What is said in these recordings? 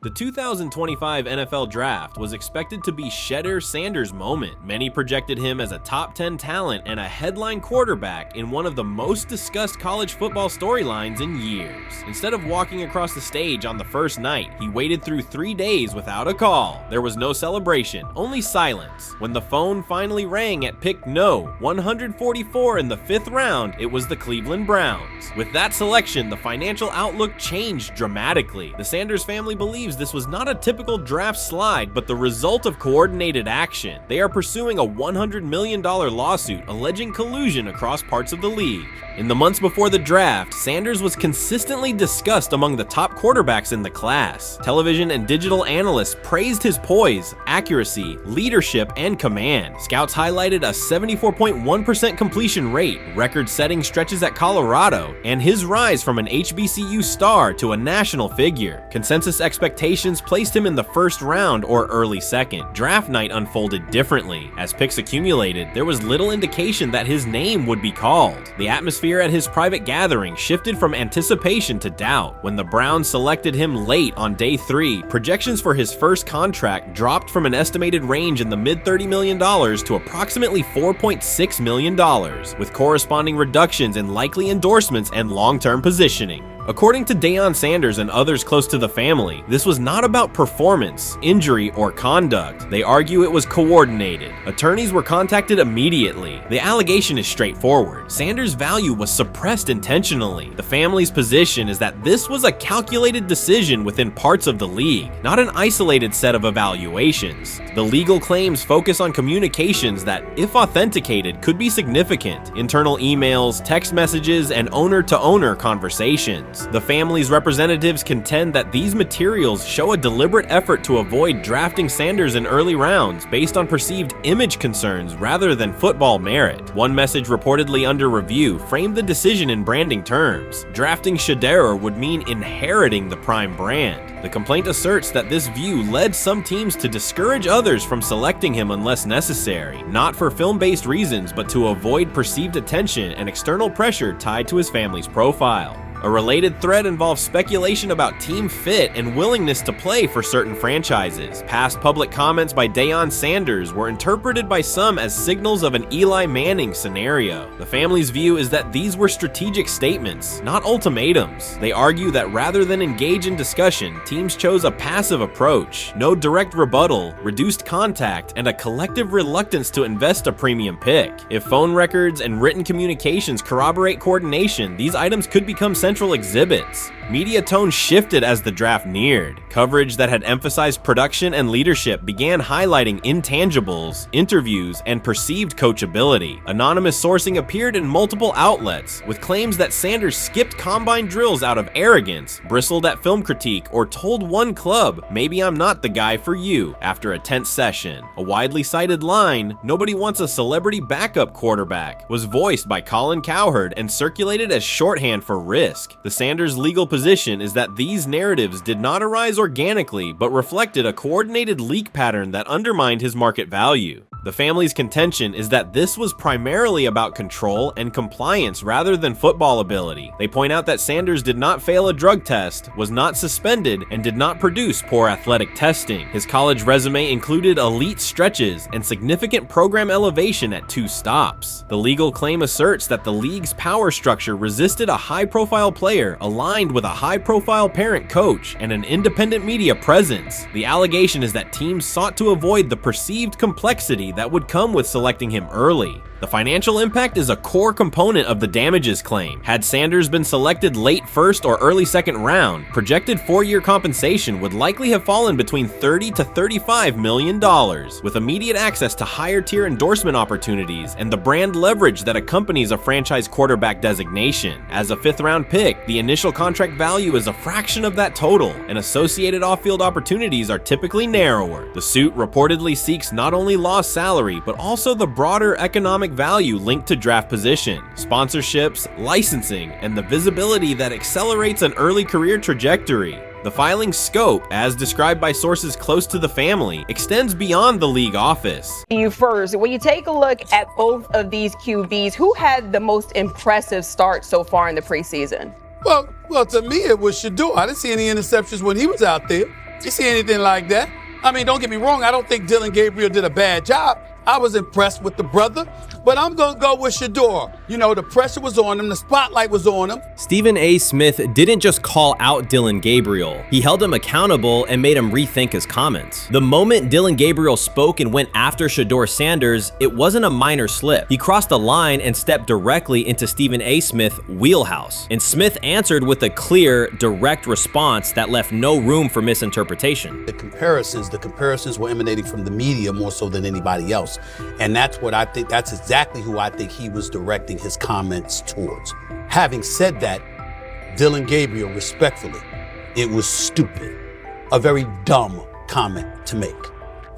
The 2025 NFL Draft was expected to be Shedeur Sanders' moment. Many projected him as a top 10 talent and a headline quarterback in one of the most discussed college football storylines in years. Instead of walking across the stage on the first night, he waited through 3 days without a call. There was no celebration, only silence. When the phone finally rang at pick no. 144 in the 5th round, it was the Cleveland Browns. With that selection, the financial outlook changed dramatically. The Sanders family believes this was not a typical draft slide, but the result of coordinated action. They are pursuing a $100 million lawsuit alleging collusion across parts of the league. In the months before the draft, Sanders was consistently discussed among the top quarterbacks in the class. Television and digital analysts praised his poise, accuracy, leadership, and command. Scouts highlighted a 74.1% completion rate, record-setting stretches at Colorado, and his rise from an HBCU star to a national figure. Consensus expectations placed him in the first round or early second. Draft night unfolded differently. As picks accumulated, there was little indication that his name would be called. The atmosphere at his private gathering shifted from anticipation to doubt. When the Browns selected him late on day 3, projections for his first contract dropped from an estimated range in the mid-$30 million to approximately $4.6 million, with corresponding reductions in likely endorsements and long-term positioning. According to Deion Sanders and others close to the family, this was not about performance, injury, or conduct. They argue it was coordinated. Attorneys were contacted immediately. The allegation is straightforward. Sanders' value was suppressed intentionally. The family's position is that this was a calculated decision within parts of the league, not an isolated set of evaluations. The legal claims focus on communications that, if authenticated, could be significant. Internal emails, text messages, and owner-to-owner conversations. The family's representatives contend that these materials show a deliberate effort to avoid drafting Sanders in early rounds based on perceived image concerns rather than football merit. One message reportedly under review framed the decision in branding terms. Drafting Shedeur would mean inheriting the Prime brand. The complaint asserts that this view led some teams to discourage others from selecting him unless necessary, not for film-based reasons, but to avoid perceived attention and external pressure tied to his family's profile. A related thread involves speculation about team fit and willingness to play for certain franchises. Past public comments by Deion Sanders were interpreted by some as signals of an Eli Manning scenario. The family's view is that these were strategic statements, not ultimatums. They argue that rather than engage in discussion, teams chose a passive approach, no direct rebuttal, reduced contact, and a collective reluctance to invest a premium pick. If phone records and written communications corroborate coordination, these items could become central exhibits. Media tone shifted as the draft neared. Coverage that had emphasized production and leadership began highlighting intangibles, interviews, and perceived coachability. Anonymous sourcing appeared in multiple outlets, with claims that Sanders skipped combine drills out of arrogance, bristled at film critique, or told one club, "Maybe I'm not the guy for you," after a tense session. A widely cited line, "Nobody wants a celebrity backup quarterback," was voiced by Colin Cowherd and circulated as shorthand for risk. The Sanders legal position is that these narratives did not arise organically, but reflected a coordinated leak pattern that undermined his market value. The family's contention is that this was primarily about control and compliance rather than football ability. They point out that Sanders did not fail a drug test, was not suspended, and did not produce poor athletic testing. His college resume included elite stretches and significant program elevation at 2 stops. The legal claim asserts that the league's power structure resisted a high-profile player aligned with a high-profile parent coach and an independent media presence. The allegation is that teams sought to avoid the perceived complexity that would come with selecting him early. The financial impact is a core component of the damages claim. Had Sanders been selected late first or early second round, projected 4-year compensation would likely have fallen between $30 to $35 million, with immediate access to higher tier endorsement opportunities and the brand leverage that accompanies a franchise quarterback designation. As a 5th round pick, the initial contract value is a fraction of that total, and associated off-field opportunities are typically narrower. The suit reportedly seeks not only lost salary, but also the broader economic value linked to draft position, sponsorships, licensing, and the visibility that accelerates an early career trajectory. The filing's scope, as described by sources close to the family, extends beyond the league office. You first, when you take a look at both of these QBs, who had the most impressive start so far in the preseason? Well, to me, it was Shedeur. I didn't see any interceptions when he was out there. You see anything like that? I mean, don't get me wrong. I don't think Dillon Gabriel did a bad job. I was impressed with the brother, but I'm going to go with Shedeur. You know, the pressure was on him. The spotlight was on him. Stephen A. Smith didn't just call out Dillon Gabriel. He held him accountable and made him rethink his comments. The moment Dillon Gabriel spoke and went after Shedeur Sanders, it wasn't a minor slip. He crossed the line and stepped directly into Stephen A. Smith's wheelhouse. And Smith answered with a clear, direct response that left no room for misinterpretation. The comparisons were emanating from the media more so than anybody else. And that's what I think, that's exactly who I think he was directing his comments towards. Having said that, Dillon Gabriel, respectfully, it was stupid. A very dumb comment to make.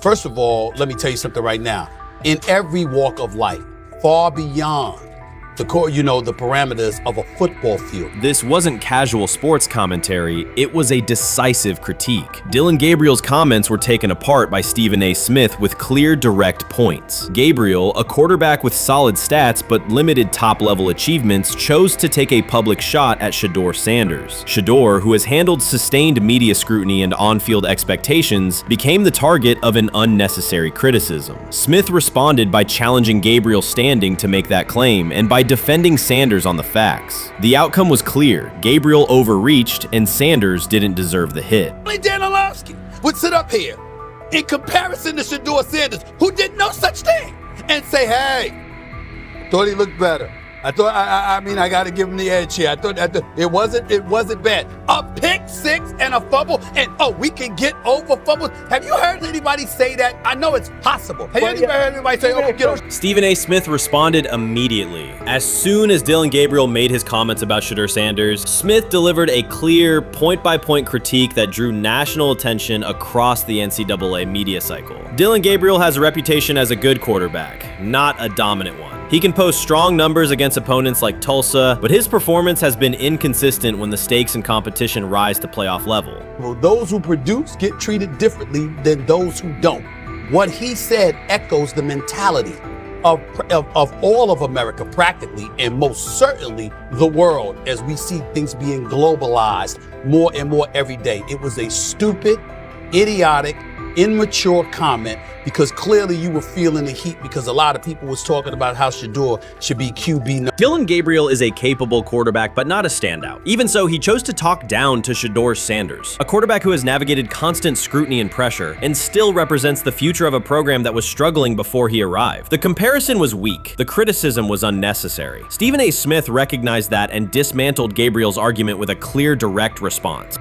First of all, let me tell you something right now. In every walk of life, far beyond the parameters of a football field. This wasn't casual sports commentary, it was a decisive critique. Dillon Gabriel's comments were taken apart by Stephen A. Smith with clear, direct points. Gabriel, a quarterback with solid stats but limited top-level achievements, chose to take a public shot at Shedeur Sanders. Shedeur, who has handled sustained media scrutiny and on-field expectations, became the target of an unnecessary criticism. Smith responded by challenging Gabriel's standing to make that claim, and by defending Sanders on the facts. The outcome was clear. Gabriel overreached, and Sanders didn't deserve the hit. Dan Orlovsky would sit up here in comparison to Shedeur Sanders, who did no such thing, and say, hey, thought he looked better. I got to give him the edge here. I thought it wasn't bad. A pick six and a fumble, and we can get over fumbles. Have you heard anybody say that? I know it's possible. Have you ever heard anybody say, get over? Stephen A. Smith responded immediately. As soon as Dillon Gabriel made his comments about Shedeur Sanders, Smith delivered a clear, point-by-point critique that drew national attention across the NCAA media cycle. Dillon Gabriel has a reputation as a good quarterback, not a dominant one. He can post strong numbers against opponents like Tulsa, but his performance has been inconsistent when the stakes and competition rise to playoff level. Well, those who produce get treated differently than those who don't. What he said echoes the mentality of all of America practically, and most certainly the world, as we see things being globalized more and more every day. It was a stupid, idiotic, immature comment, because clearly you were feeling the heat because a lot of people was talking about how Shedeur should be QB. Dillon Gabriel is a capable quarterback, but not a standout. Even so, he chose to talk down to Shedeur Sanders, a quarterback who has navigated constant scrutiny and pressure and still represents the future of a program that was struggling before he arrived. The comparison was weak. The criticism was unnecessary. Stephen A. Smith recognized that and dismantled Gabriel's argument with a clear, direct response.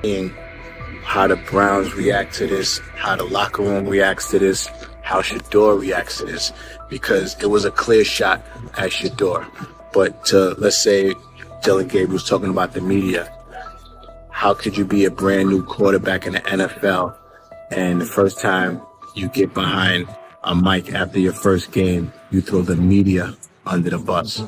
How the Browns react to this, how the locker room reacts to this, how Shedeur reacts to this, because it was a clear shot at Shedeur. But let's say Dillon Gabriel's talking about the media. How could you be a brand new quarterback in the NFL and the first time you get behind a mic after your first game, you throw the media under the bus?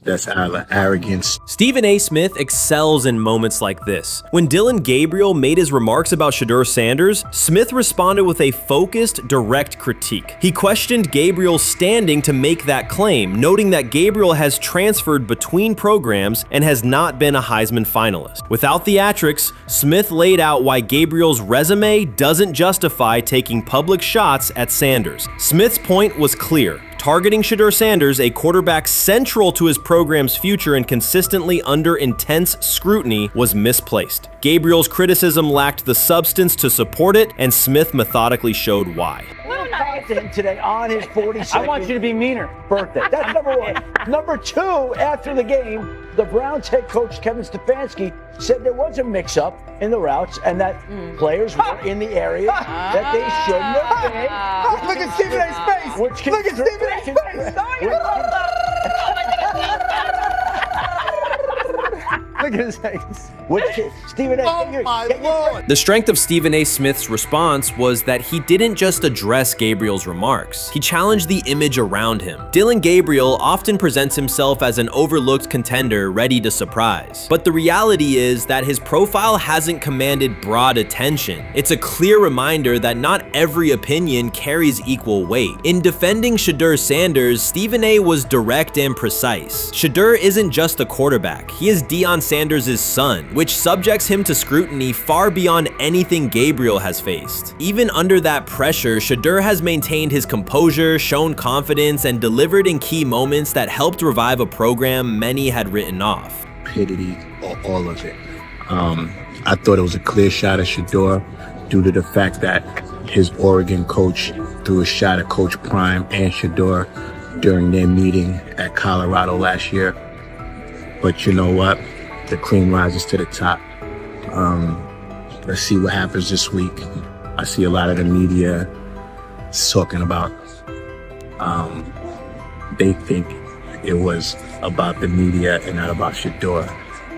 That's arrogance. Stephen A. Smith excels in moments like this. When Dillon Gabriel made his remarks about Shedeur Sanders, Smith responded with a focused, direct critique. He questioned Gabriel's standing to make that claim, noting that Gabriel has transferred between programs and has not been a Heisman finalist. Without theatrics, Smith laid out why Gabriel's resume doesn't justify taking public shots at Sanders. Smith's point was clear. Targeting Shedeur Sanders, a quarterback central to his program's future and consistently under intense scrutiny, was misplaced. Gabriel's criticism lacked the substance to support it, and Smith methodically showed why. Today on his 42nd I want you to be meaner. birthday. That's number one. Number two, after the game, the Browns head coach Kevin Stefanski said there was a mix-up in the routes and that players were in the area that they shouldn't have been. Look at Stephen A's face. Look at Stephen A's face. Look at his face. Stephen A. Oh my Lord. The strength of Stephen A. Smith's response was that he didn't just address Gabriel's remarks. He challenged the image around him. Dillon Gabriel often presents himself as an overlooked contender ready to surprise. But the reality is that his profile hasn't commanded broad attention. It's a clear reminder that not every opinion carries equal weight. In defending Shedeur Sanders, Stephen A. was direct and precise. Shedeur isn't just a quarterback. He is Dion Sanders' son, which subjects him to scrutiny far beyond anything Gabriel has faced. Even under that pressure, Shedeur has maintained his composure, shown confidence, and delivered in key moments that helped revive a program many had written off. Stupidity, all of it. I thought it was a clear shot at Shedeur due to the fact that his Oregon coach threw a shot at Coach Prime and Shedeur during their meeting at Colorado last year. But you know what? The cream rises to the top. Let's see what happens this week. I see a lot of the media talking about they think it was about the media and not about Shedeur.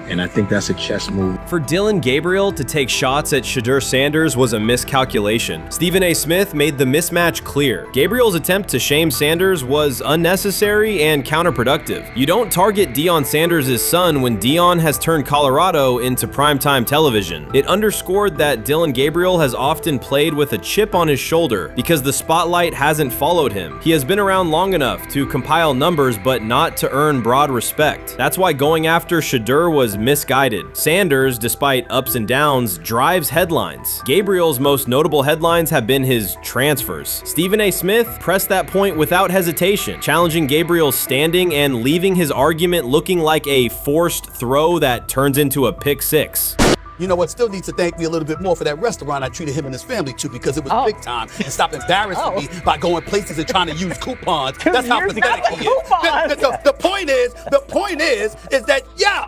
And I think that's a chess move. For Dillon Gabriel to take shots at Shedeur Sanders was a miscalculation. Stephen A. Smith made the mismatch clear. Gabriel's attempt to shame Sanders was unnecessary and counterproductive. You don't target Deion Sanders' son when Dion has turned Colorado into primetime television. It underscored that Dillon Gabriel has often played with a chip on his shoulder because the spotlight hasn't followed him. He has been around long enough to compile numbers but not to earn broad respect. That's why going after Shedeur was misguided. Sanders, despite ups and downs, drives headlines. Gabriel's most notable headlines have been his transfers. Stephen A. Smith pressed that point without hesitation, challenging Gabriel's standing and leaving his argument looking like a forced throw that turns into a pick six. You know what? Still needs to thank me a little bit more for that restaurant I treated him and his family to, because it was big time, and stop embarrassing me by going places and trying to use coupons. That's how pathetic he is. The point is that yeah,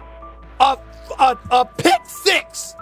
a pick six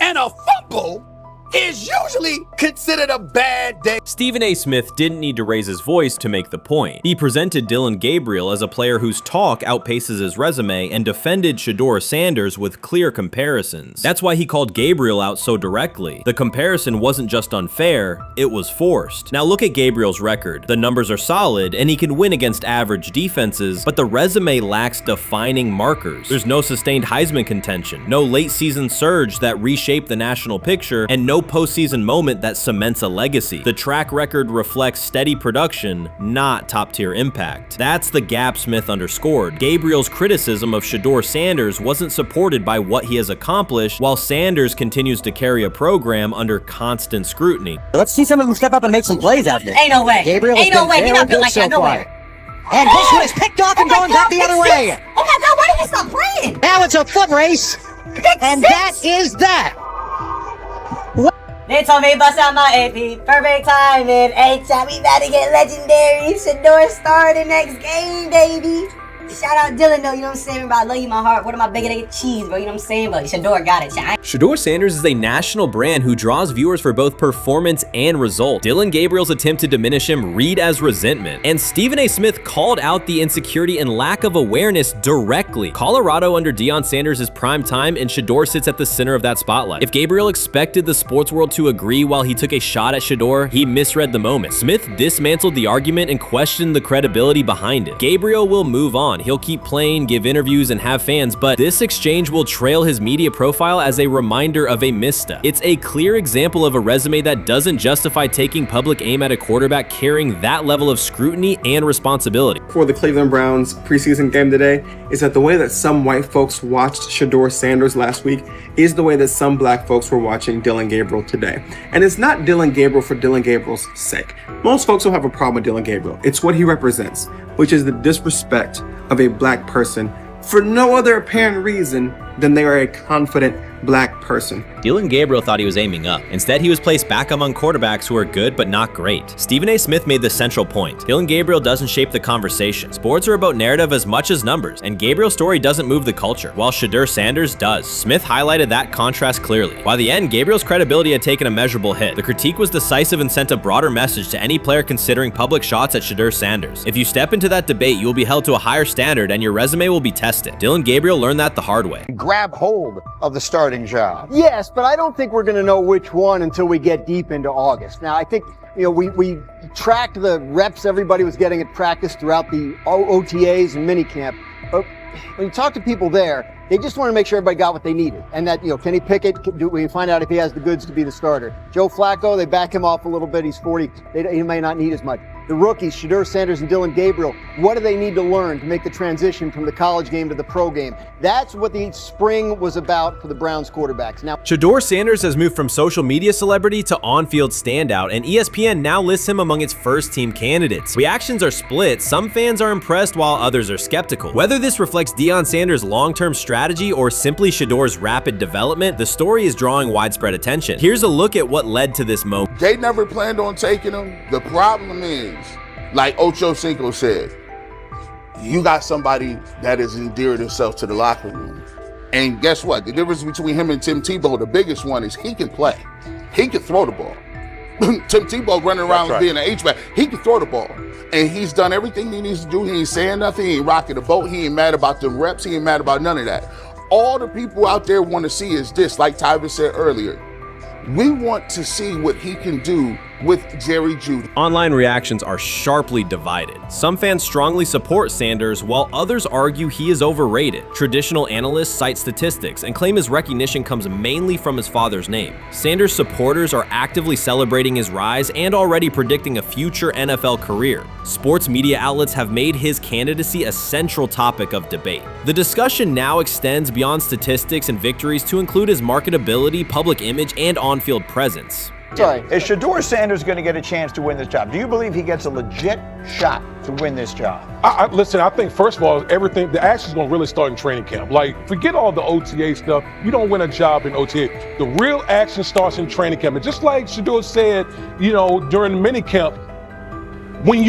and a fumble is usually considered a bad day. Stephen A. Smith didn't need to raise his voice to make the point. He presented Dillon Gabriel as a player whose talk outpaces his resume and defended Shedeur Sanders with clear comparisons. That's why he called Gabriel out so directly. The comparison wasn't just unfair, it was forced. Now look at Gabriel's record. The numbers are solid and he can win against average defenses, but the resume lacks defining markers. There's no sustained Heisman contention, no late season surge that reshaped the national picture, and no postseason moment that cements a legacy. The track record reflects steady production, not top-tier impact. That's the gap Smith underscored. Gabriel's criticism of Shedeur Sanders wasn't supported by what he has accomplished, while Sanders continues to carry a program under constant scrutiny. Let's see someone who step up and make some plays out there. Ain't no way. Gabriel Ain't no way. He not built like that. No way. And this one is picked off and going back the other way. Oh my God, why did he stop playing? Now it's a foot race. And that is that. They told me bust out my AP, perfect timing, H-shot, we about to get legendary, Shedeur star the next game, baby. Shout out Dylan though, you know what I'm saying, bro, I love you my heart, what am I bigger than cheese, bro, you know what I'm saying, but Shedeur got it, Shedeur Sanders is a national brand who draws viewers for both performance and result. Dillon Gabriel's attempt to diminish him read as resentment, and Stephen A. Smith called out the insecurity and lack of awareness directly. Colorado under Deion Sanders is prime time, and Shedeur sits at the center of that spotlight. If Gabriel expected the sports world to agree while he took a shot at Shedeur, he misread the moment. Smith dismantled the argument and questioned the credibility behind it. Gabriel will move on. He'll keep playing, give interviews, and have fans, but this exchange will trail his media profile as a reminder of a misstep. It's a clear example of a resume that doesn't justify taking public aim at a quarterback carrying that level of scrutiny and responsibility. For the Cleveland Browns preseason game today is that the way that some white folks watched Shedeur Sanders last week is the way that some black folks were watching Dillon Gabriel today. And it's not Dillon Gabriel for Dillon Gabriel's sake. Most folks don't have a problem with Dillon Gabriel. It's what he represents, which is the disrespect of a black person for no other apparent reason than they are a confident black person. Dillon Gabriel thought he was aiming up. Instead, he was placed back among quarterbacks who are good but not great. Stephen A. Smith made the central point. Dillon Gabriel doesn't shape the conversation. Sports are about narrative as much as numbers, and Gabriel's story doesn't move the culture, while Shedeur Sanders does. Smith highlighted that contrast clearly. By the end, Gabriel's credibility had taken a measurable hit. The critique was decisive and sent a broader message to any player considering public shots at Shedeur Sanders. If you step into that debate, you will be held to a higher standard and your resume will be tested. Dillon Gabriel learned that the hard way. Grab hold of the starting job. Yes, but I don't think we're going to know which one until we get deep into August. Now, I think, you know, we tracked the reps everybody was getting at practice throughout the OTAs and minicamp. But when you talk to people there, they just want to make sure everybody got what they needed. And that, you know, Kenny Pickett, we find out if he has the goods to be the starter. Joe Flacco, they back him off a little bit. He's 40. He may not need as much. the rookies, Shedeur Sanders and Dillon Gabriel, what do they need to learn to make the transition from the college game to the pro game? That's what the spring was about for the Browns quarterbacks. Now, Shedeur Sanders has moved from social media celebrity to on-field standout, and ESPN now lists him among its first-team candidates. Reactions are split. Some fans are impressed while others are skeptical. Whether this reflects Deion Sanders' long-term strategy or simply Shedeur's rapid development, the story is drawing widespread attention. Here's a look at what led to this moment. They never planned on taking him. The problem is, like Ocho Cinco said, you got somebody that has endeared himself to the locker room. And guess what? The difference between him and Tim Tebow, the biggest one, is he can play. He can throw the ball. Tim Tebow running around being an H-back. He can throw the ball. And he's done everything he needs to do. He ain't saying nothing. He ain't rocking the boat. He ain't mad about the reps. He ain't mad about none of that. All the people out there want to see is this, like Tyver said earlier. We want to see what he can do with Jerry Jeudy. Online reactions are sharply divided. Some fans strongly support Sanders, while others argue he is overrated. Traditional analysts cite statistics and claim his recognition comes mainly from his father's name. Sanders supporters are actively celebrating his rise and already predicting a future NFL career. Sports media outlets have made his candidacy a central topic of debate. The discussion now extends beyond statistics and victories to include his marketability, public image, and on-field presence. Sorry, is Shedeur Sanders going to get a chance to win this job? Do you believe he gets a legit shot to win this job? Listen, I think, first of all, the action's going to really start in training camp. Like, forget all the OTA stuff. You don't win a job in OTA. The real action starts in training camp. And just like Shedeur said, during the mini camp, when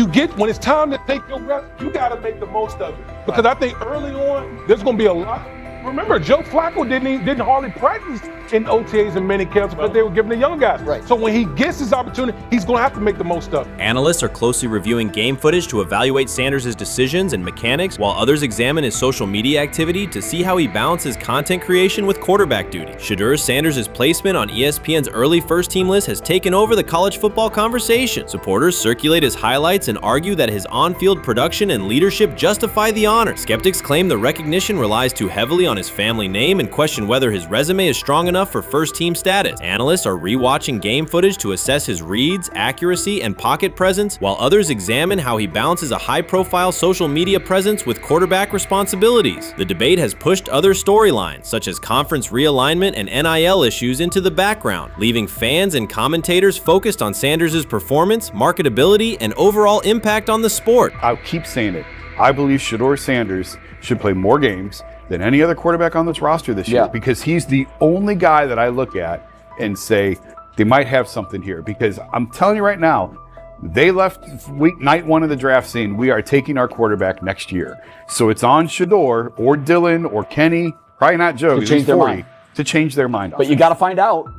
it's time to take your reps, you got to make the most of it. Because I think early on, there's going to be a lot. Remember, Joe Flacco didn't hardly practice in OTAs and mini camps because they were giving the young guys. Right. So when he gets his opportunity, he's going to have to make the most of it. Analysts are closely reviewing game footage to evaluate Sanders' decisions and mechanics, while others examine his social media activity to see how he balances content creation with quarterback duty. Shedeur Sanders' placement on ESPN's early first-team list has taken over the college football conversation. Supporters circulate his highlights and argue that his on-field production and leadership justify the honor. Skeptics claim the recognition relies too heavily on his family name and question whether his resume is strong enough for first-team status. Analysts are rewatching game footage to assess his reads, accuracy, and pocket presence, while others examine how he balances a high-profile social media presence with quarterback responsibilities. The debate has pushed other storylines, such as conference realignment and NIL issues, into the background, leaving fans and commentators focused on Sanders' performance, marketability, and overall impact on the sport. I'll keep saying it. I believe Shedeur Sanders should play more games than any other quarterback on this roster this year, because he's the only guy that I look at and say they might have something here. Because I'm telling you right now, they left night one of the draft saying we are taking our quarterback next year. So it's on Shedeur or Dillon or Kenny, probably not Joe, to change their mind. To change their mind. But you got to find out.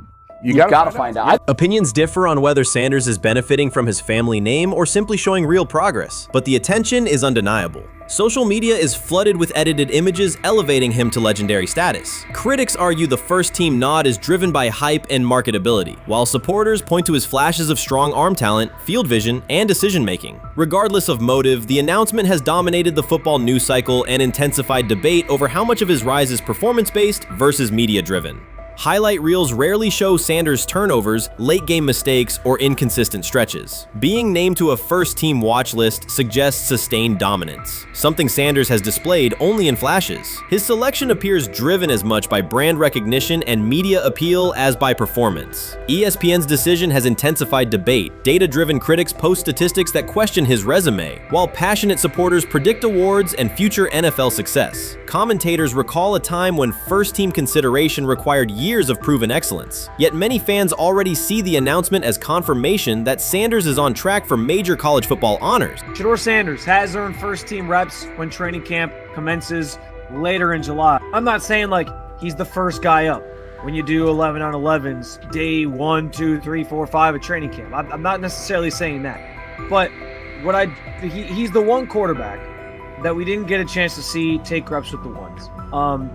You got to find out. Opinions differ on whether Sanders is benefiting from his family name or simply showing real progress, but the attention is undeniable. Social media is flooded with edited images elevating him to legendary status. Critics argue the first-team nod is driven by hype and marketability, while supporters point to his flashes of strong arm talent, field vision, and decision-making. Regardless of motive, the announcement has dominated the football news cycle and intensified debate over how much of his rise is performance-based versus media-driven. Highlight reels rarely show Sanders' turnovers, late-game mistakes, or inconsistent stretches. Being named to a first-team watch list suggests sustained dominance, something Sanders has displayed only in flashes. His selection appears driven as much by brand recognition and media appeal as by performance. ESPN's decision has intensified debate. Data-driven critics post statistics that question his resume, while passionate supporters predict awards and future NFL success. Commentators recall a time when first-team consideration required years of proven excellence. Yet many fans already see the announcement as confirmation that Sanders is on track for major college football honors. Shedeur Sanders has earned first-team reps when training camp commences later in July. I'm not saying like he's the first guy up when you do 11 on 11s, day 1, 2, 3, 4, 5 at training camp. I'm not necessarily saying that. But he's the one quarterback that we didn't get a chance to see take reps with the ones.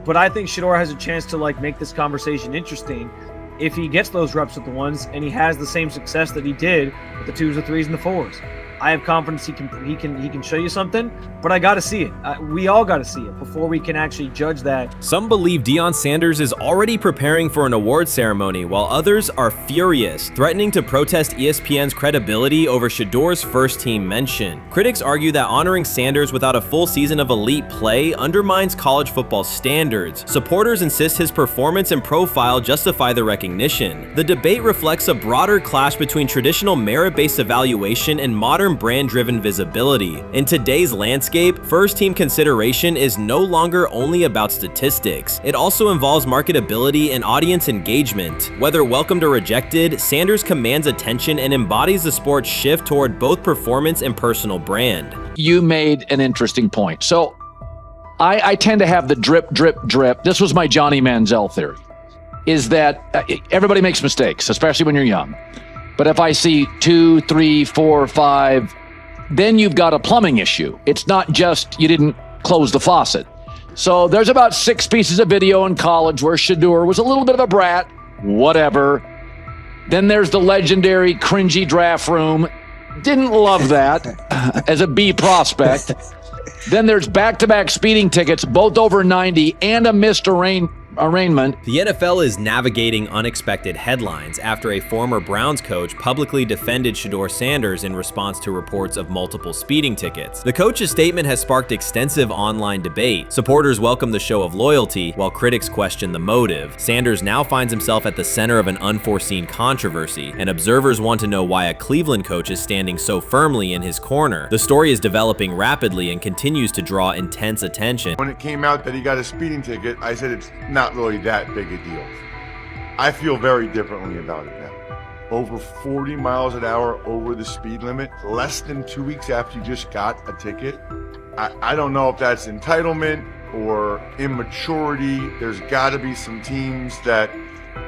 But I think Shedeur has a chance to make this conversation interesting if he gets those reps with the ones and he has the same success that he did with the 2s, the 3s, and the 4s. I have confidence he can show you something, but I got to see it. We all got to see it before we can actually judge that. Some believe Deion Sanders is already preparing for an award ceremony, while others are furious, threatening to protest ESPN's credibility over Shedeur's first-team mention. Critics argue that honoring Sanders without a full season of elite play undermines college football standards. Supporters insist his performance and profile justify the recognition. The debate reflects a broader clash between traditional merit-based evaluation and modern brand-driven visibility. In today's landscape, first-team consideration is no longer only about statistics. It also involves marketability and audience engagement. Whether welcomed or rejected, Sanders commands attention and embodies the sport's shift toward both performance and personal brand. You made an interesting point. So I tend to have the drip, drip, drip. This was my Johnny Manziel theory, is that everybody makes mistakes, especially when you're young. But if I see 2, 3, 4, 5, then you've got a plumbing issue. It's not just you didn't close the faucet. So there's about 6 pieces of video in college where Shedeur was a little bit of a brat, whatever. Then there's the legendary cringy draft room. Didn't love that as a B prospect. Then there's back-to-back speeding tickets, both over 90, and a missed arraignment. The NFL is navigating unexpected headlines after a former Browns coach publicly defended Shedeur Sanders in response to reports of multiple speeding tickets. The coach's statement has sparked extensive online debate. Supporters welcome the show of loyalty, while critics question the motive. Sanders now finds himself at the center of an unforeseen controversy, and observers want to know why a Cleveland coach is standing so firmly in his corner. The story is developing rapidly and continues to draw intense attention. When it came out that he got a speeding ticket, I said it's not really that big a deal. I feel very differently about it now. Over 40 miles an hour over the speed limit, less than 2 weeks after you just got a ticket. I don't know if that's entitlement or immaturity. There's got to be some teams that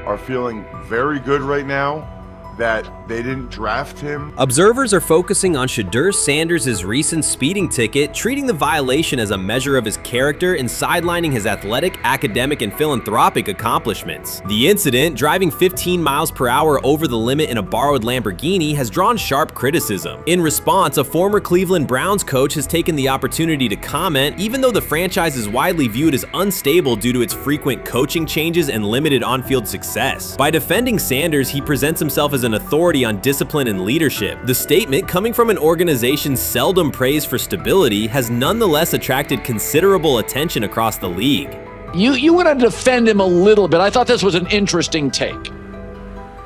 are feeling very good right now that they didn't draft him. Observers are focusing on Shedeur Sanders' recent speeding ticket, treating the violation as a measure of his character and sidelining his athletic, academic, and philanthropic accomplishments. The incident, driving 15 miles per hour over the limit in a borrowed Lamborghini, has drawn sharp criticism. In response, a former Cleveland Browns coach has taken the opportunity to comment, even though the franchise is widely viewed as unstable due to its frequent coaching changes and limited on-field success. By defending Sanders, he presents himself as an authority on discipline and leadership. The statement, coming from an organization seldom praised for stability, has nonetheless attracted considerable attention across the league. You want to defend him a little bit. I thought this was an interesting take.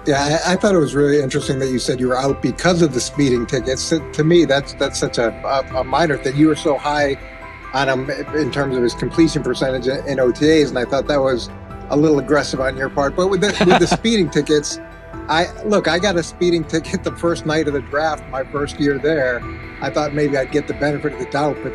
Yeah, I thought it was really interesting that you said you were out because of the speeding tickets. To me, that's such a minor thing. You were so high on him in terms of his completion percentage in OTAs, and I thought that was a little aggressive on your part. But with the speeding tickets, I got a speeding ticket the first night of the draft, my first year there. I thought maybe I'd get the benefit of the doubt, but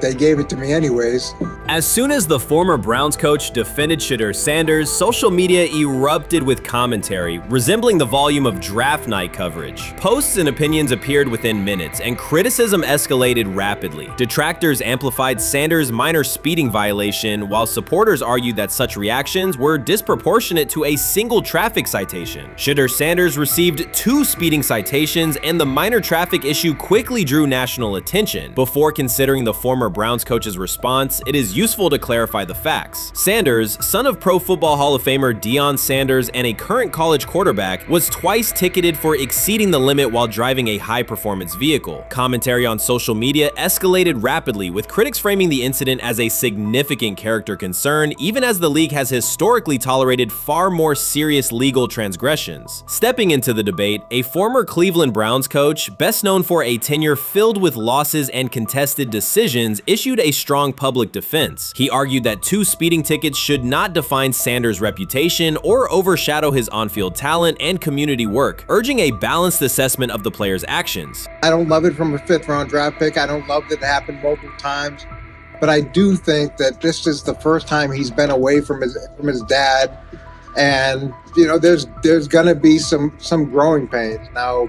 they gave it to me anyways. As soon as the former Browns coach defended Shedeur Sanders, social media erupted with commentary, resembling the volume of draft night coverage. Posts and opinions appeared within minutes, and criticism escalated rapidly. Detractors amplified Sanders' minor speeding violation, while supporters argued that such reactions were disproportionate to a single traffic citation. Shedeur Sanders received 2 speeding citations, and the minor traffic issue quickly drew national attention. Before considering the former Browns coach's response, it is useful to clarify the facts. Sanders, son of Pro Football Hall of Famer Deion Sanders and a current college quarterback, was twice ticketed for exceeding the limit while driving a high-performance vehicle. Commentary on social media escalated rapidly, with critics framing the incident as a significant character concern, even as the league has historically tolerated far more serious legal transgressions. Stepping into the debate, a former Cleveland Browns coach, best known for a tenure filled with losses and contested decisions, issued a strong public defense. He argued that 2 speeding tickets should not define Sanders' reputation or overshadow his on-field talent and community work, urging a balanced assessment of the player's actions. I don't love it from a 5th-round draft pick. I don't love that it happened multiple times, but I do think that this is the first time he's been away from his dad, and there's gonna be some growing pains now.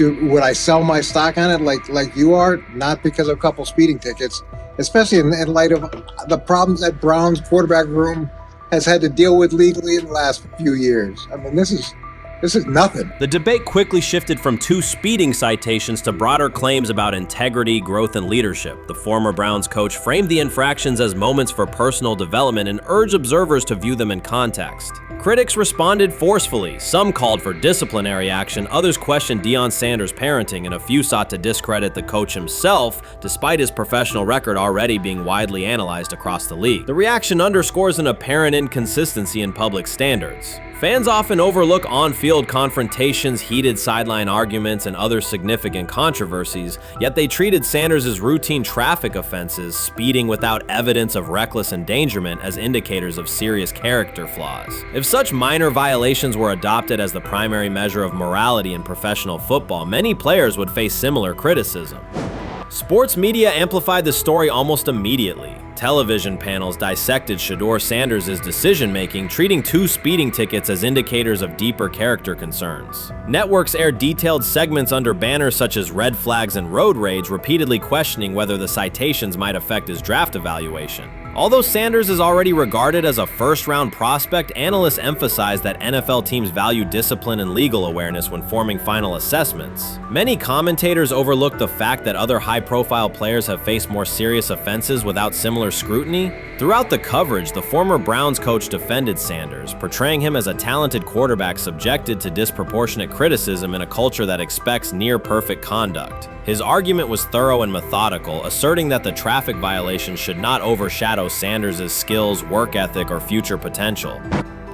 Would I sell my stock on it like you are? Not because of a couple speeding tickets, especially in light of the problems that Brown's quarterback room has had to deal with legally in the last few years. I mean, this is This is nothing. The debate quickly shifted from 2 speeding citations to broader claims about integrity, growth, and leadership. The former Browns coach framed the infractions as moments for personal development and urged observers to view them in context. Critics responded forcefully. Some called for disciplinary action, others questioned Deion Sanders' parenting, and a few sought to discredit the coach himself, despite his professional record already being widely analyzed across the league. The reaction underscores an apparent inconsistency in public standards. Fans often overlook on-field confrontations, heated sideline arguments, and other significant controversies, yet they treated Sanders' as routine traffic offenses, speeding without evidence of reckless endangerment, as indicators of serious character flaws. If such minor violations were adopted as the primary measure of morality in professional football, many players would face similar criticism. Sports media amplified the story almost immediately. Television panels dissected Shedeur Sanders' decision-making, treating 2 speeding tickets as indicators of deeper character concerns. Networks aired detailed segments under banners such as red flags and road rage, repeatedly questioning whether the citations might affect his draft evaluation. Although Sanders is already regarded as a first-round prospect, analysts emphasize that NFL teams value discipline and legal awareness when forming final assessments. Many commentators overlook the fact that other high-profile players have faced more serious offenses without similar scrutiny. Throughout the coverage, the former Browns coach defended Sanders, portraying him as a talented quarterback subjected to disproportionate criticism in a culture that expects near-perfect conduct. His argument was thorough and methodical, asserting that the traffic violations should not overshadow Sanders' skills, work ethic, or future potential.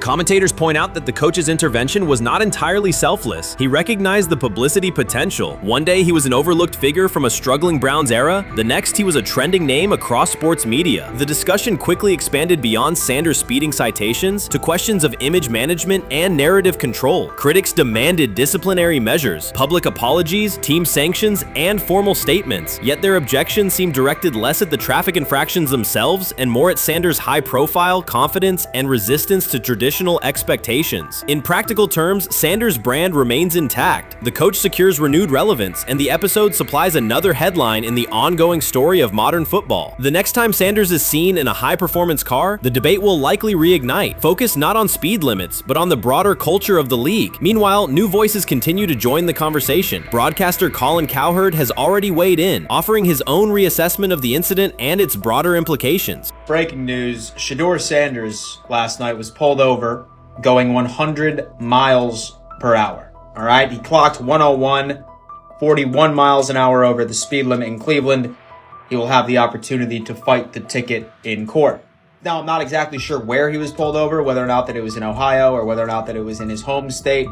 Commentators point out that the coach's intervention was not entirely selfless. He recognized the publicity potential. One day he was an overlooked figure from a struggling Browns era, the next he was a trending name across sports media. The discussion quickly expanded beyond Sanders' speeding citations to questions of image management and narrative control. Critics demanded disciplinary measures, public apologies, team sanctions, and formal statements, yet their objections seemed directed less at the traffic infractions themselves and more at Sanders' high profile, confidence, and resistance to traditional expectations. In practical terms, Sanders' brand remains intact. The coach secures renewed relevance, and the episode supplies another headline in the ongoing story of modern football. The next time Sanders is seen in a high-performance car, the debate will likely reignite, focused not on speed limits, but on the broader culture of the league. Meanwhile, new voices continue to join the conversation. Broadcaster Colin Cowherd has already weighed in, offering his own reassessment of the incident and its broader implications. Breaking news, Shedeur Sanders last night was pulled over going 100 miles per hour. All right, he clocked 101, 41 miles an hour over the speed limit in Cleveland. He will have the opportunity to fight the ticket in court. Now, I'm not exactly sure where he was pulled over, whether or not that it was in Ohio or whether or not that it was in his home state.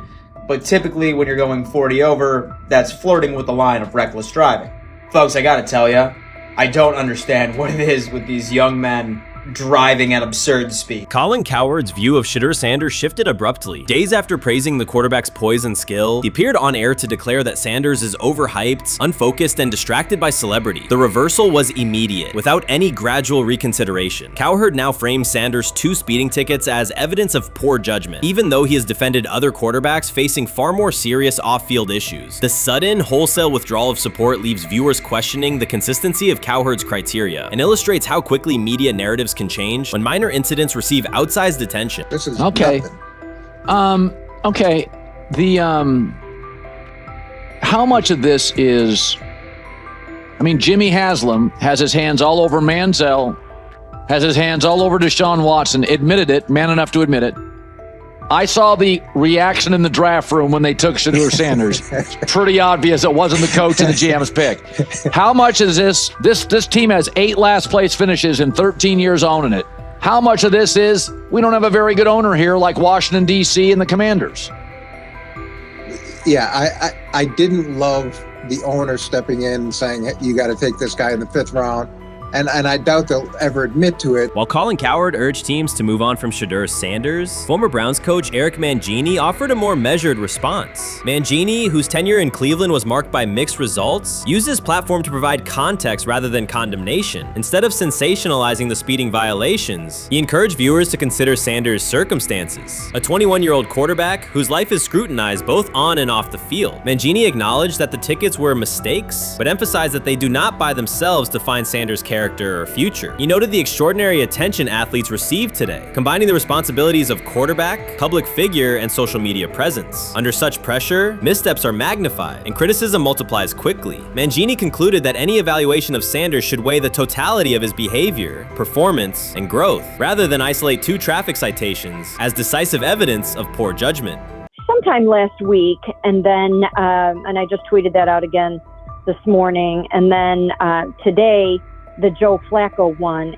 But typically when you're going 40 over, that's flirting with the line of reckless driving. Folks, I gotta tell you, I don't understand what it is with these young men driving at absurd speed. Colin Cowherd's view of Shedeur Sanders shifted abruptly. Days after praising the quarterback's poise and skill, he appeared on air to declare that Sanders is overhyped, unfocused, and distracted by celebrity. The reversal was immediate, without any gradual reconsideration. Cowherd now frames Sanders' 2 speeding tickets as evidence of poor judgment, even though he has defended other quarterbacks facing far more serious off-field issues. The sudden, wholesale withdrawal of support leaves viewers questioning the consistency of Cowherd's criteria, and illustrates how quickly media narratives can change when minor incidents receive outsized attention. This is okay. Okay. How much of this is? I mean, Jimmy Haslam has his hands all over Manziel, has his hands all over Deshaun Watson. Admitted it, man enough to admit it. I saw the reaction in the draft room when they took Shedeur Sanders. Pretty obvious it wasn't the coach and the GM's pick. How much is this? This team has 8 last place finishes in 13 years owning it. How much of this is we don't have a very good owner here like Washington, D.C. and the Commanders? Yeah, I didn't love the owner stepping in and saying, hey, you got to take this guy in the 5th round. And I doubt they'll ever admit to it. While Colin Cowherd urged teams to move on from Shedeur Sanders, former Browns coach Eric Mangini offered a more measured response. Mangini, whose tenure in Cleveland was marked by mixed results, used his platform to provide context rather than condemnation. Instead of sensationalizing the speeding violations, he encouraged viewers to consider Sanders' circumstances. A 21-year-old quarterback whose life is scrutinized both on and off the field. Mangini acknowledged that the tickets were mistakes, but emphasized that they do not by themselves define Sanders' character character or future. He noted the extraordinary attention athletes receive today, combining the responsibilities of quarterback, public figure, and social media presence. Under such pressure, missteps are magnified, and criticism multiplies quickly. Mangini concluded that any evaluation of Sanders should weigh the totality of his behavior, performance, and growth, rather than isolate 2 traffic citations as decisive evidence of poor judgment. Sometime last week, and then, and I just tweeted that out again this morning, and then today, the Joe Flacco one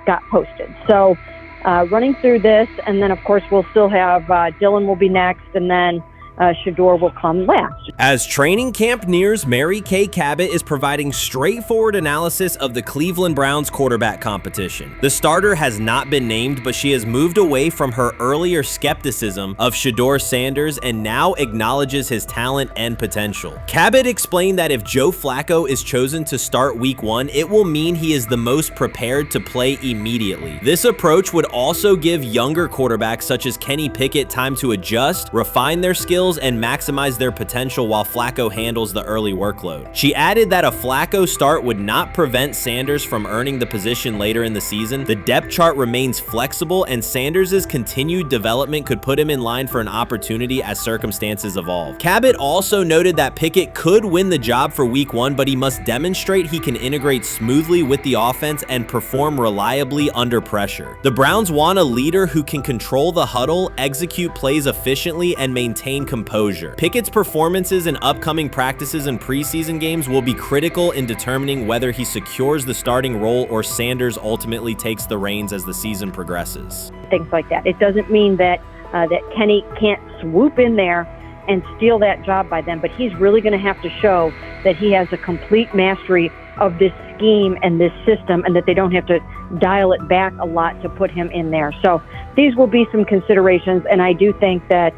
got posted. So running through this, and then of course we'll still have Dylan will be next, and then Shedeur will come last. As training camp nears, Mary Kay Cabot is providing straightforward analysis of the Cleveland Browns quarterback competition. The starter has not been named, but she has moved away from her earlier skepticism of Shedeur Sanders and now acknowledges his talent and potential. Cabot explained that if Joe Flacco is chosen to start week 1, it will mean he is the most prepared to play immediately. This approach would also give younger quarterbacks such as Kenny Pickett time to adjust, refine their skills, and maximize their potential while Flacco handles the early workload. She added that a Flacco start would not prevent Sanders from earning the position later in the season. The depth chart remains flexible, and Sanders' continued development could put him in line for an opportunity as circumstances evolve. Cabot also noted that Pickett could win the job for week 1, but he must demonstrate he can integrate smoothly with the offense and perform reliably under pressure. The Browns want a leader who can control the huddle, execute plays efficiently, and maintain composure. Pickett's performances in upcoming practices and preseason games will be critical in determining whether he secures the starting role or Sanders ultimately takes the reins as the season progresses. Things like that. It doesn't mean that that Kenny can't swoop in there and steal that job by them, but he's really going to have to show that he has a complete mastery of this scheme and this system, and that they don't have to dial it back a lot to put him in there. So these will be some considerations, and I do think that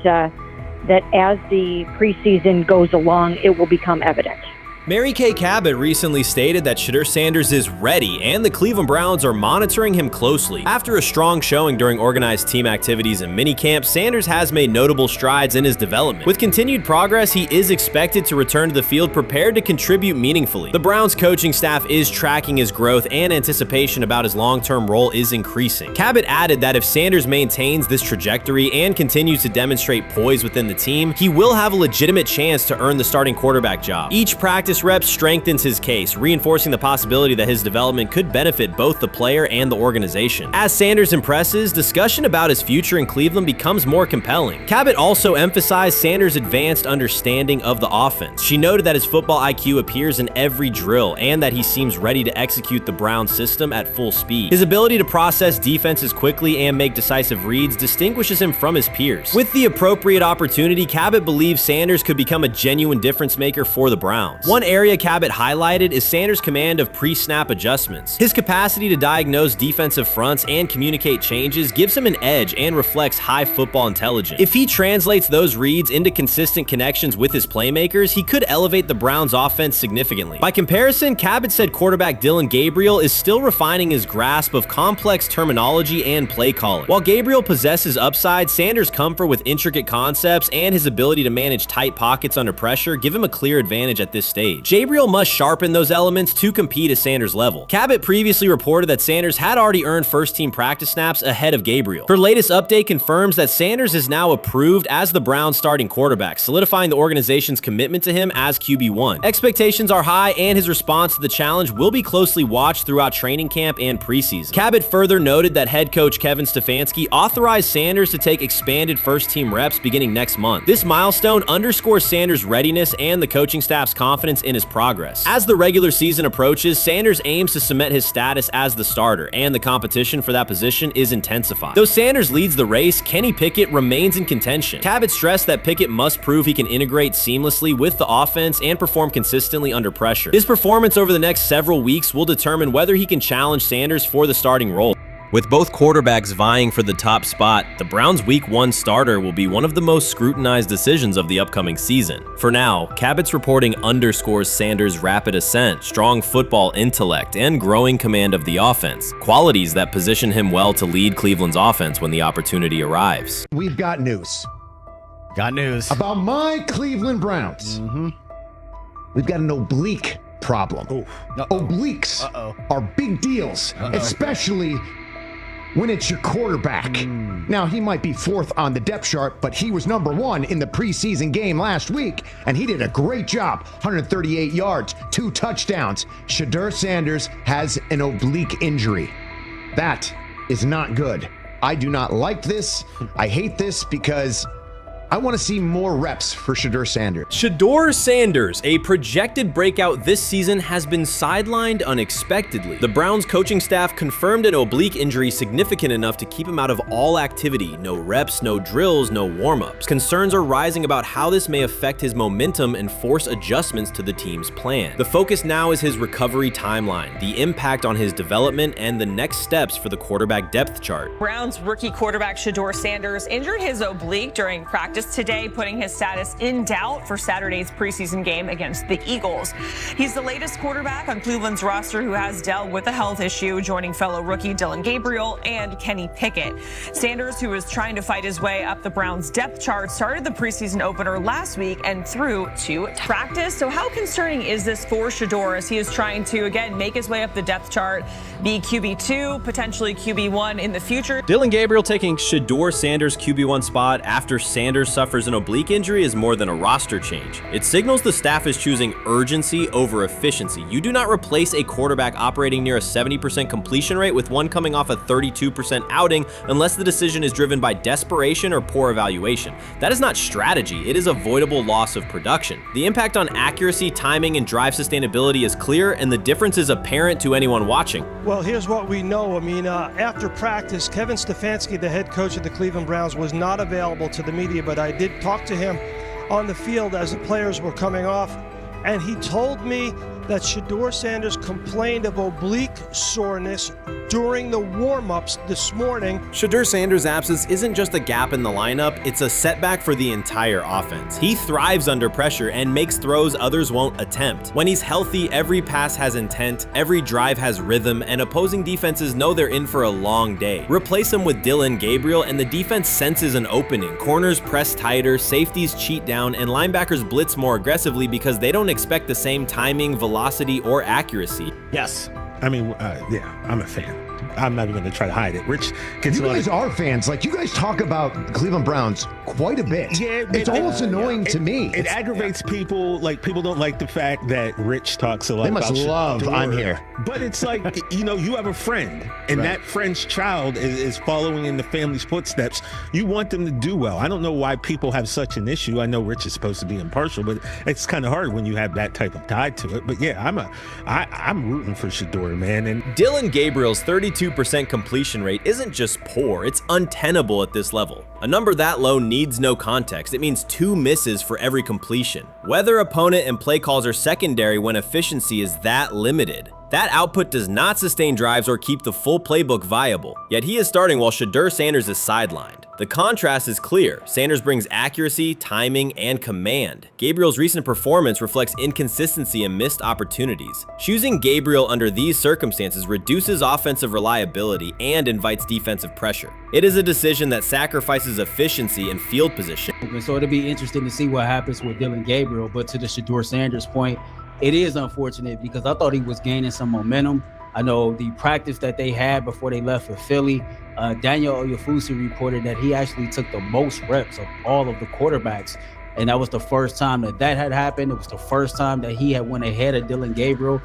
that as the preseason goes along, it will become evident. Mary Kay Cabot recently stated that Shedeur Sanders is ready, and the Cleveland Browns are monitoring him closely. After a strong showing during organized team activities and minicamp, Sanders has made notable strides in his development. With continued progress, he is expected to return to the field prepared to contribute meaningfully. The Browns coaching staff is tracking his growth, and anticipation about his long-term role is increasing. Cabot added that if Sanders maintains this trajectory and continues to demonstrate poise within the team, he will have a legitimate chance to earn the starting quarterback job. Each practice rep strengthens his case, reinforcing the possibility that his development could benefit both the player and the organization. As Sanders impresses, discussion about his future in Cleveland becomes more compelling. Cabot also emphasized Sanders' advanced understanding of the offense. She noted that his football IQ appears in every drill and that he seems ready to execute the Browns system at full speed. His ability to process defenses quickly and make decisive reads distinguishes him from his peers. With the appropriate opportunity, Cabot believes Sanders could become a genuine difference maker for the Browns. One area Cabot highlighted is Sanders' command of pre-snap adjustments. His capacity to diagnose defensive fronts and communicate changes gives him an edge and reflects high football intelligence. If he translates those reads into consistent connections with his playmakers, he could elevate the Browns' offense significantly. By comparison, Cabot said quarterback Dillon Gabriel is still refining his grasp of complex terminology and play calling. While Gabriel possesses upside, Sanders' comfort with intricate concepts and his ability to manage tight pockets under pressure give him a clear advantage at this stage. Gabriel must sharpen those elements to compete at Sanders' level. Cabot previously reported that Sanders had already earned first-team practice snaps ahead of Gabriel. Her latest update confirms that Sanders is now approved as the Browns' starting quarterback, solidifying the organization's commitment to him as QB1. Expectations are high, and his response to the challenge will be closely watched throughout training camp and preseason. Cabot further noted that head coach Kevin Stefanski authorized Sanders to take expanded first-team reps beginning next month. This milestone underscores Sanders' readiness and the coaching staff's confidence in his progress. As the regular season approaches, Sanders aims to cement his status as the starter, and the competition for that position is intensified. Though Sanders leads the race, Kenny Pickett remains in contention. Cabot stressed that Pickett must prove he can integrate seamlessly with the offense and perform consistently under pressure. His performance over the next several weeks will determine whether he can challenge Sanders for the starting role. With both quarterbacks vying for the top spot, the Browns' Week 1 starter will be one of the most scrutinized decisions of the upcoming season. For now, Cabot's reporting underscores Sanders' rapid ascent, strong football intellect, and growing command of the offense, qualities that position him well to lead Cleveland's offense when the opportunity arrives. We've got news. Got news. About my Cleveland Browns. We've got an oblique problem. Obliques are big deals, especially when it's your quarterback. Now, he might be 4th on the depth chart, but he was number 1 in the preseason game last week, and he did a great job. 138 yards, 2 touchdowns. Shedeur Sanders has an oblique injury. That is not good. I do not like this. I hate this because I want to see more reps for Shedeur Sanders. Shedeur Sanders, a projected breakout this season, has been sidelined unexpectedly. The Browns coaching staff confirmed an oblique injury significant enough to keep him out of all activity. No reps, no drills, no warm-ups. Concerns are rising about how this may affect his momentum and force adjustments to the team's plan. The focus now is his recovery timeline, the impact on his development, and the next steps for the quarterback depth chart. Browns rookie quarterback Shedeur Sanders injured his oblique during practice today, putting his status in doubt for Saturday's preseason game against the Eagles. He's the latest quarterback on Cleveland's roster who has dealt with a health issue, joining fellow rookie Dillon Gabriel and Kenny Pickett. Sanders, who is trying to fight his way up the Browns depth chart, started the preseason opener last week and threw to practice. So how concerning is this for Shedeur as he is trying to, again, make his way up the depth chart, be QB2, potentially QB1 in the future? Dillon Gabriel taking Shedeur Sanders' QB1 spot after Sanders suffers an oblique injury is more than a roster change. It signals the staff is choosing urgency over efficiency. You do not replace a quarterback operating near a 70% completion rate with one coming off a 32% outing unless the decision is driven by desperation or poor evaluation. That is not strategy, it is avoidable loss of production. The impact on accuracy, timing, and drive sustainability is clear, and the difference is apparent to anyone watching. Well, here's what we know. I mean, after practice, Kevin Stefanski, the head coach of the Cleveland Browns, was not available to the media, but I did talk to him on the field as the players were coming off, and he told me that Shedeur Sanders complained of oblique soreness during the warm-ups this morning. Shedeur Sanders' absence isn't just a gap in the lineup, it's a setback for the entire offense. He thrives under pressure and makes throws others won't attempt. When he's healthy, every pass has intent, every drive has rhythm, and opposing defenses know they're in for a long day. Replace him with Dillon Gabriel and the defense senses an opening. Corners press tighter, safeties cheat down, and linebackers blitz more aggressively because they don't expect the same timing, velocity, or accuracy. Yes. I mean, yeah, I'm a fan. I'm not even going to try to hide it. Rich, you guys are fans. Like, you guys talk about the Cleveland Browns quite a bit. Yeah, it's almost annoying to me. It aggravates people. Like, people don't like the fact that Rich talks a lot about They must love I'm here. But it's like, you have a friend, and that friend's child is following in the family's footsteps. You want them to do well. I don't know why people have such an issue. I know Rich is supposed to be impartial, but it's kind of hard when you have that type of tie to it. But yeah, I'm rooting for Shedeur, man. And Dillon Gabriel's 32% completion rate isn't just poor, it's untenable at this level. A number that low needs no context. It means 2 misses for every completion. Weather, opponent, and play calls are secondary when efficiency is that limited. That output does not sustain drives or keep the full playbook viable, yet he is starting while Shedeur Sanders is sidelined. The contrast is clear. Sanders brings accuracy, timing, and command. Gabriel's recent performance reflects inconsistency and missed opportunities. Choosing Gabriel under these circumstances reduces offensive reliability and invites defensive pressure. It is a decision that sacrifices efficiency and field position. So it'll be interesting to see what happens with Dillon Gabriel, but to the Shedeur Sanders point, it is unfortunate because I thought he was gaining some momentum. I know the practice that they had before they left for Philly, Daniel Oyefusi reported that he actually took the most reps of all of the quarterbacks. And that was the first time that had happened. It was the first time that he had went ahead of Dillon Gabriel,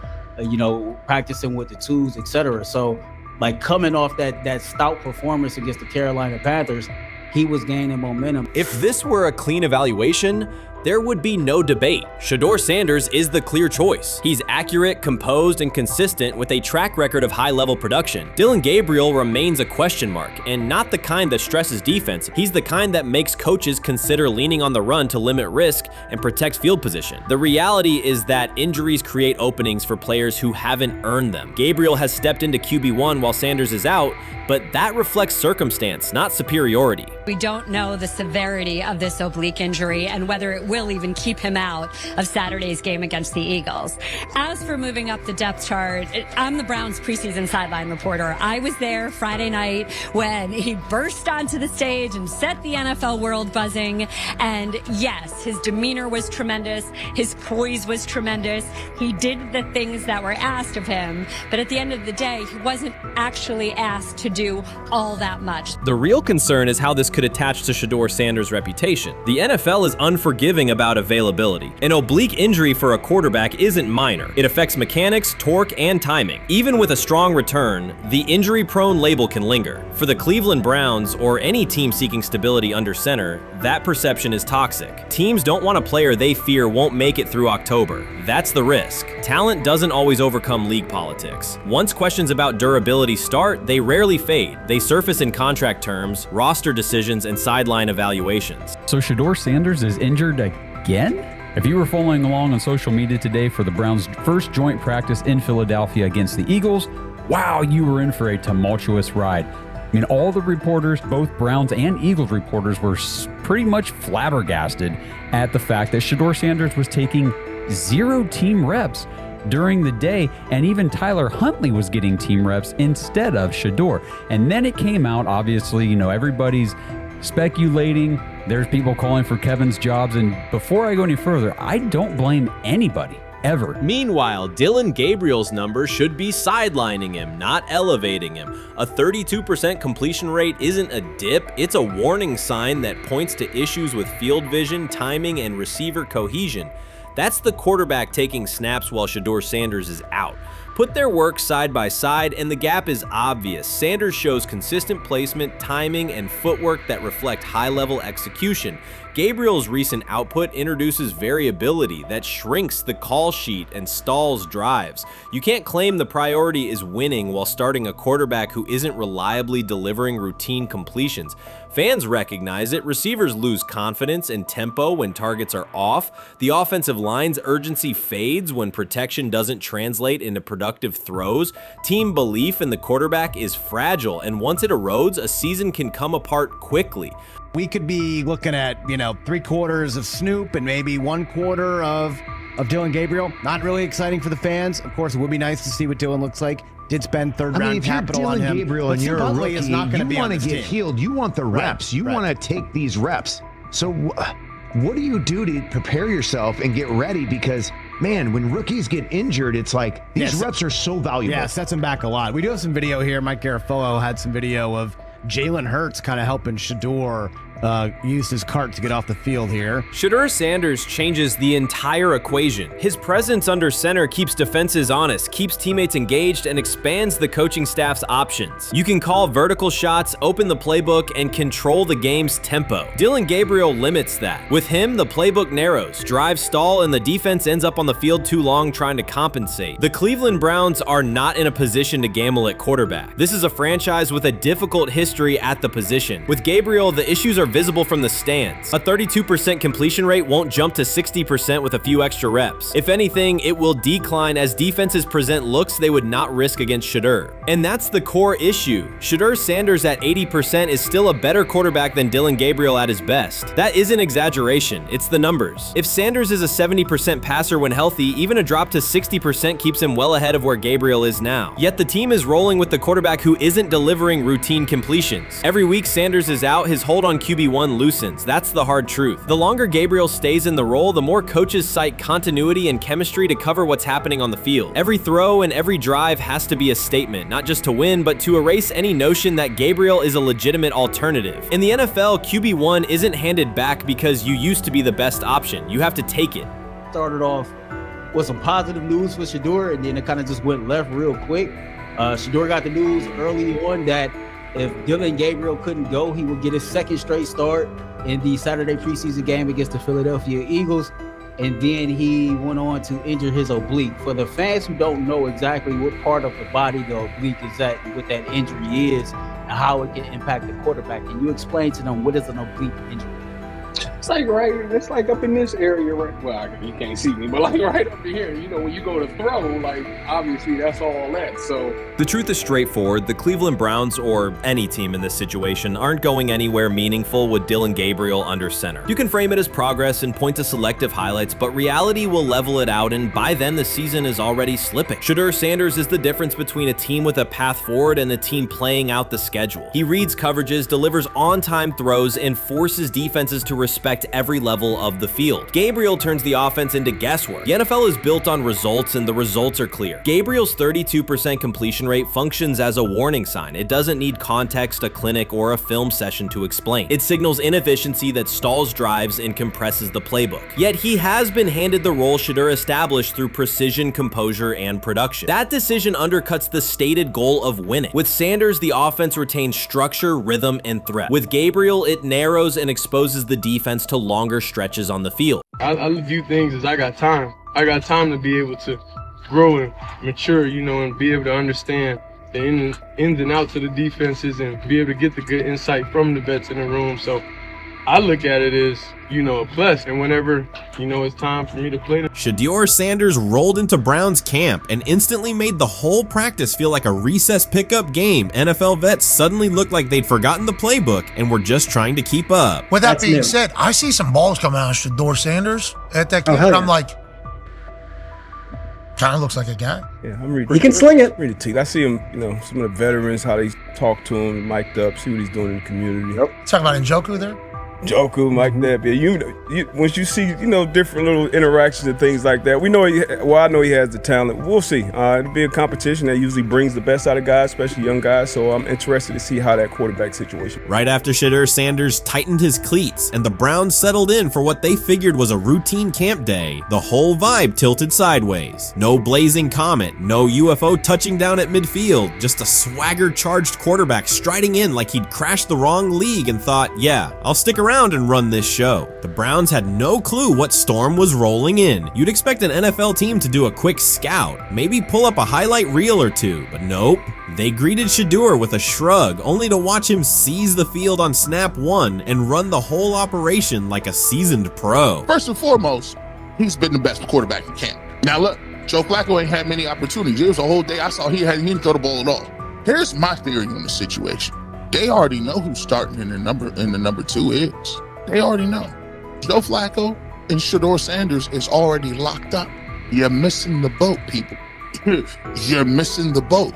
practicing with the twos, etc. So, like, coming off that stout performance against the Carolina Panthers, he was gaining momentum. If this were a clean evaluation, there would be no debate. Shedeur Sanders is the clear choice. He's accurate, composed, and consistent with a track record of high-level production. Dillon Gabriel remains a question mark, and not the kind that stresses defense. He's the kind that makes coaches consider leaning on the run to limit risk and protect field position. The reality is that injuries create openings for players who haven't earned them. Gabriel has stepped into QB1 while Sanders is out, but that reflects circumstance, not superiority. We don't know the severity of this oblique injury and whether it will even keep him out of Saturday's game against the Eagles. As for moving up the depth chart, I'm the Browns preseason sideline reporter. I was there Friday night when he burst onto the stage and set the NFL world buzzing. And yes, his demeanor was tremendous. His poise was tremendous. He did the things that were asked of him. But at the end of the day, he wasn't actually asked to do all that much. The real concern is how this could attach to Shedeur Sanders' reputation. The NFL is unforgiving about availability. An oblique injury for a quarterback isn't minor. It affects mechanics, torque, and timing. Even with a strong return, the injury-prone label can linger. For the Cleveland Browns, or any team seeking stability under center, that perception is toxic. Teams don't want a player they fear won't make it through October. That's the risk. Talent doesn't always overcome league politics. Once questions about durability start, they rarely fade. They surface in contract terms, roster decisions, and sideline evaluations. So Shedeur Sanders is injured again? If you were following along on social media today for the Browns' first joint practice in Philadelphia against the Eagles, wow, you were in for a tumultuous ride. I mean, all the reporters, both Browns and Eagles reporters, were pretty much flabbergasted at the fact that Shedeur Sanders was taking 0 team reps during the day, and even Tyler Huntley was getting team reps instead of Shedeur. And then it came out, obviously, you know, everybody's speculating. There's people calling for Kevin's jobs, and before I go any further, I don't blame anybody. Ever. Meanwhile, Dillon Gabriel's numbers should be sidelining him, not elevating him. A 32% completion rate isn't a dip, it's a warning sign that points to issues with field vision, timing, and receiver cohesion. That's the quarterback taking snaps while Shedeur Sanders is out. Put their work side by side and the gap is obvious. Sanders shows consistent placement, timing, and footwork that reflect high-level execution. Gabriel's recent output introduces variability that shrinks the call sheet and stalls drives. You can't claim the priority is winning while starting a quarterback who isn't reliably delivering routine completions. Fans recognize it, receivers lose confidence and tempo when targets are off, the offensive line's urgency fades when protection doesn't translate into productive throws, team belief in the quarterback is fragile, and once it erodes, a season can come apart quickly. We could be looking at, 3/4 of Snoop and maybe 1/4 of Dillon Gabriel. Not really exciting for the fans. Of course, it would be nice to see what Dillon looks like. Did spend third-round capital on him. If you're Dillon Gabriel and you're a rookie, you want to get healed. You want the reps. You want to take these reps. So what do you do to prepare yourself and get ready? Because, man, when rookies get injured, it's like these reps are so valuable. Yeah, sets them back a lot. We do have some video here. Mike Garafolo had some video of Jalen Hurts kind of helping Shedeur use his cart to get off the field here. Shedeur Sanders changes the entire equation. His presence under center keeps defenses honest, keeps teammates engaged, and expands the coaching staff's options. You can call vertical shots, open the playbook, and control the game's tempo. Dillon Gabriel limits that. With him, the playbook narrows, drives stall, and the defense ends up on the field too long trying to compensate. The Cleveland Browns are not in a position to gamble at quarterback. This is a franchise with a difficult history at the position. With Gabriel, the issues are visible from the stands. A 32% completion rate won't jump to 60% with a few extra reps. If anything, it will decline as defenses present looks they would not risk against Shedeur. And that's the core issue. Shedeur Sanders at 80% is still a better quarterback than Dillon Gabriel at his best. That isn't exaggeration, it's the numbers. If Sanders is a 70% passer when healthy, even a drop to 60% keeps him well ahead of where Gabriel is now. Yet the team is rolling with the quarterback who isn't delivering routine completions. Every week Sanders is out, his hold on QB1 loosens. That's the hard truth. The longer Gabriel stays in the role, the more coaches cite continuity and chemistry to cover what's happening on the field. Every throw and every drive has to be a statement, not just to win, but to erase any notion that Gabriel is a legitimate alternative. In the NFL, QB1 isn't handed back because you used to be the best option. You have to take it. Started off with some positive news for Shedeur, and then it kind of just went left real quick. Shedeur got the news early on that if Dillon Gabriel couldn't go, he would get his second straight start in the Saturday preseason game against the Philadelphia Eagles. And then he went on to injure his oblique. For the fans who don't know exactly what part of the body the oblique is at and what that injury is and how it can impact the quarterback, can you explain to them what is an oblique injury? It's like up in this area, right? Well, you can't see me, but like right up in here, you know, when you go to throw, like obviously that's all that. So the truth is straightforward. The Cleveland Browns, or any team in this situation, aren't going anywhere meaningful with Dillon Gabriel under center. You can frame it as progress and point to selective highlights, but reality will level it out, and by then the season is already slipping. Shedeur Sanders is the difference between a team with a path forward and a team playing out the schedule. He reads coverages, delivers on-time throws, and forces defenses to respect every level of the field. Gabriel turns the offense into guesswork. The NFL is built on results, and the results are clear. Gabriel's 32% completion rate functions as a warning sign. It doesn't need context, a clinic, or a film session to explain. It signals inefficiency that stalls drives and compresses the playbook. Yet he has been handed the role Shedeur established through precision, composure, and production. That decision undercuts the stated goal of winning. With Sanders, the offense retains structure, rhythm, and threat. With Gabriel, it narrows and exposes the defense to longer stretches on the field. I view things as I got time. I got time to be able to grow and mature, you know, and be able to understand the ins and outs of the defenses and be able to get the good insight from the vets in the room. So I look at it as, you know, a plus. And whenever, you know, it's time for me to play. Shedeur Sanders rolled into Browns camp and instantly made the whole practice feel like a recess pickup game. NFL vets suddenly looked like they'd forgotten the playbook and were just trying to keep up. With that being said, I see some balls coming out of Shedeur Sanders at that camp, and I'm like, kind of looks like a guy. Yeah, I'm ready. He can sling it. Ready to. I see him, you know, some of the veterans, how they talk to him, mic'd up, see what he's doing in the community. Talking about Njoku there? Njoku, Mike Knapp. Yeah, once you see, you know, different little interactions and things like that, we know I know he has the talent. We'll see. It'll be a competition that usually brings the best out of guys, especially young guys. So I'm interested to see how that quarterback situation. Right after Shedeur Sanders tightened his cleats and the Browns settled in for what they figured was a routine camp day, the whole vibe tilted sideways. No blazing comet, no UFO touching down at midfield, just a swagger-charged quarterback striding in like he'd crashed the wrong league and thought, yeah, I'll stick around and run this show. The Browns had no clue what storm was rolling in. You'd expect an NFL team to do a quick scout, maybe pull up a highlight reel or two, but nope. They greeted Shedeur with a shrug, only to watch him seize the field on snap one and run the whole operation like a seasoned pro. First and foremost, he's been the best quarterback in camp. Now look, Joe Flacco ain't had many opportunities. There was a whole day I saw he didn't throw the ball at all. Here's my theory on the situation. They already know who's starting in the number 2 is. They already know. Joe Flacco and Shedeur Sanders is already locked up. You're missing the boat, people. You're missing the boat.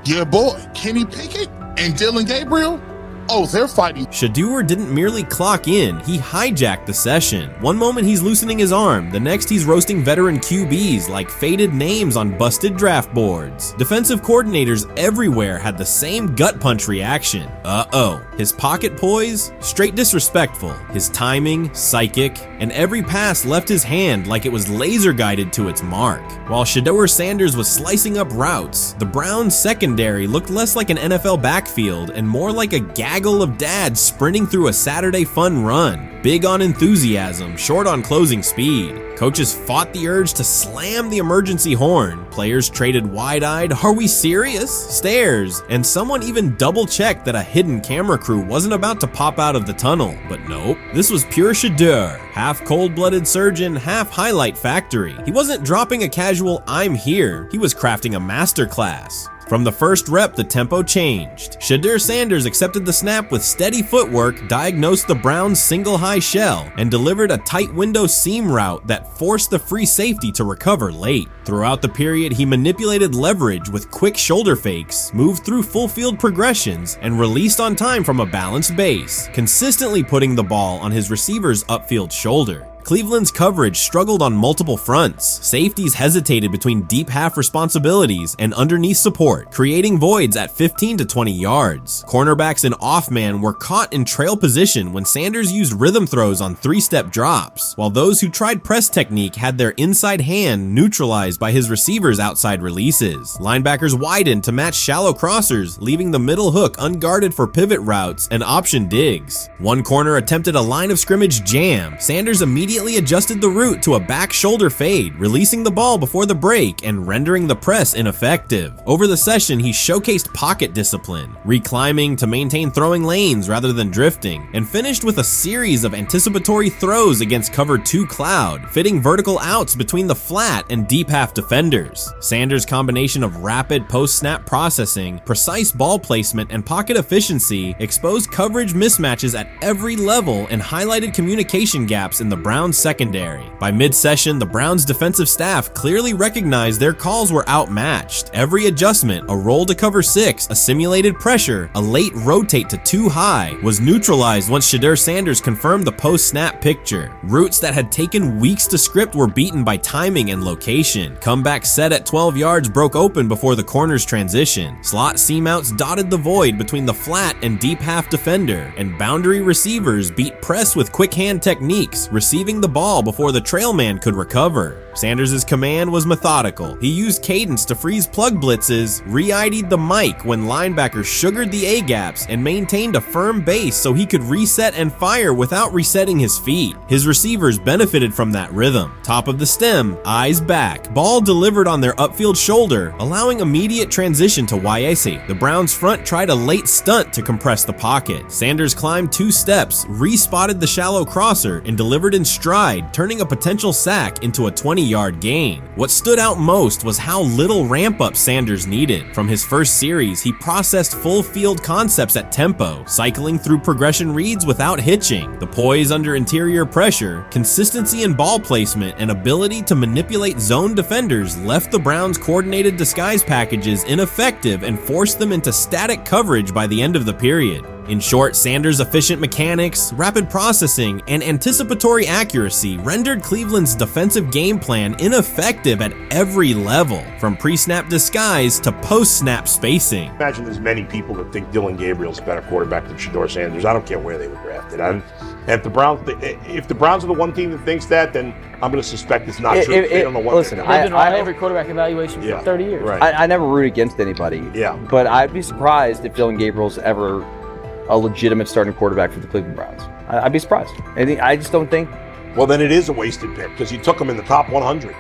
Your boy, Kenny Pickett and Dillon Gabriel, oh, they're fighting. Shedeur didn't merely clock in, he hijacked the session. One moment he's loosening his arm, the next he's roasting veteran QBs like faded names on busted draft boards. Defensive coordinators everywhere had the same gut punch reaction. Uh-oh. His pocket poise? Straight disrespectful. His timing? Psychic. And every pass left his hand like it was laser guided to its mark. While Shedeur Sanders was slicing up routes, the Browns secondary looked less like an NFL backfield and more like a gaggle of dads sprinting through a Saturday fun run. Big on enthusiasm, short on closing speed. Coaches fought the urge to slam the emergency horn. Players traded wide-eyed, "Are we serious?" stares, and someone even double-checked that a hidden camera crew wasn't about to pop out of the tunnel. But nope, this was pure Shedeur, half cold-blooded surgeon, half highlight factory. He wasn't dropping a casual "I'm here," he was crafting a masterclass. From the first rep, the tempo changed. Shedeur Sanders accepted the snap with steady footwork, diagnosed the Browns' single high shell, and delivered a tight window seam route that forced the free safety to recover late. Throughout the period, he manipulated leverage with quick shoulder fakes, moved through full field progressions, and released on time from a balanced base, consistently putting the ball on his receiver's upfield shoulder. Cleveland's coverage struggled on multiple fronts. Safeties hesitated between deep half responsibilities and underneath support, creating voids at 15 to 20 yards. Cornerbacks and off-man were caught in trail position when Sanders used rhythm throws on 3-step drops, while those who tried press technique had their inside hand neutralized by his receivers' outside releases. Linebackers widened to match shallow crossers, leaving the middle hook unguarded for pivot routes and option digs. One corner attempted a line of scrimmage jam. Sanders immediately immediately adjusted the route to a back shoulder fade, releasing the ball before the break and rendering the press ineffective. Over the session, he showcased pocket discipline, reclimbing to maintain throwing lanes rather than drifting, and finished with a series of anticipatory throws against cover 2 cloud, fitting vertical outs between the flat and deep half defenders. Sanders' combination of rapid post-snap processing, precise ball placement, and pocket efficiency exposed coverage mismatches at every level and highlighted communication gaps in the Browns secondary. By mid-session, the Browns defensive staff clearly recognized their calls were outmatched. Every adjustment, a roll to cover 6, a simulated pressure, a late rotate to 2 high, was neutralized once Shedeur Sanders confirmed the post-snap picture. Routes that had taken weeks to script were beaten by timing and location. Comeback set at 12 yards broke open before the corner's transition. Slot seam outs dotted the void between the flat and deep half defender, and boundary receivers beat press with quick hand techniques, receiving the ball before the trail man could recover. Sanders' command was methodical. He used cadence to freeze plug blitzes, re-ID'd the mic when linebackers sugared the A-gaps, and maintained a firm base so he could reset and fire without resetting his feet. His receivers benefited from that rhythm. Top of the stem, eyes back, ball delivered on their upfield shoulder, allowing immediate transition to YAC. The Browns front tried a late stunt to compress the pocket. Sanders climbed 2 steps, re-spotted the shallow crosser, and delivered in stride, turning a potential sack into a 20-yard gain. What stood out most was how little ramp-up Sanders needed. From his first series, he processed full field concepts at tempo, cycling through progression reads without hitching. The poise under interior pressure, consistency in ball placement, and ability to manipulate zone defenders left the Browns' coordinated disguise packages ineffective and forced them into static coverage by the end of the period. In short, Sanders' efficient mechanics, rapid processing, and anticipatory accuracy rendered Cleveland's defensive game plan ineffective at every level, from pre-snap disguise to post-snap spacing. Imagine there's many people that think Dillon Gabriel's a better quarterback than Shedeur Sanders. I don't care where they were drafted. If the Browns are the one team that thinks that, then I'm going to suspect it's not true. They don't know what listen, they've been on every quarterback evaluation for 30 years. Right. I never root against anybody. Yeah. But I'd be surprised if Dillon Gabriel's ever a legitimate starting quarterback for the Cleveland Browns. I'd be surprised. I just don't think. Well, then it is a wasted pick because you took him in the top 100.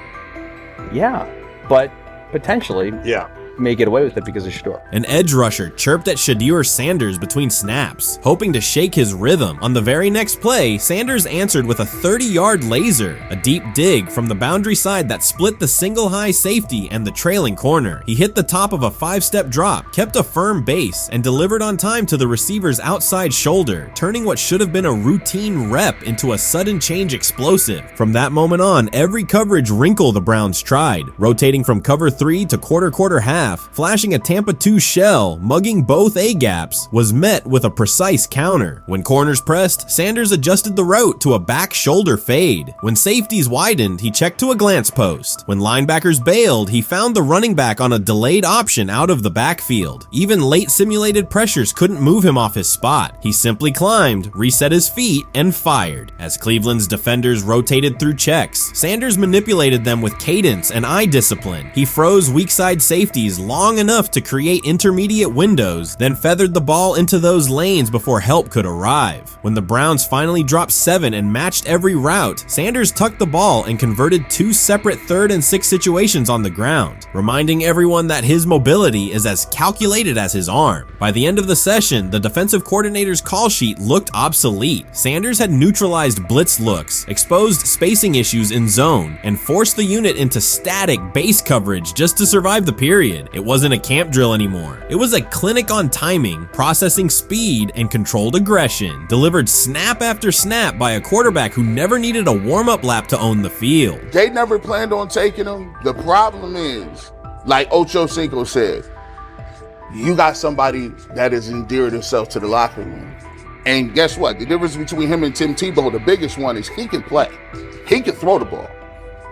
Yeah, but potentially. Yeah. May get away with it because of Shedeur. An edge rusher chirped at Shedeur Sanders between snaps, hoping to shake his rhythm. On the very next play, Sanders answered with a 30-yard laser, a deep dig from the boundary side that split the single high safety and the trailing corner. He hit the top of a 5-step drop, kept a firm base, and delivered on time to the receiver's outside shoulder, turning what should have been a routine rep into a sudden change explosive. From that moment on, every coverage wrinkle the Browns tried, rotating from cover 3 to quarter half, flashing a Tampa 2 shell, mugging both A-gaps, was met with a precise counter. When corners pressed, Sanders adjusted the route to a back shoulder fade. When safeties widened, he checked to a glance post. When linebackers bailed, he found the running back on a delayed option out of the backfield. Even late simulated pressures couldn't move him off his spot. He simply climbed, reset his feet, and fired. As Cleveland's defenders rotated through checks, Sanders manipulated them with cadence and eye discipline. He froze weak side safeties long enough to create intermediate windows, then feathered the ball into those lanes before help could arrive. When the Browns finally dropped 7 and matched every route, Sanders tucked the ball and converted 2 separate 3rd and 6 situations on the ground, reminding everyone that his mobility is as calculated as his arm. By the end of the session, the defensive coordinator's call sheet looked obsolete. Sanders had neutralized blitz looks, exposed spacing issues in zone, and forced the unit into static base coverage just to survive the period. It wasn't a camp drill anymore. It was a clinic on timing, processing speed, and controlled aggression, delivered snap after snap by a quarterback who never needed a warm-up lap to own the field. They never planned on taking him. The problem is, like Ocho Cinco said, you got somebody that has endeared himself to the locker room. And guess what? The difference between him and Tim Tebow, the biggest one, is he can play. He can throw the ball.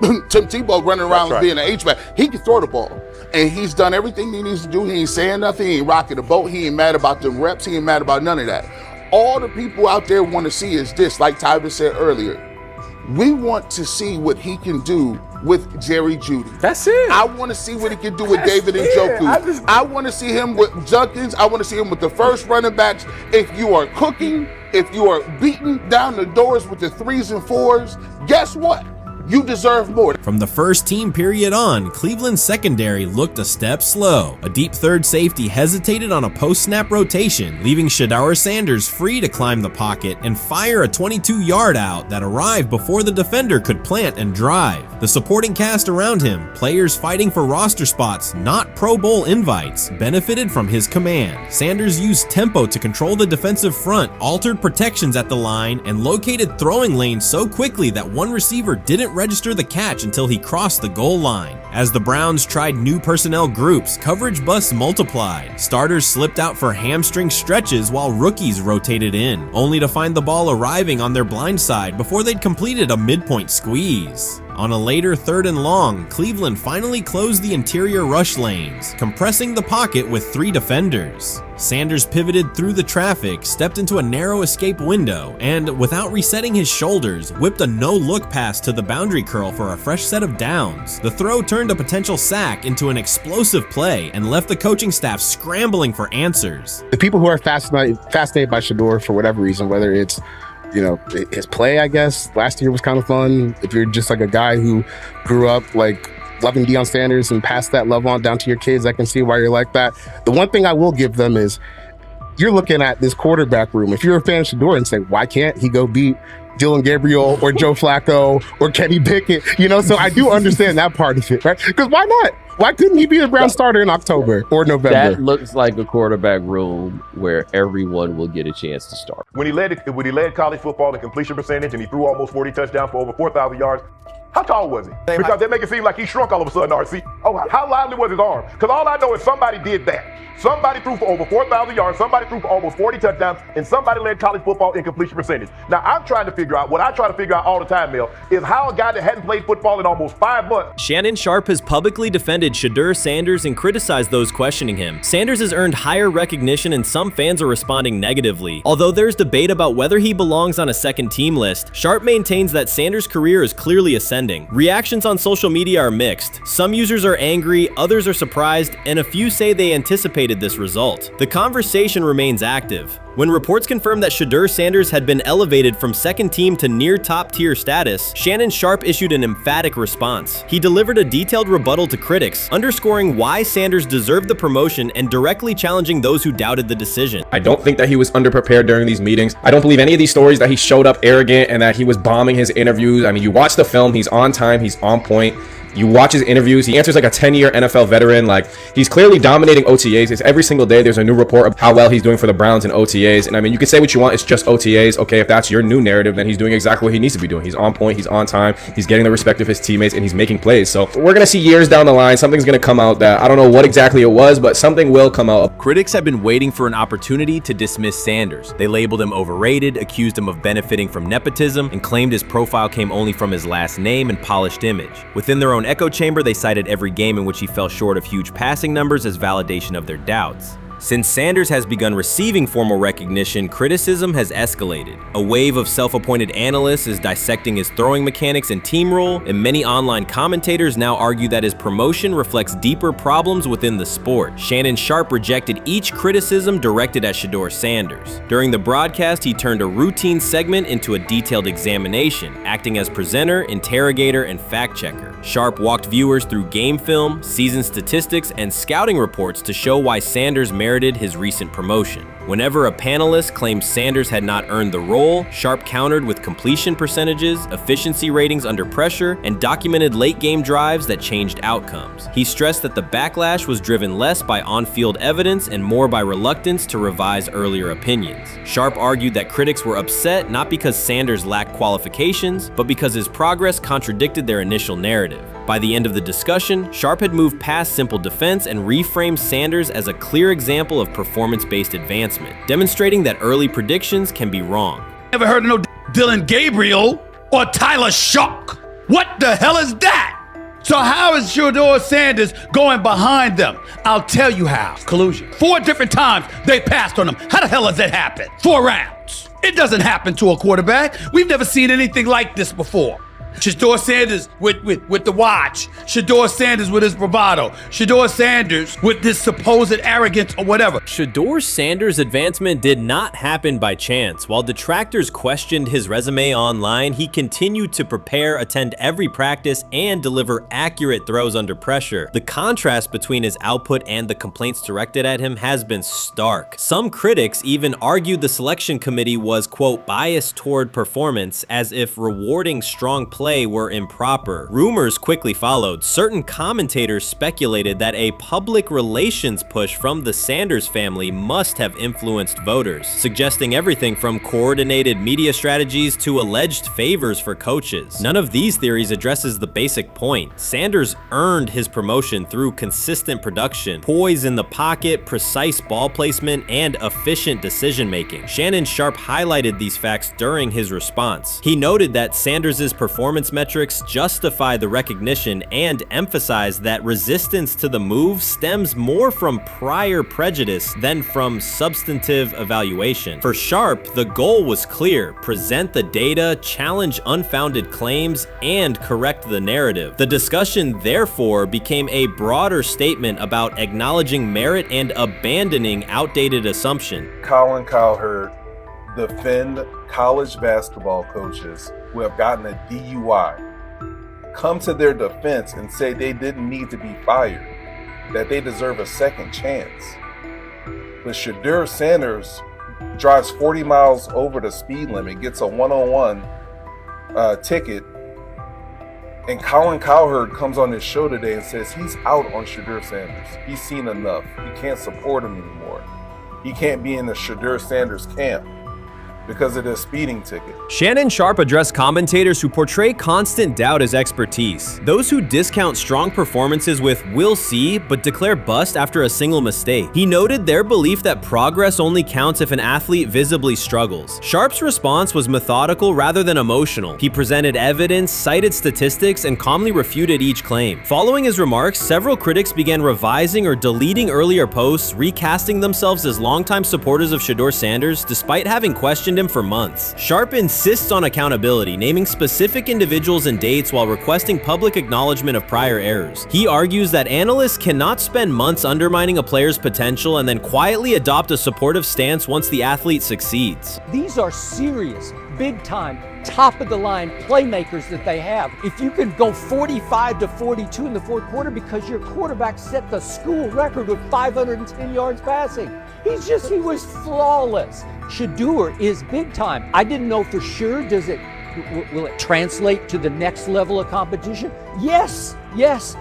Tim Tebow running around being an H-back. He can throw the ball. And he's done everything he needs to do. He ain't saying nothing. He ain't rocking the boat. He ain't mad about the reps. He ain't mad about none of that. All the people out there want to see is this, like Tyler said earlier. We want to see what he can do with Jerry Jeudy. That's it. I want to see what he can do with David Njoku. I want to see him with Junkins. I want to see him with the first running backs. If you are cooking, if you are beating down the doors with the 3s and 4s, guess what? You deserve more. From the first team period on, Cleveland's secondary looked a step slow. A deep third safety hesitated on a post-snap rotation, leaving Shedeur Sanders free to climb the pocket and fire a 22-yard out that arrived before the defender could plant and drive. The supporting cast around him, players fighting for roster spots, not Pro Bowl invites, benefited from his command. Sanders used tempo to control the defensive front, altered protections at the line, and located throwing lanes so quickly that one receiver didn't register the catch until he crossed the goal line. As the Browns tried new personnel groups, coverage busts multiplied. Starters slipped out for hamstring stretches while rookies rotated in, only to find the ball arriving on their blind side before they'd completed a midpoint squeeze. On a later 3rd and long, Cleveland finally closed the interior rush lanes, compressing the pocket with 3 defenders. Sanders pivoted through the traffic, stepped into a narrow escape window, and, without resetting his shoulders, whipped a no-look pass to the boundary curl for a fresh set of downs. The throw turned a potential sack into an explosive play and left the coaching staff scrambling for answers. The people who are fascinated by Shedeur for whatever reason, whether it's his play, I guess, last year was kind of fun. If you're just like a guy who grew up like loving Deion Sanders and passed that love on down to your kids, I can see why you're like that. The one thing I will give them is you're looking at this quarterback room. If you're a fan of Shedeur and say, why can't he go beat Dillon Gabriel or Joe Flacco or Kenny Pickett? So I do understand that part of it, right? Because why not? Why couldn't he be the Brown starter in October or November? That looks like a quarterback room where everyone will get a chance to start. When he led college football in completion percentage and he threw almost 40 touchdowns for over 4,000 yards, how tall was he? Because they make it seem like he shrunk all of a sudden, RC. Oh, how lively was his arm? Because all I know is somebody did that. Somebody threw for over 4,000 yards, somebody threw for almost 40 touchdowns, and somebody led college football in completion percentage. Now, I'm trying to figure out, what I try to figure out all the time, Mel, is how a guy that hadn't played football in almost 5 months. Shannon Sharp has publicly defended Shedeur Sanders and criticized those questioning him. Sanders has earned higher recognition and some fans are responding negatively. Although there's debate about whether he belongs on a second team list, Sharp maintains that Sanders' career is clearly ascending. Reactions on social media are mixed. Some users are angry, others are surprised, and a few say they anticipated this result. The conversation remains active. When reports confirmed that Shedeur Sanders had been elevated from second team to near top tier status, Shannon Sharp issued an emphatic response. He delivered a detailed rebuttal to critics, underscoring why Sanders deserved the promotion and directly challenging those who doubted the decision. I don't think that he was underprepared during these meetings. I don't believe any of these stories that he showed up arrogant and that he was bombing his interviews. I mean, you watch the film, he's on time, he's on point. You watch his interviews, he answers like a 10-year NFL veteran. Like, he's clearly dominating OTAs. It's every single day there's a new report of how well he's doing for the Browns in OTAs. And I mean, you can say what you want, it's just OTAs. Okay, if that's your new narrative, then he's doing exactly what he needs to be doing. He's on point, he's on time, he's getting the respect of his teammates, and he's making plays. So we're gonna see years down the line, something's gonna come out that I don't know what exactly it was, but something will come out. Critics have been waiting for an opportunity to dismiss Sanders. They labeled him overrated, accused him of benefiting from nepotism, and claimed his profile came only from his last name and polished image. Within their own echo chamber, they cited every game in which he fell short of huge passing numbers as validation of their doubts. Since Sanders has begun receiving formal recognition, criticism has escalated. A wave of self-appointed analysts is dissecting his throwing mechanics and team role, and many online commentators now argue that his promotion reflects deeper problems within the sport. Shannon Sharp rejected each criticism directed at Shedeur Sanders. During the broadcast, he turned a routine segment into a detailed examination, acting as presenter, interrogator, and fact-checker. Sharp walked viewers through game film, season statistics, and scouting reports to show why Sanders merited his recent promotion. Whenever a panelist claimed Sanders had not earned the role, Sharp countered with completion percentages, efficiency ratings under pressure, and documented late-game drives that changed outcomes. He stressed that the backlash was driven less by on-field evidence and more by reluctance to revise earlier opinions. Sharp argued that critics were upset not because Sanders lacked qualifications, but because his progress contradicted their initial narrative. By the end of the discussion, Sharp had moved past simple defense and reframed Sanders as a clear example of performance-based advancement, demonstrating that early predictions can be wrong. Never heard of no Dillon Gabriel or Tyler Shock. What the hell is that? So how is Shedeur Sanders going behind them? I'll tell you how. Collusion. 4 different times they passed on him. How the hell does that happen? 4 rounds. It doesn't happen to a quarterback. We've never seen anything like this before. Shedeur Sanders with the watch. Shedeur Sanders with his bravado. Shedeur Sanders with this supposed arrogance or whatever. Shedeur Sanders' advancement did not happen by chance. While detractors questioned his resume online, he continued to prepare, attend every practice, and deliver accurate throws under pressure. The contrast between his output and the complaints directed at him has been stark. Some critics even argued the selection committee was, quote, biased toward performance, as if rewarding strong play were improper. Rumors quickly followed. Certain commentators speculated that a public relations push from the Sanders family must have influenced voters, suggesting everything from coordinated media strategies to alleged favors for coaches. None of these theories addresses the basic point. Sanders earned his promotion through consistent production, poise in the pocket, precise ball placement, and efficient decision-making. Shannon Sharp highlighted these facts during his response. He noted that Sanders' performance metrics justify the recognition and emphasize that resistance to the move stems more from prior prejudice than from substantive evaluation. For Sharp, the goal was clear: present the data, challenge unfounded claims, and correct the narrative. The discussion therefore became a broader statement about acknowledging merit and abandoning outdated assumption. Colin Cowherd defend college basketball coaches who have gotten a DUI, come to their defense and say they didn't need to be fired, that they deserve a second chance. But Shedeur Sanders drives 40 miles over the speed limit, gets a one-on-one ticket, and Colin Cowherd comes on his show today and says he's out on Shedeur Sanders. He's seen enough. He can't support him anymore. He can't be in the Shedeur Sanders camp because of the speeding ticket. Shannon Sharp addressed commentators who portray constant doubt as expertise. Those who discount strong performances with "we'll see" but declare bust after a single mistake. He noted their belief that progress only counts if an athlete visibly struggles. Sharp's response was methodical rather than emotional. He presented evidence, cited statistics, and calmly refuted each claim. Following his remarks, several critics began revising or deleting earlier posts, recasting themselves as longtime supporters of Shedeur Sanders despite having questioned him for months. Sharp insists on accountability, naming specific individuals and dates while requesting public acknowledgement of prior errors. He argues that analysts cannot spend months undermining a player's potential and then quietly adopt a supportive stance once the athlete succeeds. These are serious, big-time, top-of-the-line playmakers that they have. If you can go 45-42 in the fourth quarter because your quarterback set the school record with 510 yards passing. He was flawless. Shedeur is big time. I didn't know for sure, will it translate to the next level of competition? Yes,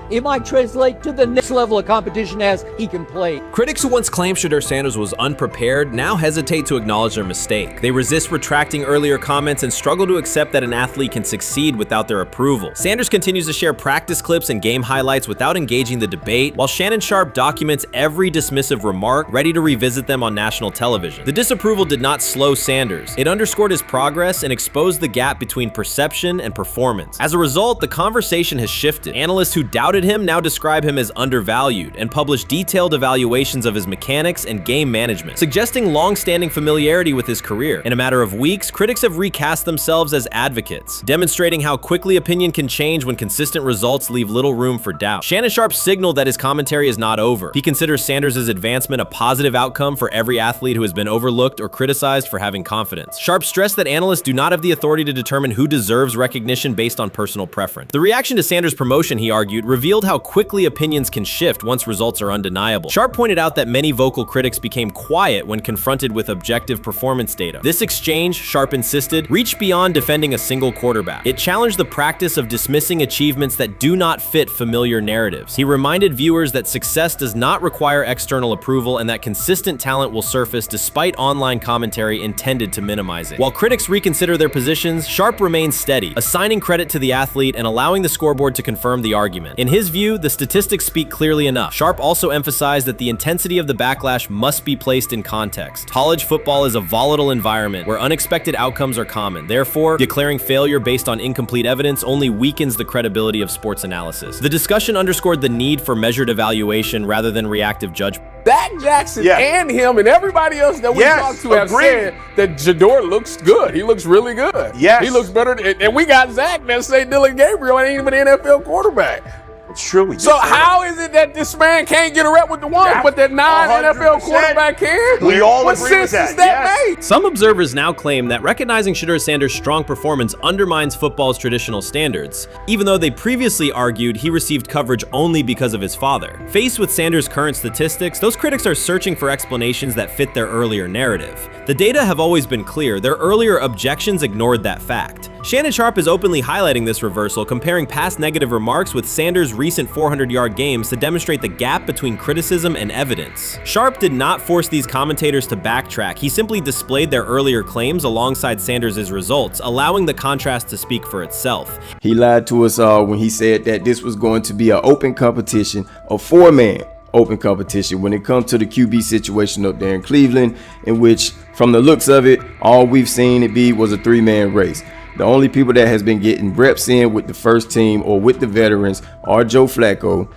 it might translate to the next level of competition as he can play. Critics who once claimed Shedeur Sanders was unprepared now hesitate to acknowledge their mistake. They resist retracting earlier comments and struggle to accept that an athlete can succeed without their approval. Sanders continues to share practice clips and game highlights without engaging the debate, while Shannon Sharp documents every dismissive remark, ready to revisit them on national television. The disapproval did not slow Sanders. It underscored his progress and exposed the gap between perception and performance. As a result, the conversation has shifted. Analysts who doubted him now describe him as undervalued and publish detailed evaluations of his mechanics and game management, suggesting long-standing familiarity with his career. In a matter of weeks, critics have recast themselves as advocates, demonstrating how quickly opinion can change when consistent results leave little room for doubt. Shannon Sharp signaled that his commentary is not over. He considers Sanders' advancement a positive outcome for every athlete who has been overlooked or criticized for having confidence. Sharp stressed that analysts do not have the authority to determine who deserves recognition based on personal preference. The reaction to Sanders' promotion, he argued, revealed how quickly opinions can shift once results are undeniable. Sharp pointed out that many vocal critics became quiet when confronted with objective performance data. This exchange, Sharp insisted, reached beyond defending a single quarterback. It challenged the practice of dismissing achievements that do not fit familiar narratives. He reminded viewers that success does not require external approval and that consistent talent will surface despite online commentary intended to minimize it. While critics reconsider their positions, Sharp remains steady, assigning credit to the athlete and allowing the scoreboard to confirm the argument. In his view, the statistics speak clearly enough. Sharp also emphasized that the intensity of the backlash must be placed in context. College football is a volatile environment where unexpected outcomes are common. Therefore, declaring failure based on incomplete evidence only weakens the credibility of sports analysis. The discussion underscored the need for measured evaluation rather than reactive judgment. Dak Jackson and him and everybody else that we talked to have said that Shedeur looks good. He looks really good. Yes. He looks better. And we got Zach that say Dylan Gabriel ain't even an NFL quarterback. It's true. So how is it that this man can't get a rep with the ones, but that non-NFL quarterback can? We all what agree with sense that. does that make? Some observers now claim that recognizing Shedeur Sanders' strong performance undermines football's traditional standards, even though they previously argued he received coverage only because of his father. Faced with Sanders' current statistics, those critics are searching for explanations that fit their earlier narrative. The data have always been clear. Their earlier objections ignored that fact. Shannon Sharp is openly highlighting this reversal, comparing past negative remarks with Sanders' recent 400-yard games to demonstrate the gap between criticism and evidence. Sharp did not force these commentators to backtrack. He simply displayed their earlier claims alongside Sanders' results, allowing the contrast to speak for itself. He lied to us all when he said that this was going to be an open competition, a four-man open competition when it comes to the QB situation up there in Cleveland, in which, from the looks of it, all we've seen it be was a three-man race. The only people that has been getting reps in with the first team or with the veterans are Joe Flacco,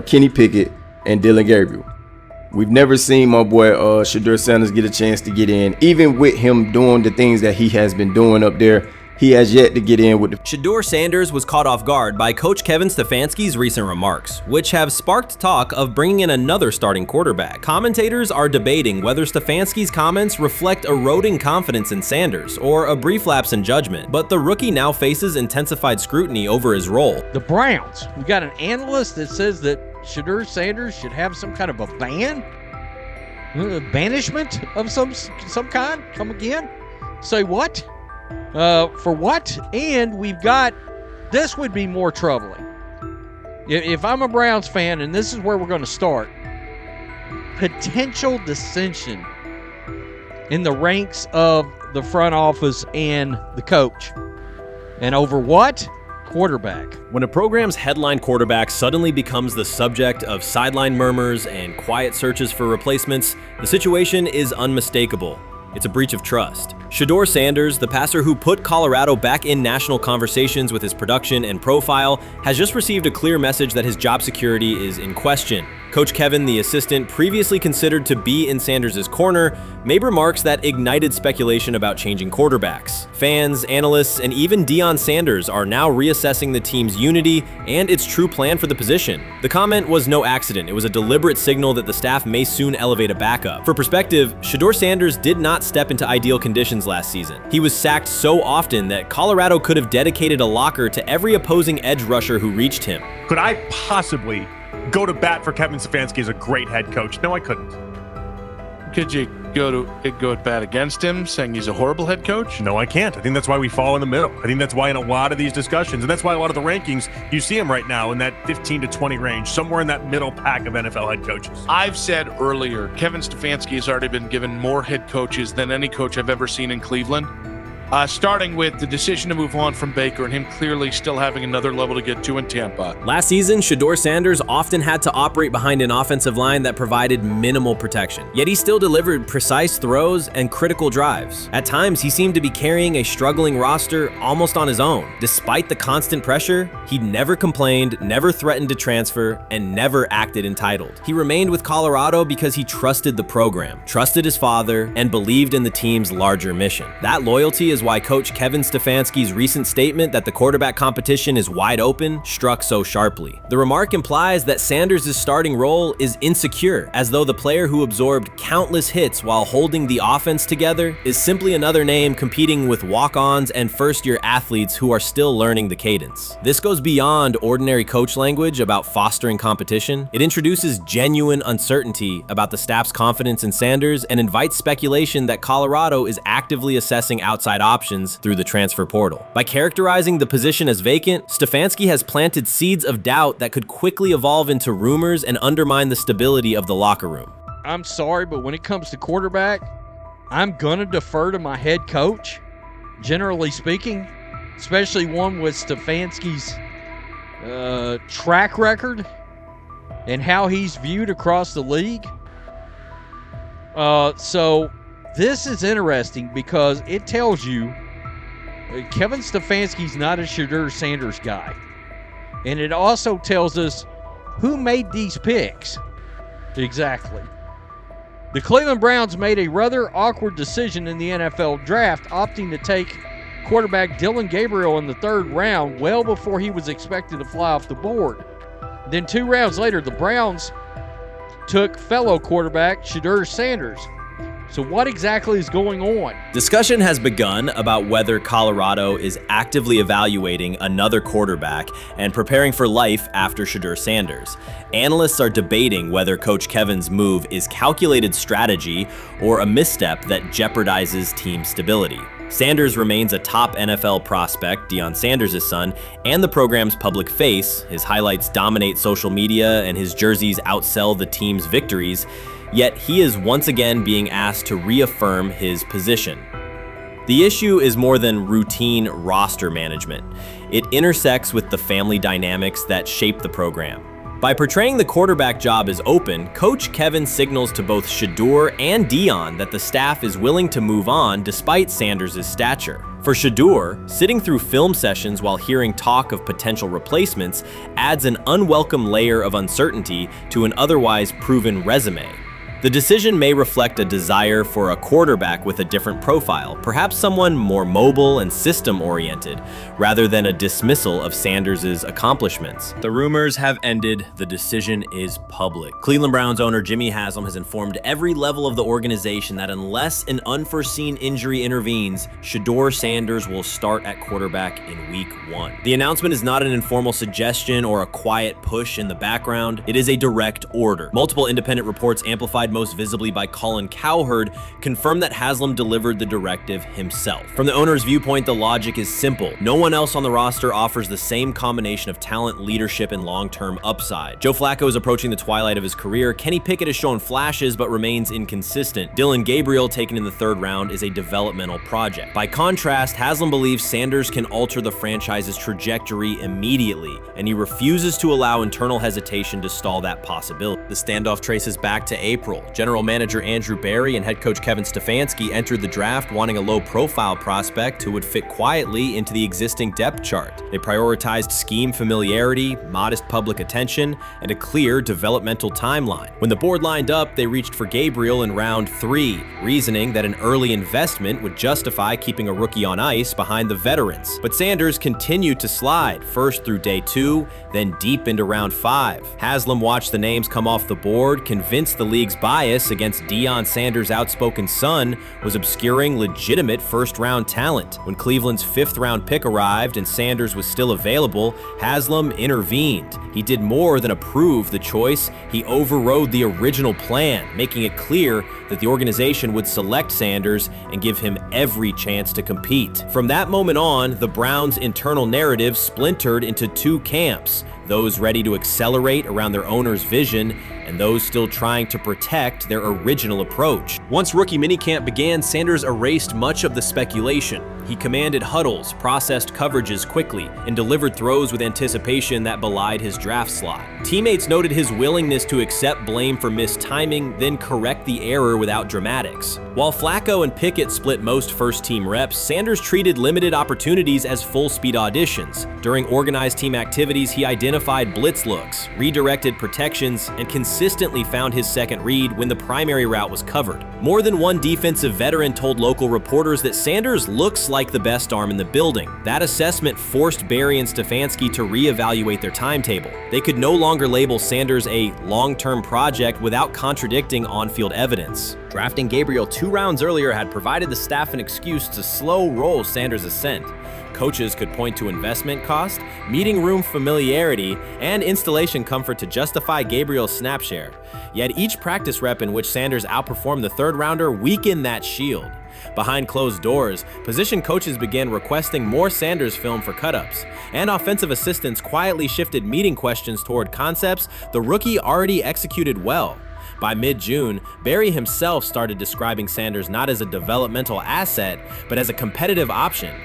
Kenny Pickett, and Dylan Gabriel. We've never seen my boy Shedeur Sanders get a chance to get in. Even with him doing the things that he has been doing up there, he has yet to get in with the... Shedeur Sanders was caught off guard by Coach Kevin Stefanski's recent remarks, which have sparked talk of bringing in another starting quarterback. Commentators are debating whether Stefanski's comments reflect eroding confidence in Sanders or a brief lapse in judgment, but the rookie now faces intensified scrutiny over his role. The Browns, we got an analyst that says that Shedeur Sanders should have some kind of a ban? Banishment of some kind? Come again? Say what? For what? And we've got, this would be more troubling. If I'm a Browns fan, and this is where we're going to start, potential dissension in the ranks of the front office and the coach. And over what? Quarterback. When a program's headline quarterback suddenly becomes the subject of sideline murmurs and quiet searches for replacements, the situation is unmistakable. It's a breach of trust. Shedeur Sanders, the passer who put Colorado back in national conversations with his production and profile, has just received a clear message that his job security is in question. Coach Kevin, the assistant previously considered to be in Sanders' corner, made remarks that ignited speculation about changing quarterbacks. Fans, analysts, and even Deion Sanders are now reassessing the team's unity and its true plan for the position. The comment was no accident. It was a deliberate signal that the staff may soon elevate a backup. For perspective, Shedeur Sanders did not step into ideal conditions last season. He was sacked so often that Colorado could have dedicated a locker to every opposing edge rusher who reached him. Could I possibly go to bat for Kevin Stefanski as a great head coach? No, I couldn't. Could you go at bat against him, saying he's a horrible head coach? No, I can't. I think that's why we fall in the middle. I think that's why in a lot of these discussions, and that's why a lot of the rankings, you see him right now in that 15 to 20 range, somewhere in that middle pack of NFL head coaches. I've said earlier, Kevin Stefanski has already been given more head coaches than any coach I've ever seen in Cleveland. Starting with the decision to move on from Baker and him clearly still having another level to get to in Tampa. Last season, Shedeur Sanders often had to operate behind an offensive line that provided minimal protection, yet he still delivered precise throws and critical drives. At times, he seemed to be carrying a struggling roster almost on his own. Despite the constant pressure, he never complained, never threatened to transfer, and never acted entitled. He remained with Colorado because he trusted the program, trusted his father, and believed in the team's larger mission. That loyalty is why Coach Kevin Stefanski's recent statement that the quarterback competition is wide open struck so sharply. The remark implies that Sanders' starting role is insecure, as though the player who absorbed countless hits while holding the offense together is simply another name competing with walk-ons and first-year athletes who are still learning the cadence. This goes beyond ordinary coach language about fostering competition. It introduces genuine uncertainty about the staff's confidence in Sanders and invites speculation that Colorado is actively assessing outside options through the transfer portal. By characterizing the position as vacant, Stefanski has planted seeds of doubt that could quickly evolve into rumors and undermine the stability of the locker room. I'm sorry, but when it comes to quarterback, I'm gonna defer to my head coach, generally speaking, especially one with Stefanski's track record and how he's viewed across the league. So this is interesting because it tells you Kevin Stefanski's not a Shedeur Sanders guy. And it also tells us who made these picks. Exactly. The Cleveland Browns made a rather awkward decision in the NFL draft, opting to take quarterback Dillon Gabriel in the 3rd round, well before he was expected to fly off the board. Then 2 rounds later, the Browns took fellow quarterback Shedeur Sanders. So what exactly is going on? Discussion has begun about whether Colorado is actively evaluating another quarterback and preparing for life after Shedeur Sanders. Analysts are debating whether Coach Kevin's move is calculated strategy or a misstep that jeopardizes team stability. Sanders remains a top NFL prospect, Deion Sanders' son, and the program's public face. His highlights dominate social media and his jerseys outsell the team's victories. Yet he is once again being asked to reaffirm his position. The issue is more than routine roster management. It intersects with the family dynamics that shape the program. By portraying the quarterback job as open, Coach Kevin signals to both Shedeur and Dion that the staff is willing to move on despite Sanders' stature. For Shedeur, sitting through film sessions while hearing talk of potential replacements adds an unwelcome layer of uncertainty to an otherwise proven resume. The decision may reflect a desire for a quarterback with a different profile, perhaps someone more mobile and system-oriented, rather than a dismissal of Sanders' accomplishments. The rumors have ended, the decision is public. Cleveland Browns owner Jimmy Haslam has informed every level of the organization that unless an unforeseen injury intervenes, Shedeur Sanders will start at quarterback in week 1. The announcement is not an informal suggestion or a quiet push in the background, it is a direct order. Multiple independent reports amplified most visibly by Colin Cowherd, confirmed that Haslam delivered the directive himself. From the owner's viewpoint, the logic is simple. No one else on the roster offers the same combination of talent, leadership, and long-term upside. Joe Flacco is approaching the twilight of his career. Kenny Pickett has shown flashes but remains inconsistent. Dillon Gabriel, taken in the 3rd round, is a developmental project. By contrast, Haslam believes Sanders can alter the franchise's trajectory immediately, and he refuses to allow internal hesitation to stall that possibility. The standoff traces back to April. General Manager Andrew Berry and head coach Kevin Stefanski entered the draft wanting a low-profile prospect who would fit quietly into the existing depth chart. They prioritized scheme familiarity, modest public attention, and a clear developmental timeline. When the board lined up, they reached for Gabriel in round 3, reasoning that an early investment would justify keeping a rookie on ice behind the veterans. But Sanders continued to slide, first through day 2, then deep into round 5. Haslam watched the names come off the board, convinced the league's bias against Deion Sanders' outspoken son was obscuring legitimate first-round talent. When Cleveland's 5th-round pick arrived and Sanders was still available, Haslam intervened. He did more than approve the choice, he overrode the original plan, making it clear that the organization would select Sanders and give him every chance to compete. From that moment on, the Browns' internal narrative splintered into 2 camps, those ready to accelerate around their owner's vision, and those still trying to protect their original approach. Once rookie minicamp began, Sanders erased much of the speculation. He commanded huddles, processed coverages quickly, and delivered throws with anticipation that belied his draft slot. Teammates noted his willingness to accept blame for missed timing, then correct the error without dramatics. While Flacco and Pickett split most first-team reps, Sanders treated limited opportunities as full-speed auditions. During organized team activities, he identified blitz looks, redirected protections, and consistently found his second read when the primary route was covered. More than one defensive veteran told local reporters that Sanders looks like the best arm in the building. That assessment forced Berry and Stefanski to reevaluate their timetable. They could no longer label Sanders a long-term project without contradicting on-field evidence. Drafting Gabriel 2 rounds earlier had provided the staff an excuse to slow roll Sanders' ascent. Coaches could point to investment cost, meeting room familiarity, and installation comfort to justify Gabriel's snap share. Yet each practice rep in which Sanders outperformed the 3rd rounder weakened that shield. Behind closed doors, position coaches began requesting more Sanders film for cut-ups, and offensive assistants quietly shifted meeting questions toward concepts the rookie already executed well. By mid-June, Berry himself started describing Sanders not as a developmental asset, but as a competitive option.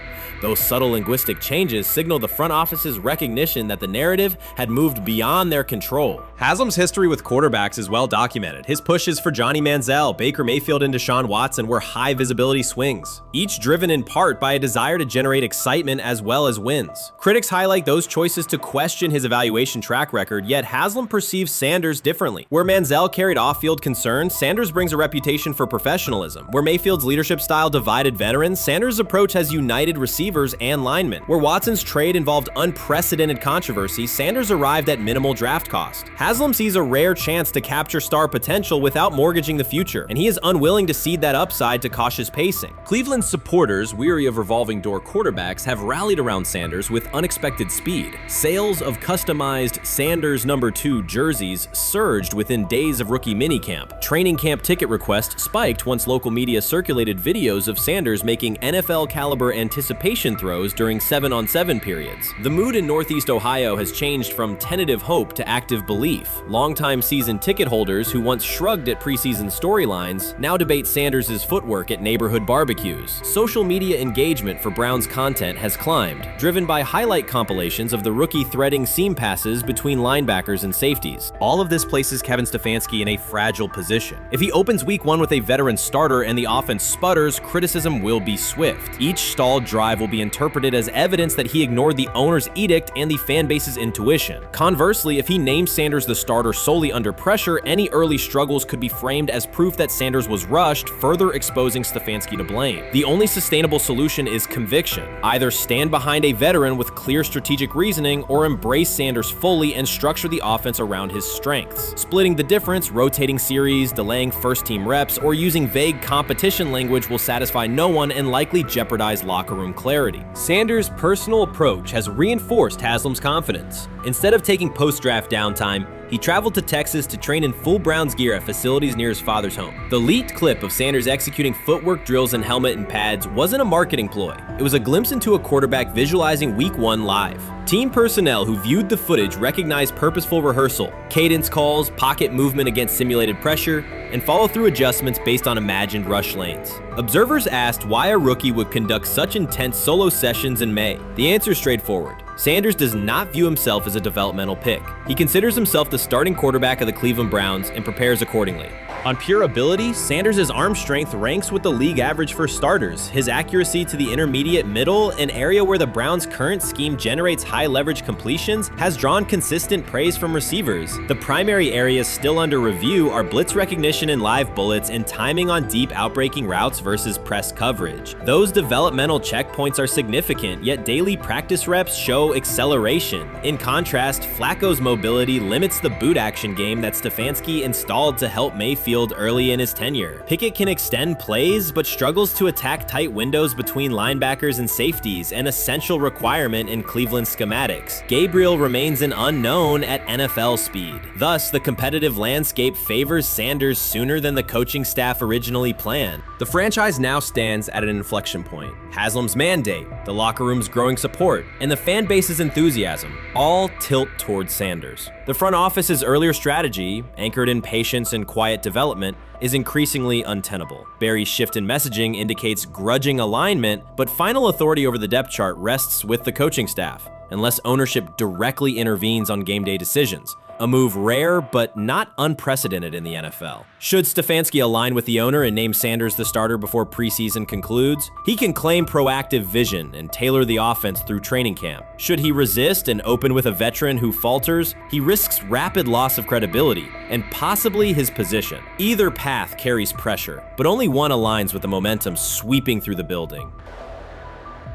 Those subtle linguistic changes signal the front office's recognition that the narrative had moved beyond their control. Haslam's history with quarterbacks is well documented. His pushes for Johnny Manziel, Baker Mayfield, and Deshaun Watson were high visibility swings, each driven in part by a desire to generate excitement as well as wins. Critics highlight those choices to question his evaluation track record, yet Haslam perceives Sanders differently. Where Manziel carried off-field concerns, Sanders brings a reputation for professionalism. Where Mayfield's leadership style divided veterans, Sanders' approach has united receivers and linemen. Where Watson's trade involved unprecedented controversy, Sanders arrived at minimal draft cost. Haslam sees a rare chance to capture star potential without mortgaging the future, and he is unwilling to cede that upside to cautious pacing. Cleveland's supporters, weary of revolving door quarterbacks, have rallied around Sanders with unexpected speed. Sales of customized Sanders number 2 jerseys surged within days of rookie minicamp. Training camp ticket requests spiked once local media circulated videos of Sanders making NFL-caliber anticipation throws during 7-on-7 periods. The mood in Northeast Ohio has changed from tentative hope to active belief. Longtime season ticket holders who once shrugged at preseason storylines now debate Sanders' footwork at neighborhood barbecues. Social media engagement for Brown's content has climbed, driven by highlight compilations of the rookie threading seam passes between linebackers and safeties. All of this places Kevin Stefanski in a fragile position. If he opens week 1 with a veteran starter and the offense sputters, criticism will be swift. Each stalled drive will be interpreted as evidence that he ignored the owner's edict and the fan base's intuition. Conversely, if he names Sanders the starter solely under pressure, any early struggles could be framed as proof that Sanders was rushed, further exposing Stefanski to blame. The only sustainable solution is conviction. Either stand behind a veteran with clear strategic reasoning or embrace Sanders fully and structure the offense around his strengths. Splitting the difference, rotating series, delaying first-team reps, or using vague competition language will satisfy no one and likely jeopardize locker room clarity. Sanders' personal approach has reinforced Haslam's confidence. Instead of taking post-draft downtime, he traveled to Texas to train in full Browns gear at facilities near his father's home. The leaked clip of Sanders executing footwork drills in helmet and pads wasn't a marketing ploy. It was a glimpse into a quarterback visualizing Week 1 live. Team personnel who viewed the footage recognized purposeful rehearsal, cadence calls, pocket movement against simulated pressure, and follow-through adjustments based on imagined rush lanes. Observers asked why a rookie would conduct such intense solo sessions in May. The answer is straightforward. Sanders does not view himself as a developmental pick. He considers himself the starting quarterback of the Cleveland Browns and prepares accordingly. On pure ability, Sanders' arm strength ranks with the league average for starters. His accuracy to the intermediate middle, an area where the Browns' current scheme generates high leverage completions, has drawn consistent praise from receivers. The primary areas still under review are blitz recognition and live bullets and timing on deep outbreaking routes versus press coverage. Those developmental checkpoints are significant, yet daily practice reps show acceleration. In contrast, Flacco's mobility limits the boot action game that Stefanski installed to help Mayfield early in his tenure. Pickett can extend plays, but struggles to attack tight windows between linebackers and safeties, an essential requirement in Cleveland schematics. Gabriel remains an unknown at NFL speed. Thus, the competitive landscape favors Sanders sooner than the coaching staff originally planned. The franchise now stands at an inflection point. Haslam's mandate, the locker room's growing support, and the fan base's enthusiasm all tilt towards Sanders. The front office's earlier strategy, anchored in patience and quiet development, is increasingly untenable. Barry's shift in messaging indicates grudging alignment, but final authority over the depth chart rests with the coaching staff, unless ownership directly intervenes on game day decisions. A move rare, but not unprecedented in the NFL. Should Stefanski align with the owner and name Sanders the starter before preseason concludes, he can claim proactive vision and tailor the offense through training camp. Should he resist and open with a veteran who falters, he risks rapid loss of credibility and possibly his position. Either path carries pressure, but only one aligns with the momentum sweeping through the building.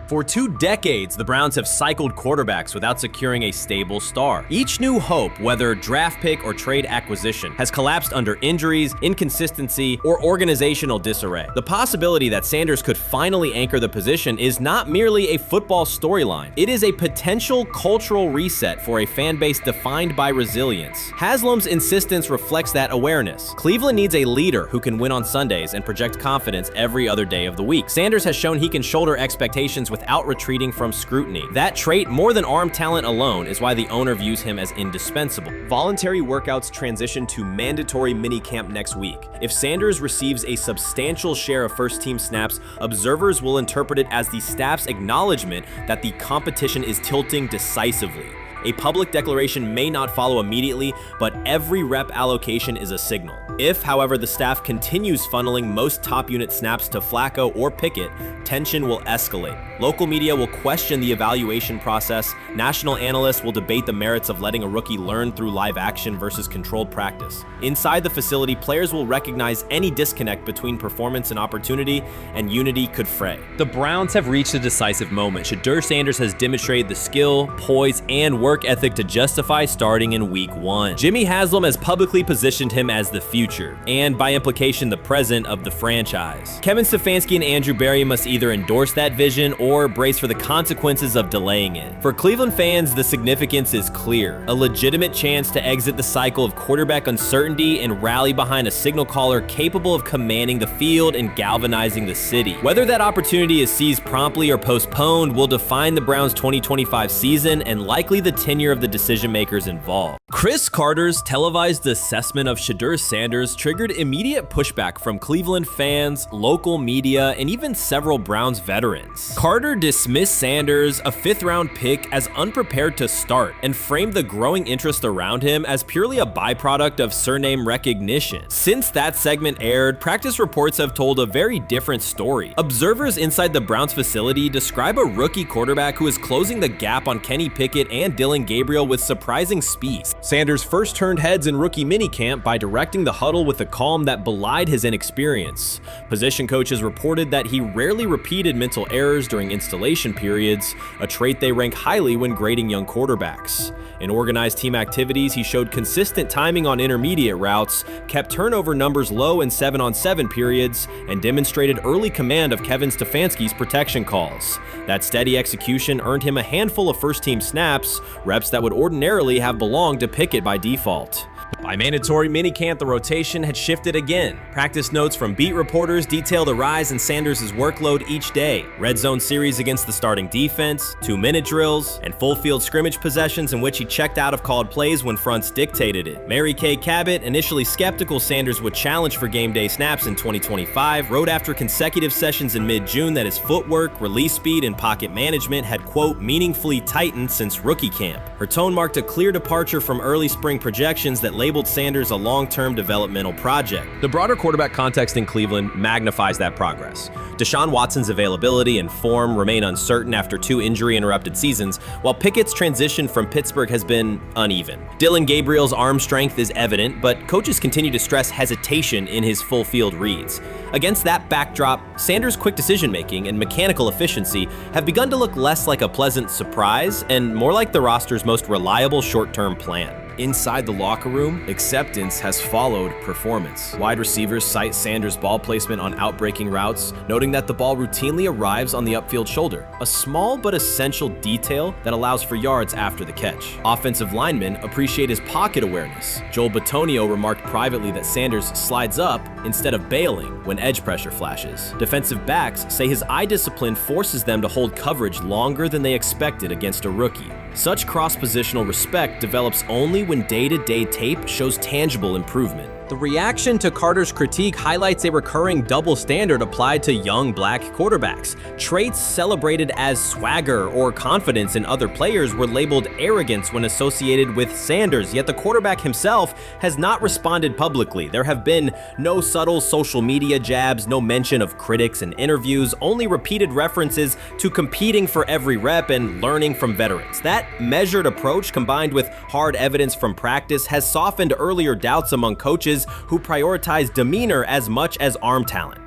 For 2 decades, the Browns have cycled quarterbacks without securing a stable star. Each new hope, whether draft pick or trade acquisition, has collapsed under injuries, inconsistency, or organizational disarray. The possibility that Sanders could finally anchor the position is not merely a football storyline. It is a potential cultural reset for a fan base defined by resilience. Haslam's insistence reflects that awareness. Cleveland needs a leader who can win on Sundays and project confidence every other day of the week. Sanders has shown he can shoulder expectations with without retreating from scrutiny. That trait, more than arm talent alone, is why the owner views him as indispensable. Voluntary workouts transition to mandatory minicamp next week. If Sanders receives a substantial share of first-team snaps, observers will interpret it as the staff's acknowledgement that the competition is tilting decisively. A public declaration may not follow immediately, but every rep allocation is a signal. If, however, the staff continues funneling most top unit snaps to Flacco or Pickett, tension will escalate. Local media will question the evaluation process. National analysts will debate the merits of letting a rookie learn through live action versus controlled practice. Inside the facility, players will recognize any disconnect between performance and opportunity, and unity could fray. The Browns have reached a decisive moment. Shedeur Sanders has demonstrated the skill, poise, and work ethic to justify starting in Week 1. Jimmy Haslam has publicly positioned him as the future, and by implication the present, of the franchise. Kevin Stefanski and Andrew Berry must either endorse that vision or brace for the consequences of delaying it. For Cleveland fans, the significance is clear. A legitimate chance to exit the cycle of quarterback uncertainty and rally behind a signal caller capable of commanding the field and galvanizing the city. Whether that opportunity is seized promptly or postponed will define the Browns' 2025 season and likely the tenure of the decision makers involved. Chris Carter's televised assessment of Shedeur Sanders triggered immediate pushback from Cleveland fans, local media, and even several Browns veterans. Carter dismissed Sanders, a 5th-round pick, as unprepared to start and framed the growing interest around him as purely a byproduct of surname recognition. Since that segment aired, practice reports have told a very different story. Observers inside the Browns facility describe a rookie quarterback who is closing the gap on Kenny Pickett and Dillon Gabriel with surprising speed. Sanders first turned heads in rookie minicamp by directing the huddle with a calm that belied his inexperience. Position coaches reported that he rarely repeated mental errors during installation periods, a trait they rank highly when grading young quarterbacks. In organized team activities, he showed consistent timing on intermediate routes, kept turnover numbers low in 7-on-7 periods, and demonstrated early command of Kevin Stefanski's protection calls. That steady execution earned him a handful of first-team snaps, reps that would ordinarily have belonged to Pickett by default. By mandatory minicamp, the rotation had shifted again. Practice notes from beat reporters detail the rise in Sanders' workload each day. Red zone series against the starting defense, 2-minute drills, and full field scrimmage possessions in which he checked out of called plays when fronts dictated it. Mary Kay Cabot, initially skeptical Sanders would challenge for game day snaps in 2025, wrote after consecutive sessions in mid-June that his footwork, release speed, and pocket management had, quote, meaningfully tightened since rookie camp. Her tone marked a clear departure from early spring projections that labeled Sanders a long-term developmental project. The broader quarterback context in Cleveland magnifies that progress. Deshaun Watson's availability and form remain uncertain after 2 injury-interrupted seasons, while Pickett's transition from Pittsburgh has been uneven. Dillon Gabriel's arm strength is evident, but coaches continue to stress hesitation in his full-field reads. Against that backdrop, Sanders' quick decision-making and mechanical efficiency have begun to look less like a pleasant surprise and more like the roster's most reliable short-term plan. Inside the locker room, acceptance has followed performance. Wide receivers cite Sanders' ball placement on outbreaking routes, noting that the ball routinely arrives on the upfield shoulder, a small but essential detail that allows for yards after the catch. Offensive linemen appreciate his pocket awareness. Joel Bitonio remarked privately that Sanders slides up instead of bailing when edge pressure flashes. Defensive backs say his eye discipline forces them to hold coverage longer than they expected against a rookie. Such cross-positional respect develops only when day-to-day tape shows tangible improvement. The reaction to Carter's critique highlights a recurring double standard applied to young black quarterbacks. Traits celebrated as swagger or confidence in other players were labeled arrogance when associated with Sanders, yet the quarterback himself has not responded publicly. There have been no subtle social media jabs, no mention of critics in interviews, only repeated references to competing for every rep and learning from veterans. That measured approach, combined with hard evidence from practice, has softened earlier doubts among coaches who prioritize demeanor as much as arm talent.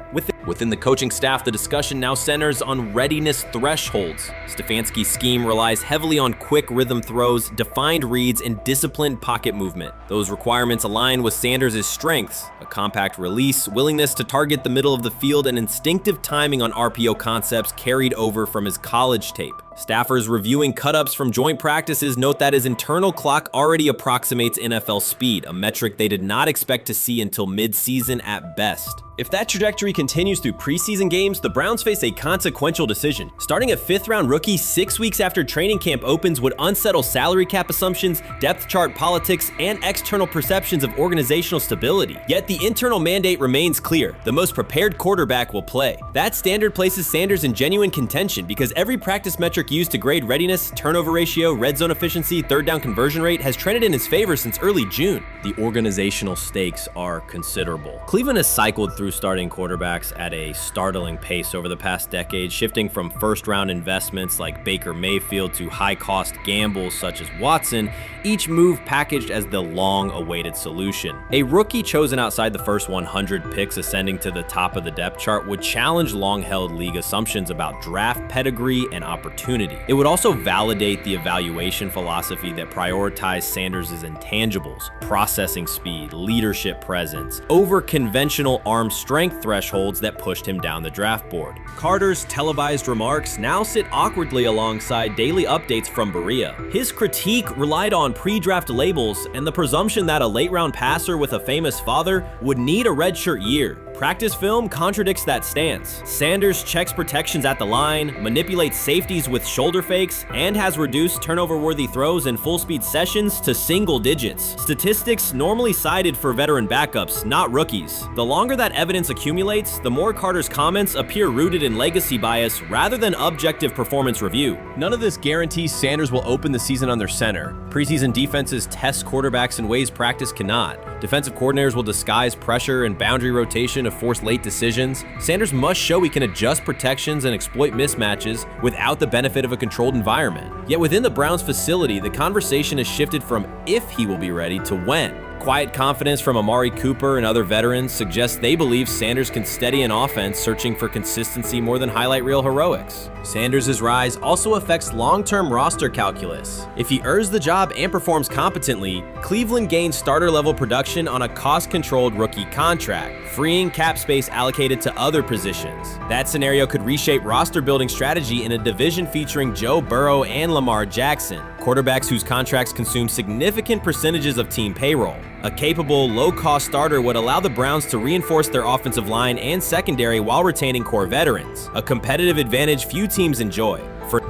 Within the coaching staff, the discussion now centers on readiness thresholds. Stefanski's scheme relies heavily on quick rhythm throws, defined reads, and disciplined pocket movement. Those requirements align with Sanders' strengths: a compact release, willingness to target the middle of the field, and instinctive timing on RPO concepts carried over from his college tape. Staffers reviewing cut-ups from joint practices note that his internal clock already approximates NFL speed, a metric they did not expect to see until mid-season at best. If that trajectory continues through preseason games, the Browns face a consequential decision. Starting a 5th-round rookie 6 weeks after training camp opens would unsettle salary cap assumptions, depth chart politics, and external perceptions of organizational stability. Yet the internal mandate remains clear: the most prepared quarterback will play. That standard places Sanders in genuine contention because every practice metric used to grade readiness, turnover ratio, red zone efficiency, third down conversion rate has trended in his favor since early June. The organizational stakes are considerable. Cleveland has cycled through starting quarterbacks at a startling pace over the past decade, shifting from first-round investments like Baker Mayfield to high-cost gambles such as Watson, each move packaged as the long-awaited solution. A rookie chosen outside the first 100 picks ascending to the top of the depth chart would challenge long-held league assumptions about draft pedigree and opportunity. It would also validate the evaluation philosophy that prioritized Sanders' intangibles: processing speed, leadership presence, over conventional arm strength thresholds that pushed him down the draft board. Carter's televised remarks now sit awkwardly alongside daily updates from Berea. His critique relied on pre-draft labels and the presumption that a late-round passer with a famous father would need a redshirt year. Practice film contradicts that stance. Sanders checks protections at the line, manipulates safeties with shoulder fakes, and has reduced turnover-worthy throws in full-speed sessions to single digits. Statistics normally cited for veteran backups, not rookies. The longer that evidence accumulates, the more Carter's comments appear rooted in legacy bias rather than objective performance review. None of this guarantees Sanders will open the season under center. Preseason defenses test quarterbacks in ways practice cannot. Defensive coordinators will disguise pressure and boundary rotation to force late decisions. Sanders must show he can adjust protections and exploit mismatches without the benefit of a controlled environment. Yet within the Browns facility, the conversation has shifted from if he will be ready to when. Quiet confidence from Amari Cooper and other veterans suggests they believe Sanders can steady an offense searching for consistency more than highlight reel heroics. Sanders' rise also affects long-term roster calculus. If he earns the job and performs competently, Cleveland gains starter-level production on a cost-controlled rookie contract, freeing cap space allocated to other positions. That scenario could reshape roster-building strategy in a division featuring Joe Burrow and Lamar Jackson, quarterbacks whose contracts consume significant percentages of team payroll. A capable, low-cost starter would allow the Browns to reinforce their offensive line and secondary while retaining core veterans, a competitive advantage few teams enjoy.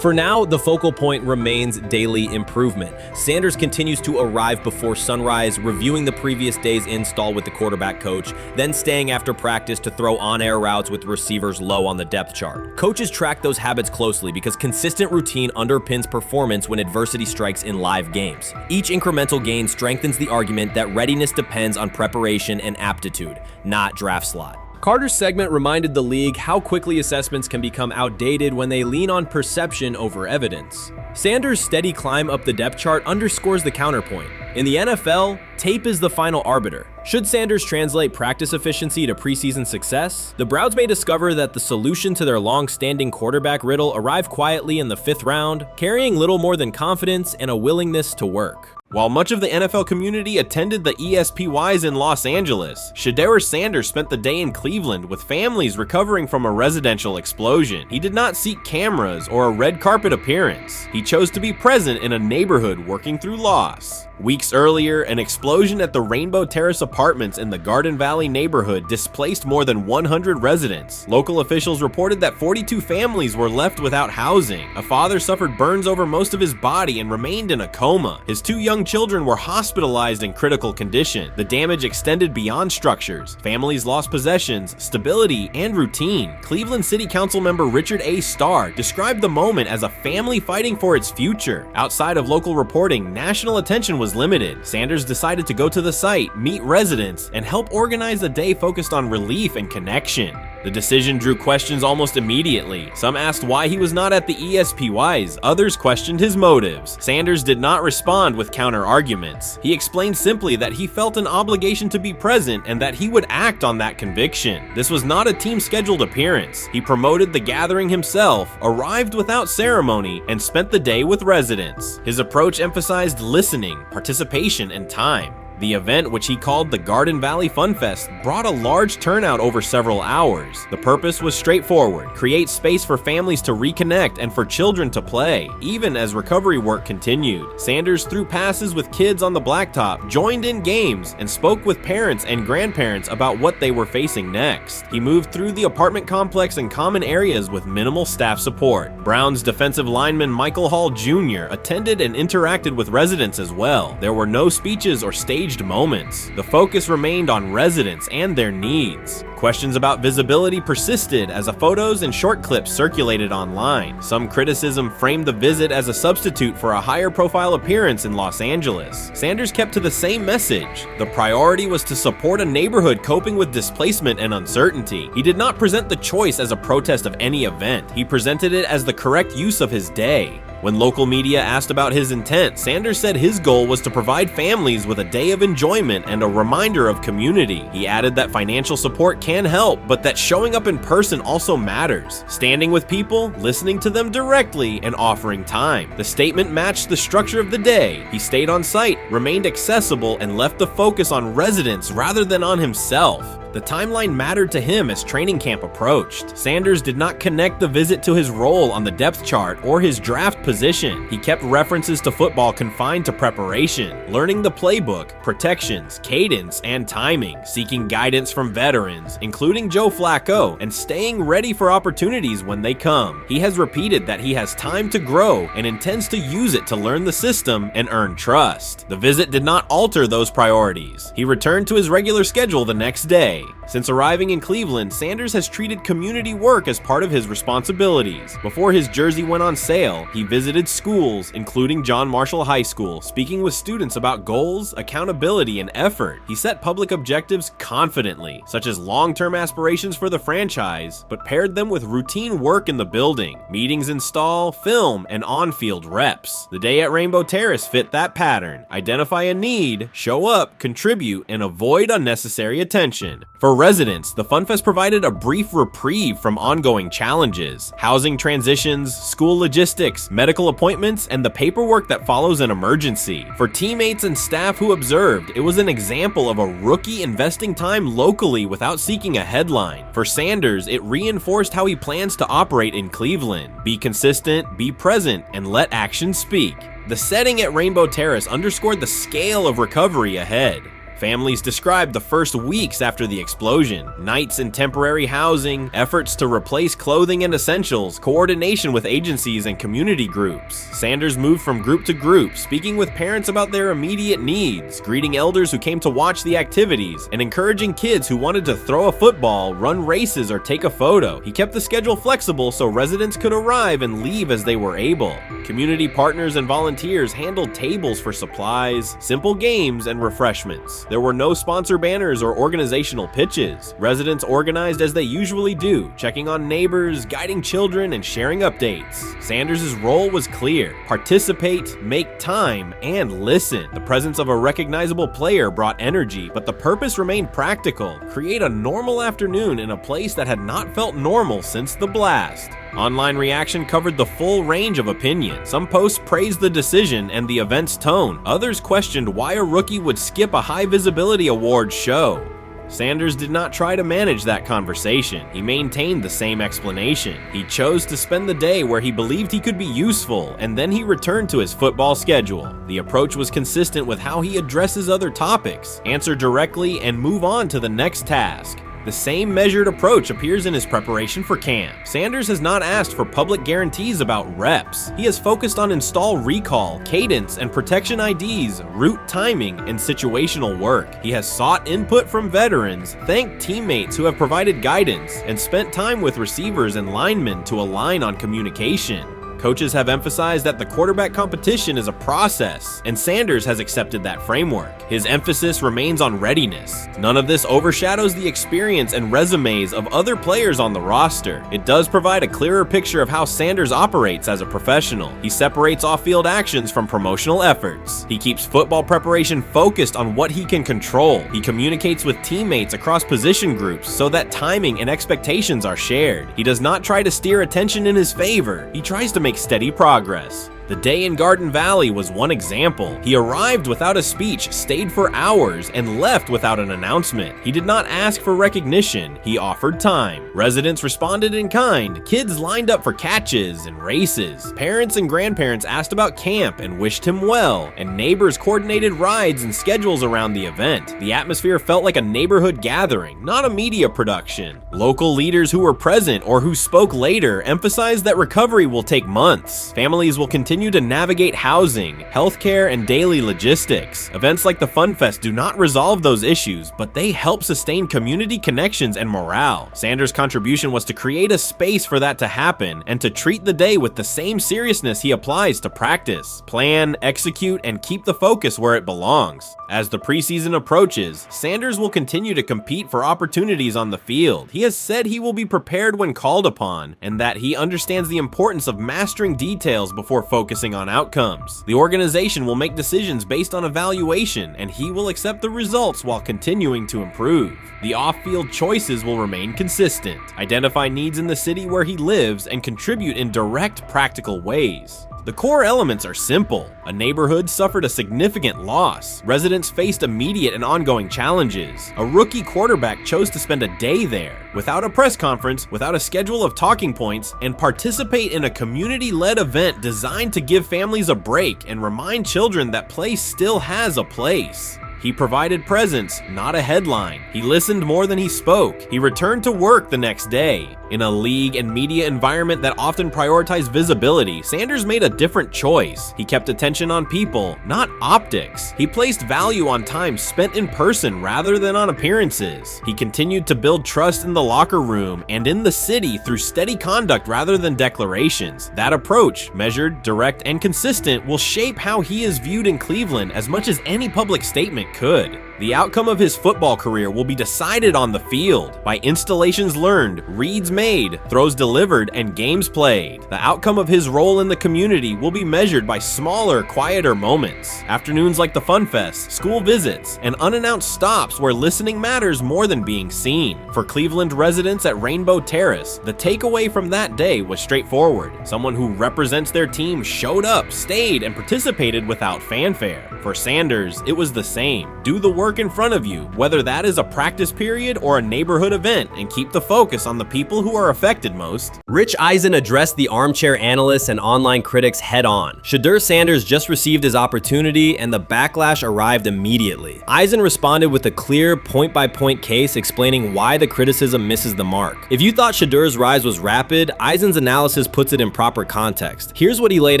For now, the focal point remains daily improvement. Sanders continues to arrive before sunrise, reviewing the previous day's install with the quarterback coach, then staying after practice to throw on-air routes with receivers low on the depth chart. Coaches track those habits closely because consistent routine underpins performance when adversity strikes in live games. Each incremental gain strengthens the argument that readiness depends on preparation and aptitude, not draft slot. Carter's segment reminded the league how quickly assessments can become outdated when they lean on perception over evidence. Sanders' steady climb up the depth chart underscores the counterpoint. In the NFL, tape is the final arbiter. Should Sanders translate practice efficiency to preseason success, the Browns may discover that the solution to their long-standing quarterback riddle arrived quietly in the 5th round, carrying little more than confidence and a willingness to work. While much of the NFL community attended the ESPYs in Los Angeles, Shedeur Sanders spent the day in Cleveland with families recovering from a residential explosion. He did not seek cameras or a red carpet appearance. He chose to be present in a neighborhood working through loss. Weeks earlier, an explosion at the Rainbow Terrace apartments in the Garden Valley neighborhood displaced more than 100 residents. Local officials reported that 42 families were left without housing. A father suffered burns over most of his body and remained in a coma. His 2 young children were hospitalized in critical condition. The damage extended beyond structures. Families lost possessions, stability, and routine. Cleveland City Council member Richard A. Starr described the moment as a family fighting for its future. Outside of local reporting, national attention was limited. Sanders decided to go to the site, meet residents, and help organize a day focused on relief and connection. The decision drew questions almost immediately. Some asked why he was not at the ESPYs, others questioned his motives. Sanders did not respond with counter-arguments. He explained simply that he felt an obligation to be present and that he would act on that conviction. This was not a team-scheduled appearance. He promoted the gathering himself, arrived without ceremony, and spent the day with residents. His approach emphasized listening, participation, and time. The event, which he called the Garden Valley Fun Fest, brought a large turnout over several hours. The purpose was straightforward: create space for families to reconnect and for children to play, even as recovery work continued. Sanders threw passes with kids on the blacktop, joined in games, and spoke with parents and grandparents about what they were facing next. He moved through the apartment complex and common areas with minimal staff support. Browns defensive lineman Michael Hall Jr. attended and interacted with residents as well. There were no speeches or staged moments. The focus remained on residents and their needs. Questions about visibility persisted as photos and short clips circulated online. Some criticism framed the visit as a substitute for a higher profile appearance in Los Angeles. Sanders kept to the same message. The priority was to support a neighborhood coping with displacement and uncertainty. He did not present the choice as a protest of any event. He presented it as the correct use of his day. When local media asked about his intent, Sanders said his goal was to provide families with a day of enjoyment and a reminder of community. He added that financial support can help, but that showing up in person also matters. Standing with people, listening to them directly, and offering time. The statement matched the structure of the day. He stayed on site, remained accessible, and left the focus on residents rather than on himself. The timeline mattered to him as training camp approached. Sanders did not connect the visit to his role on the depth chart or his draft position. He kept references to football confined to preparation, learning the playbook, protections, cadence, and timing, seeking guidance from veterans, including Joe Flacco, and staying ready for opportunities when they come. He has repeated that he has time to grow and intends to use it to learn the system and earn trust. The visit did not alter those priorities. He returned to his regular schedule the next day. Since arriving in Cleveland, Sanders has treated community work as part of his responsibilities. Before his jersey went on sale, he visited schools, including John Marshall High School, speaking with students about goals, accountability, and effort. He set public objectives confidently, such as long-term aspirations for the franchise, but paired them with routine work in the building, meetings in stall, film, and on-field reps. The day at Rainbow Terrace fit that pattern. Identify a need, show up, contribute, and avoid unnecessary attention. For residents, the Fun Fest provided a brief reprieve from ongoing challenges: housing transitions, school logistics, medical appointments, and the paperwork that follows an emergency. For teammates and staff who observed, it was an example of a rookie investing time locally without seeking a headline. For Sanders, it reinforced how he plans to operate in Cleveland: be consistent, be present, and let action speak. The setting at Rainbow Terrace underscored the scale of recovery ahead. Families described the first weeks after the explosion: nights in temporary housing, efforts to replace clothing and essentials, coordination with agencies and community groups. Sanders moved from group to group, speaking with parents about their immediate needs, greeting elders who came to watch the activities, and encouraging kids who wanted to throw a football, run races, or take a photo. He kept the schedule flexible so residents could arrive and leave as they were able. Community partners and volunteers handled tables for supplies, simple games, and refreshments. There were no sponsor banners or organizational pitches. Residents organized as they usually do, checking on neighbors, guiding children, and sharing updates. Sanders' role was clear: participate, make time, and listen. The presence of a recognizable player brought energy, but the purpose remained practical: create a normal afternoon in a place that had not felt normal since the blast. Online reaction covered the full range of opinion. Some posts praised the decision and the event's tone. Others questioned why a rookie would skip a high visibility awards show. Sanders did not try to manage that conversation. He maintained the same explanation. He chose to spend the day where he believed he could be useful, and then he returned to his football schedule. The approach was consistent with how he addresses other topics: answer directly and move on to the next task. The same measured approach appears in his preparation for camp. Sanders has not asked for public guarantees about reps. He has focused on install recall, cadence, and protection IDs, route timing, and situational work. He has sought input from veterans, thanked teammates who have provided guidance, and spent time with receivers and linemen to align on communication. Coaches have emphasized that the quarterback competition is a process, and Sanders has accepted that framework. His emphasis remains on readiness. None of this overshadows the experience and resumes of other players on the roster. It does provide a clearer picture of how Sanders operates as a professional. He separates off-field actions from promotional efforts. He keeps football preparation focused on what he can control. He communicates with teammates across position groups so that timing and expectations are shared. He does not try to steer attention in his favor. He tries to make steady progress. The day in Garden Valley was one example. He arrived without a speech, stayed for hours, and left without an announcement. He did not ask for recognition, he offered time. Residents responded in kind, kids lined up for catches and races. Parents and grandparents asked about camp and wished him well, and neighbors coordinated rides and schedules around the event. The atmosphere felt like a neighborhood gathering, not a media production. Local leaders who were present or who spoke later emphasized that recovery will take months. Families will continue to navigate housing, healthcare, and daily logistics. Events like the Fun Fest do not resolve those issues, but they help sustain community connections and morale. Sanders' contribution was to create a space for that to happen and to treat the day with the same seriousness he applies to practice, plan, execute, and keep the focus where it belongs. As the preseason approaches, Sanders will continue to compete for opportunities on the field. He has said he will be prepared when called upon, and that he understands the importance of mastering details before focusing on outcomes. The organization will make decisions based on evaluation, and he will accept the results while continuing to improve. The off-field choices will remain consistent, identify needs in the city where he lives, and contribute in direct, practical ways. The core elements are simple. A neighborhood suffered a significant loss. Residents faced immediate and ongoing challenges. A rookie quarterback chose to spend a day there, without a press conference, without a schedule of talking points, and participate in a community-led event designed to give families a break and remind children that play still has a place. He provided presence, not a headline. He listened more than he spoke. He returned to work the next day. In a league and media environment that often prioritize visibility, Sanders made a different choice. He kept attention on people, not optics. He placed value on time spent in person rather than on appearances. He continued to build trust in the locker room and in the city through steady conduct rather than declarations. That approach, measured, direct, and consistent, will shape how he is viewed in Cleveland as much as any public statement could. The outcome of his football career will be decided on the field by installations learned, reads made, throws delivered, and games played. The outcome of his role in the community will be measured by smaller, quieter moments. Afternoons like the Fun Fest, school visits, and unannounced stops where listening matters more than being seen. For Cleveland residents at Rainbow Terrace, the takeaway from that day was straightforward. Someone who represents their team showed up, stayed, and participated without fanfare. For Sanders, it was the same. Do the work in front of you, whether that is a practice period or a neighborhood event, and keep the focus on the people who are affected most. Rich Eisen addressed the armchair analysts and online critics head on. Shedeur Sanders just received his opportunity, and the backlash arrived immediately. Eisen responded with a clear point-by-point case explaining why the criticism misses the mark. If you thought Shedeur's rise was rapid, Eisen's analysis puts it in proper context. Here's what he laid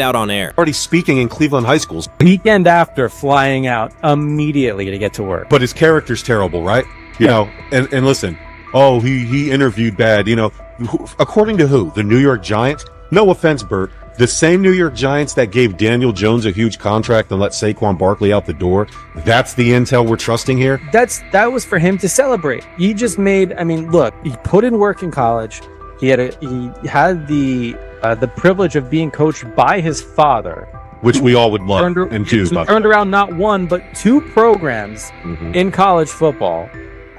out on air. Already speaking in Cleveland high schools. Weekend after, flying out immediately to get to work. But his character's terrible, right? You know, and listen, oh, he interviewed bad, you know. According to who? The New York Giants? No offense, Bert. The same New York Giants that gave Daniel Jones a huge contract and let Saquon Barkley out the door, that's the intel we're trusting here? That was for him to celebrate. He just made, I mean, look, he put in work in college. He had the privilege of being coached by his father, which we all would love and do. Turned around not one, but two programs in college football.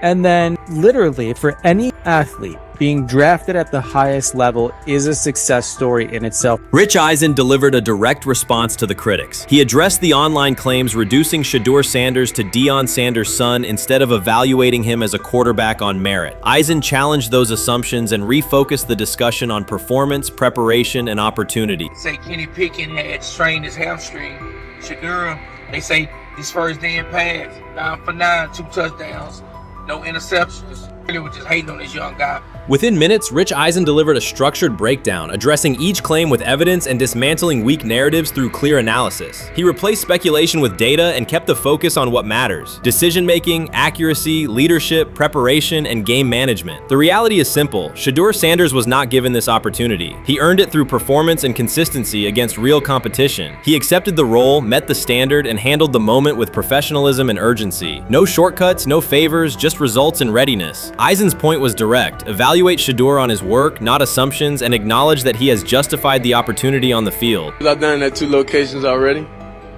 And then literally for any athlete, being drafted at the highest level is a success story in itself. Rich Eisen delivered a direct response to the critics. He addressed the online claims reducing Shedeur Sanders to Deion Sanders' son instead of evaluating him as a quarterback on merit. Eisen challenged those assumptions and refocused the discussion on performance, preparation, and opportunity. Say Kenny Pickett had strained his hamstring. Shedeur, they say his first day in pass, 9 for 9, 2 touchdowns, no interceptions. They were just hating on this young guy. Within minutes, Rich Eisen delivered a structured breakdown, addressing each claim with evidence and dismantling weak narratives through clear analysis. He replaced speculation with data and kept the focus on what matters: decision-making, accuracy, leadership, preparation, and game management. The reality is simple. Shedeur Sanders was not given this opportunity. He earned it through performance and consistency against real competition. He accepted the role, met the standard, and handled the moment with professionalism and urgency. No shortcuts, no favors, just results and readiness. Eisen's point was direct. Evaluate Shedeur on his work, not assumptions, and acknowledge that he has justified the opportunity on the field. I've done it at 2 locations already,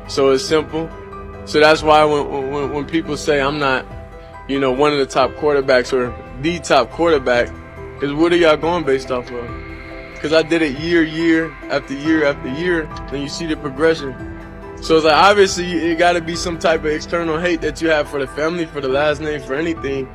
so it's simple. So that's why when people say I'm not, one of the top quarterbacks or the top quarterback, is what are y'all going based off of? because I did it year after year after year. Then you see the progression. So it's like, obviously, it got to be some type of external hate that you have for the family, for the last name, for anything.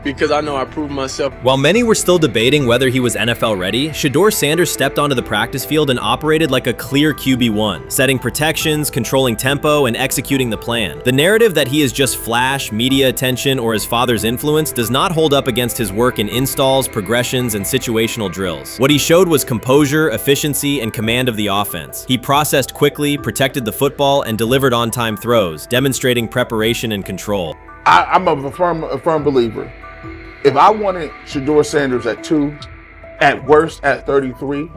Because I know I proved myself. While many were still debating whether he was NFL ready, Shedeur Sanders stepped onto the practice field and operated like a clear QB1, setting protections, controlling tempo, and executing the plan. The narrative that he is just flash, media attention, or his father's influence does not hold up against his work in installs, progressions, and situational drills. What he showed was composure, efficiency, and command of the offense. He processed quickly, protected the football, and delivered on-time throws, demonstrating preparation and control. I'm a firm believer. If I wanted Shedeur Sanders at 2, at worst at 33,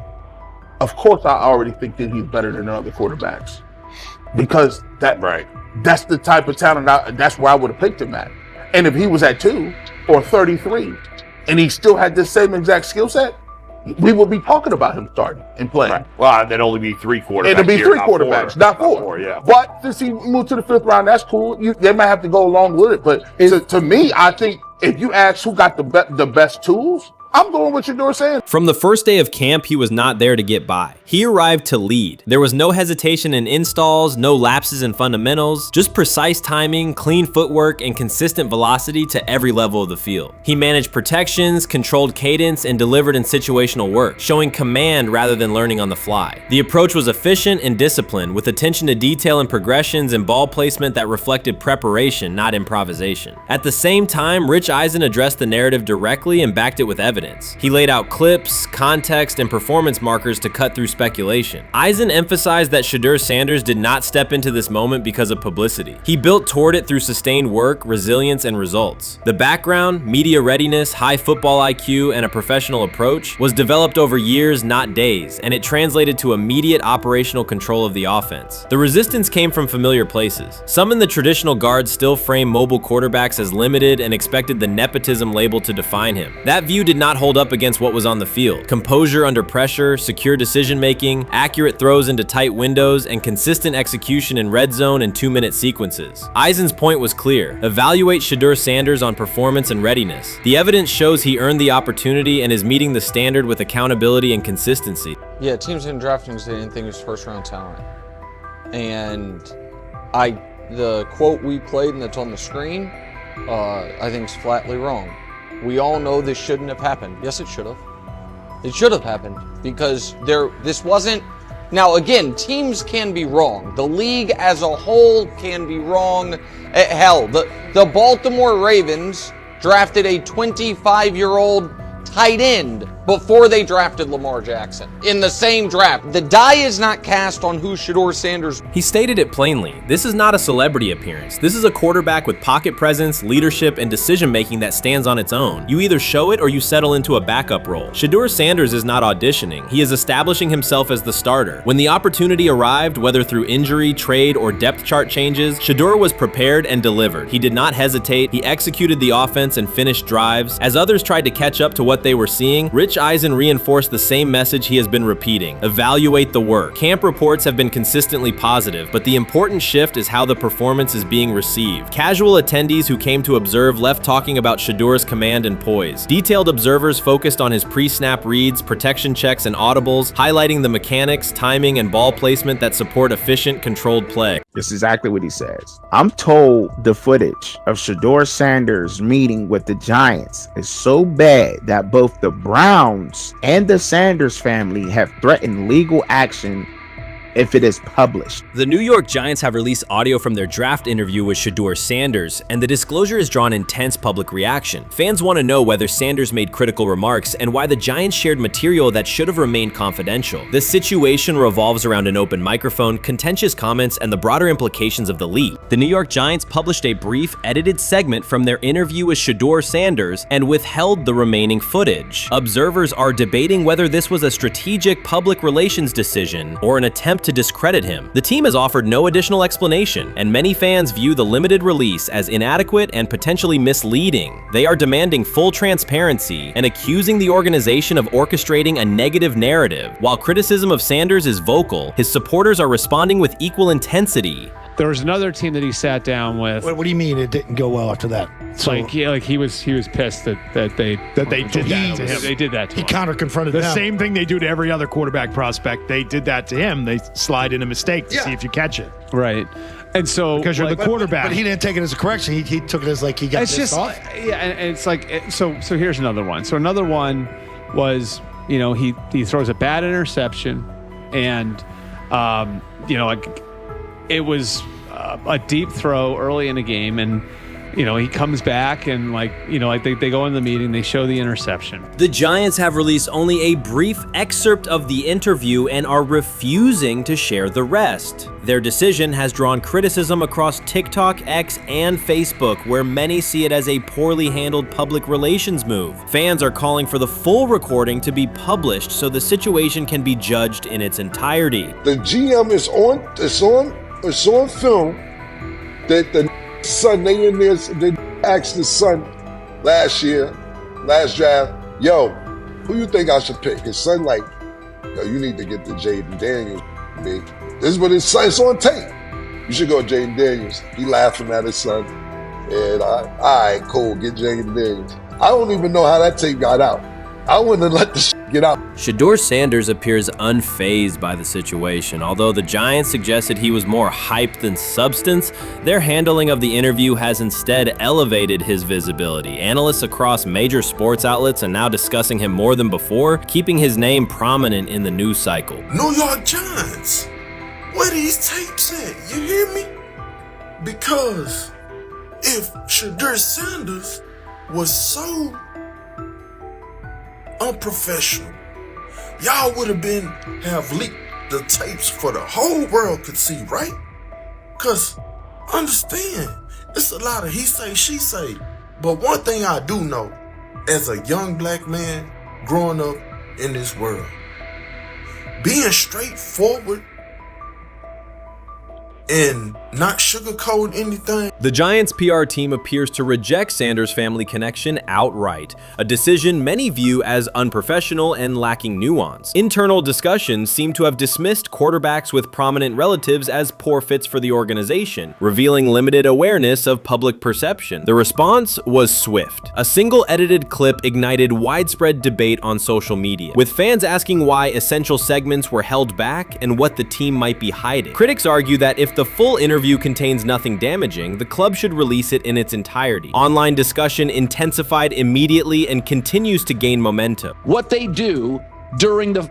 of course I already think that he's better than other quarterbacks. Because that's the type of talent, that's where I would have picked him at. And if he was at 2 or 33, and he still had this same exact skill set, we would be talking about him starting and playing. Right. Well, there'd only be 3 quarterbacks. It'd be 3 quarterbacks, not 4. 4, yeah. But since he moved to the 5th round, that's cool. They might have to go along with it. But to me, I think if you ask who got the best tools, I'm going with Shedeur Sanders. From the first day of camp, he was not there to get by. He arrived to lead. There was no hesitation in installs, no lapses in fundamentals, just precise timing, clean footwork, and consistent velocity to every level of the field. He managed protections, controlled cadence, and delivered in situational work, showing command rather than learning on the fly. The approach was efficient and disciplined, with attention to detail and progressions and ball placement that reflected preparation, not improvisation. At the same time, Rich Eisen addressed the narrative directly and backed it with evidence. He laid out clips, context, and performance markers to cut through speculation. Eisen emphasized that Shedeur Sanders did not step into this moment because of publicity. He built toward it through sustained work, resilience, and results. The background, media readiness, high football IQ, and a professional approach was developed over years, not days, and it translated to immediate operational control of the offense. The resistance came from familiar places. Some in the traditional guard still framed mobile quarterbacks as limited and expected the nepotism label to define him. That view did not hold up against what was on the field. Composure under pressure, secure decision-making, accurate throws into tight windows, and consistent execution in red zone and 2-minute sequences. Eisen's point was clear. Evaluate Shedeur Sanders on performance and readiness. The evidence shows he earned the opportunity and is meeting the standard with accountability and consistency. Yeah, teams didn't draft him because they didn't think he was first-round talent. And the quote we played and that's on the screen, I think is flatly wrong. We all know this shouldn't have happened. Yes, it should have. It should have happened because this wasn't. Now, again, teams can be wrong. The league as a whole can be wrong. Hell, the Baltimore Ravens drafted a 25-year-old tight end before they drafted Lamar Jackson in the same draft. The die is not cast on who Shedeur Sanders. He stated it plainly. This is not a celebrity appearance. This is a quarterback with pocket presence, leadership, and decision-making that stands on its own. You either show it or you settle into a backup role. Shedeur Sanders is not auditioning. He is establishing himself as the starter. When the opportunity arrived, whether through injury, trade, or depth chart changes, Shedeur was prepared and delivered. He did not hesitate. He executed the offense and finished drives. As others tried to catch up to what they were seeing, Rich Eisen reinforced the same message he has been repeating: evaluate the work. Camp reports have been consistently positive, but the important shift is how the performance is being received. Casual attendees who came to observe left talking about Shedeur's command and poise. Detailed observers focused on his pre-snap reads, protection checks, and audibles, highlighting the mechanics, timing, and ball placement that support efficient, controlled play. This is exactly what he says. I'm told the footage of Shedeur Sanders meeting with the Giants is so bad that both the Browns and the Sanders family have threatened legal action if it is published. The New York Giants have released audio from their draft interview with Shedeur Sanders, and the disclosure has drawn intense public reaction. Fans want to know whether Sanders made critical remarks and why the Giants shared material that should have remained confidential. The situation revolves around an open microphone, contentious comments, and the broader implications of the leak. The New York Giants published a brief, edited segment from their interview with Shedeur Sanders and withheld the remaining footage. Observers are debating whether this was a strategic public relations decision or an attempt to discredit him. The team has offered no additional explanation, and many fans view the limited release as inadequate and potentially misleading. They are demanding full transparency and accusing the organization of orchestrating a negative narrative. While criticism of Sanders is vocal, his supporters are responding with equal intensity. There was another team that he sat down with. What do you mean it didn't go well after that? So, he was pissed that they did that to him. They did that to him. He counter-confronted The them. same thing they do to every other quarterback prospect. They did that to him. They slide in a mistake to see if you catch it. Right. And so because you're the quarterback. But he didn't take it as a correction. He took it as like he got pissed off. Yeah, and it's like so here's another one. So another one was, he throws a bad interception, and it was a deep throw early in the game, and he comes back and they go in the meeting, they show the interception. The Giants have released only a brief excerpt of the interview and are refusing to share the rest. Their decision has drawn criticism across TikTok, X, and Facebook, where many see it as a poorly handled public relations move. Fans are calling for the full recording to be published so the situation can be judged in its entirety. The GM is on film that the son, they asked the son last draft, yo, who you think I should pick? His son yo, you need to get the Jaden Daniels, big. This is what his son, it's on tape. You should go Jaden Daniels. He laughing at his son. And all right, cool, get Jaden Daniels. I don't even know how that tape got out. I wouldn't have let the shit get out. Shedeur Sanders appears unfazed by the situation. Although the Giants suggested he was more hype than substance, their handling of the interview has instead elevated his visibility. Analysts across major sports outlets are now discussing him more than before, keeping his name prominent in the news cycle. New York Giants, where these tapes at? You hear me? Because if Shedeur Sanders was so unprofessional, y'all would have leaked the tapes for the whole world could see, right? Cause understand, it's a lot of he say, she say. But one thing I do know, as a young black man growing up in this world, being straightforward and not sugarcoat anything. The Giants' PR team appears to reject Sanders' family connection outright, a decision many view as unprofessional and lacking nuance. Internal discussions seem to have dismissed quarterbacks with prominent relatives as poor fits for the organization, revealing limited awareness of public perception. The response was swift. A single edited clip ignited widespread debate on social media, with fans asking why essential segments were held back and what the team might be hiding. Critics argue that if the full interview contains nothing damaging, the club should release it in its entirety. Online discussion intensified immediately and continues to gain momentum. What they do during the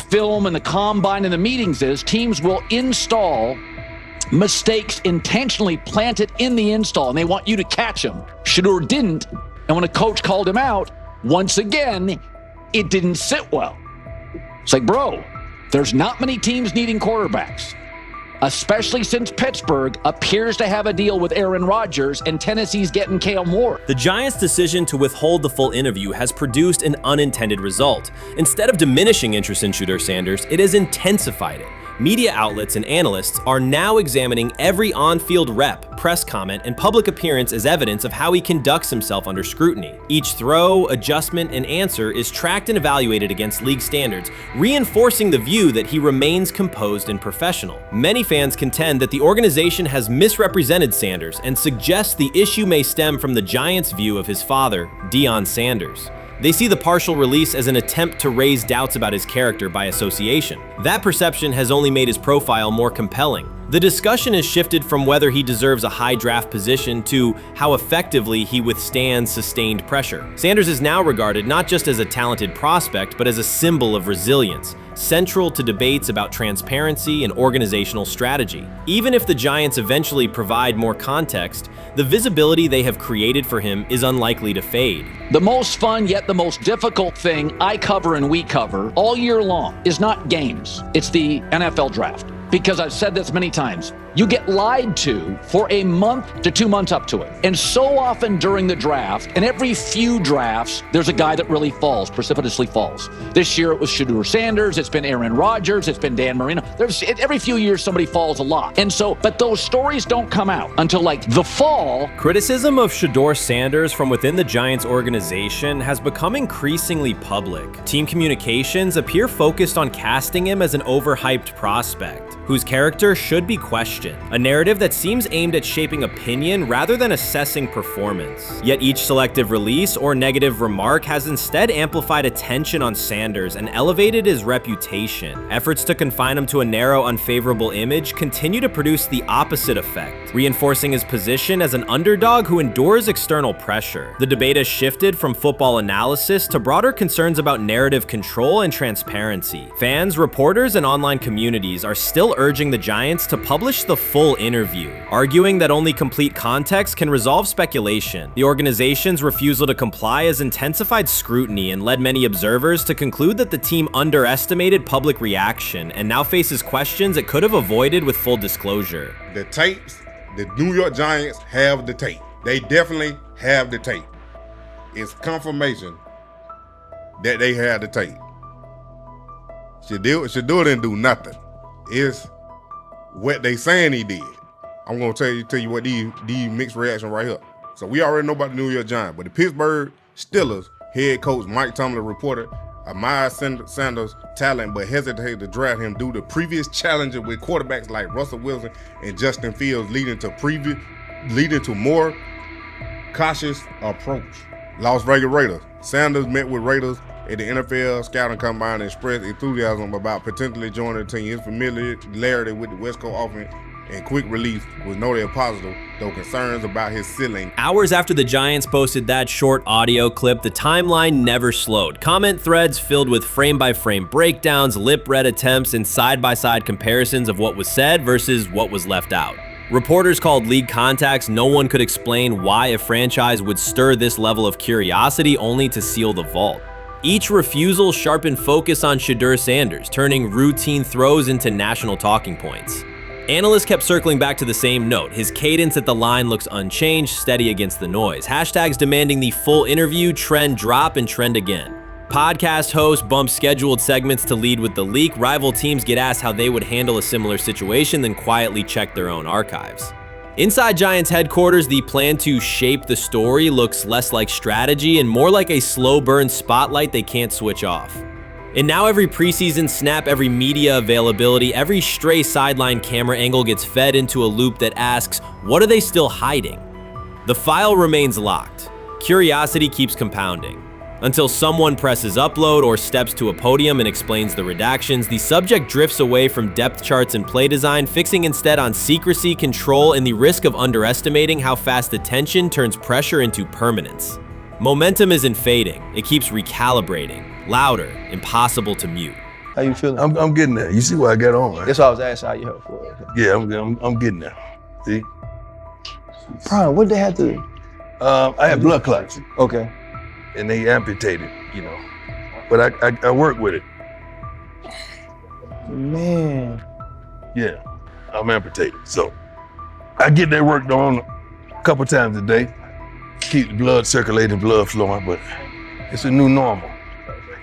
film and the combine and the meetings is teams will install mistakes intentionally planted in the install, and they want you to catch them. Shedeur didn't, and when a coach called him out, once again, it didn't sit well. It's like, bro, there's not many teams needing quarterbacks, especially since Pittsburgh appears to have a deal with Aaron Rodgers and Tennessee's getting Kale Moore. The Giants' decision to withhold the full interview has produced an unintended result. Instead of diminishing interest in Shedeur Sanders, it has intensified it. Media outlets and analysts are now examining every on-field rep, press comment, and public appearance as evidence of how he conducts himself under scrutiny. Each throw, adjustment, and answer is tracked and evaluated against league standards, reinforcing the view that he remains composed and professional. Many fans contend that the organization has misrepresented Sanders and suggest the issue may stem from the Giants' view of his father, Deion Sanders. They see the partial release as an attempt to raise doubts about his character by association. That perception has only made his profile more compelling. The discussion has shifted from whether he deserves a high draft position to how effectively he withstands sustained pressure. Sanders is now regarded not just as a talented prospect, but as a symbol of resilience, central to debates about transparency and organizational strategy. Even if the Giants eventually provide more context, the visibility they have created for him is unlikely to fade. The most fun yet the most difficult thing I cover and we cover all year long is not games. It's the NFL draft. Because I've said this many times, you get lied to for a month to 2 months up to it. And so often during the draft, and every few drafts, there's a guy that really falls, precipitously falls. This year it was Shedeur Sanders, it's been Aaron Rodgers, it's been Dan Marino. Every few years somebody falls a lot. And so, but those stories don't come out until like the fall. Criticism of Shedeur Sanders from within the Giants organization has become increasingly public. Team communications appear focused on casting him as an overhyped prospect, whose character should be questioned. question, a narrative that seems aimed at shaping opinion rather than assessing performance. Yet each selective release or negative remark has instead amplified attention on Sanders and elevated his reputation. Efforts to confine him to a narrow, unfavorable image continue to produce the opposite effect, reinforcing his position as an underdog who endures external pressure. The debate has shifted from football analysis to broader concerns about narrative control and transparency. Fans, reporters, and online communities are still urging the Giants to publish the full interview, arguing that only complete context can resolve speculation. The organization's refusal to comply has intensified scrutiny and led many observers to conclude that the team underestimated public reaction and now faces questions it could have avoided with full disclosure. The tapes, the New York Giants have the tape. They definitely have the tape. It's confirmation that they had the tape. Shedeur didn't do nothing. It's what they saying he did. I'm gonna tell you what these mixed reaction right here. So we already know about the New York Giants, but the Pittsburgh Steelers head coach Mike Tomlin reported Miles Sanders' talent, but hesitated to draft him due to previous challenges with quarterbacks like Russell Wilson and Justin Fields, leading to more cautious approach. Las Vegas Raiders. Sanders met with Raiders at the NFL scouting combine and expressed enthusiasm about potentially joining the team. His familiarity with the West Coast offense and quick release was noted positive, though concerns about his ceiling. Hours after the Giants posted that short audio clip, the timeline never slowed. Comment threads filled with frame-by-frame breakdowns, lip-read attempts, and side-by-side comparisons of what was said versus what was left out. Reporters called league contacts. No one could explain why a franchise would stir this level of curiosity only to seal the vault. Each refusal sharpened focus on Shedeur Sanders, turning routine throws into national talking points. Analysts kept circling back to the same note. His cadence at the line looks unchanged, steady against the noise. Hashtags demanding the full interview, trend drop, and trend again. Podcast hosts bump scheduled segments to lead with the leak. Rival teams get asked how they would handle a similar situation, then quietly check their own archives. Inside Giants headquarters, the plan to shape the story looks less like strategy and more like a slow burn spotlight they can't switch off. And now every preseason snap, every media availability, every stray sideline camera angle gets fed into a loop that asks, what are they still hiding? The file remains locked. Curiosity keeps compounding. Until someone presses upload or steps to a podium and explains the redactions, the subject drifts away from depth charts and play design, fixing instead on secrecy, control, and the risk of underestimating how fast attention turns pressure into permanence. Momentum isn't fading, it keeps recalibrating, louder, impossible to mute. How you feeling? I'm getting there. You see what I got on, right? That's why I was asking how you help for it. Yeah, I'm getting there. See? Brian, what they have to? I had blood clots. Okay. And they amputated, but I work with it. Man. Yeah, I'm amputated. So I get that worked on a couple times a day, keep the blood circulating, blood flowing, but it's a new normal.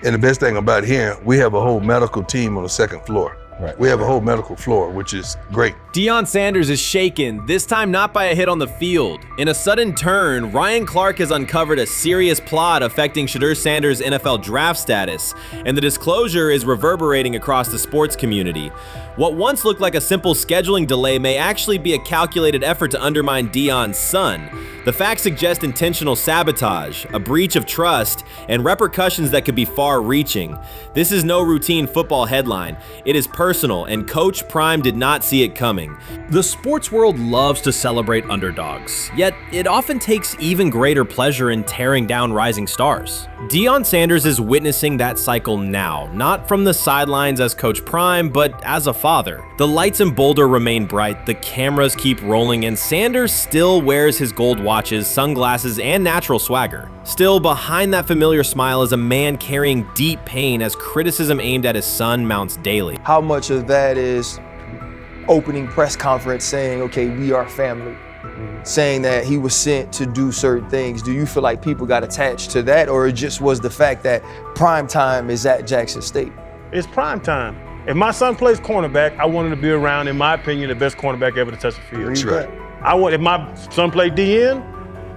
And the best thing about here, we have a whole medical team on the second floor. Right. We have a whole medical floor, which is great. Deion Sanders is shaken, this time not by a hit on the field. In a sudden turn, Ryan Clark has uncovered a serious plot affecting Shedeur Sanders' NFL draft status, and the disclosure is reverberating across the sports community. What once looked like a simple scheduling delay may actually be a calculated effort to undermine Deion's son. The facts suggest intentional sabotage, a breach of trust, and repercussions that could be far-reaching. This is no routine football headline. It is personal, and Coach Prime did not see it coming. The sports world loves to celebrate underdogs, yet it often takes even greater pleasure in tearing down rising stars. Deion Sanders is witnessing that cycle now, not from the sidelines as Coach Prime, but as a father. The lights in Boulder remain bright, the cameras keep rolling, and Sanders still wears his gold watches, sunglasses, and natural swagger. Still, behind that familiar smile is a man carrying deep pain as criticism aimed at his son mounts daily. How much of that is opening press conference saying, okay, we are family, saying that he was sent to do certain things? Do you feel like people got attached to that, or it just was the fact that prime time is at Jackson State? It's prime time. If my son plays cornerback, I want him to be around, in my opinion, the best cornerback ever to touch the field. That's right. If my son played DN,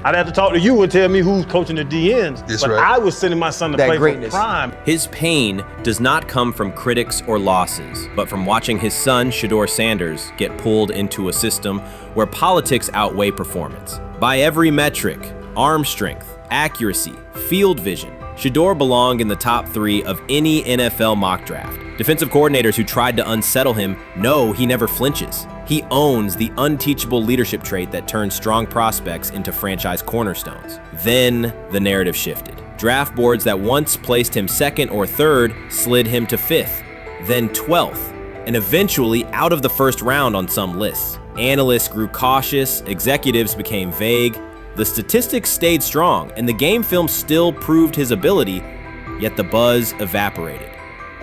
I'd have to talk to you and tell me who's coaching the DNs. That's but right. I was sending my son to That play greatness. for Prime. His pain does not come from critics or losses, but from watching his son, Shedeur Sanders, get pulled into a system where politics outweigh performance. By every metric, arm strength, accuracy, field vision, Shedeur belonged in the top 3 of any NFL mock draft. Defensive coordinators who tried to unsettle him know he never flinches. He owns the unteachable leadership trait that turns strong prospects into franchise cornerstones. Then the narrative shifted. Draft boards that once placed him 2nd or 3rd slid him to 5th, then 12th, and eventually out of the 1st round on some lists. Analysts grew cautious, executives became vague. The statistics stayed strong, and the game film still proved his ability, yet the buzz evaporated.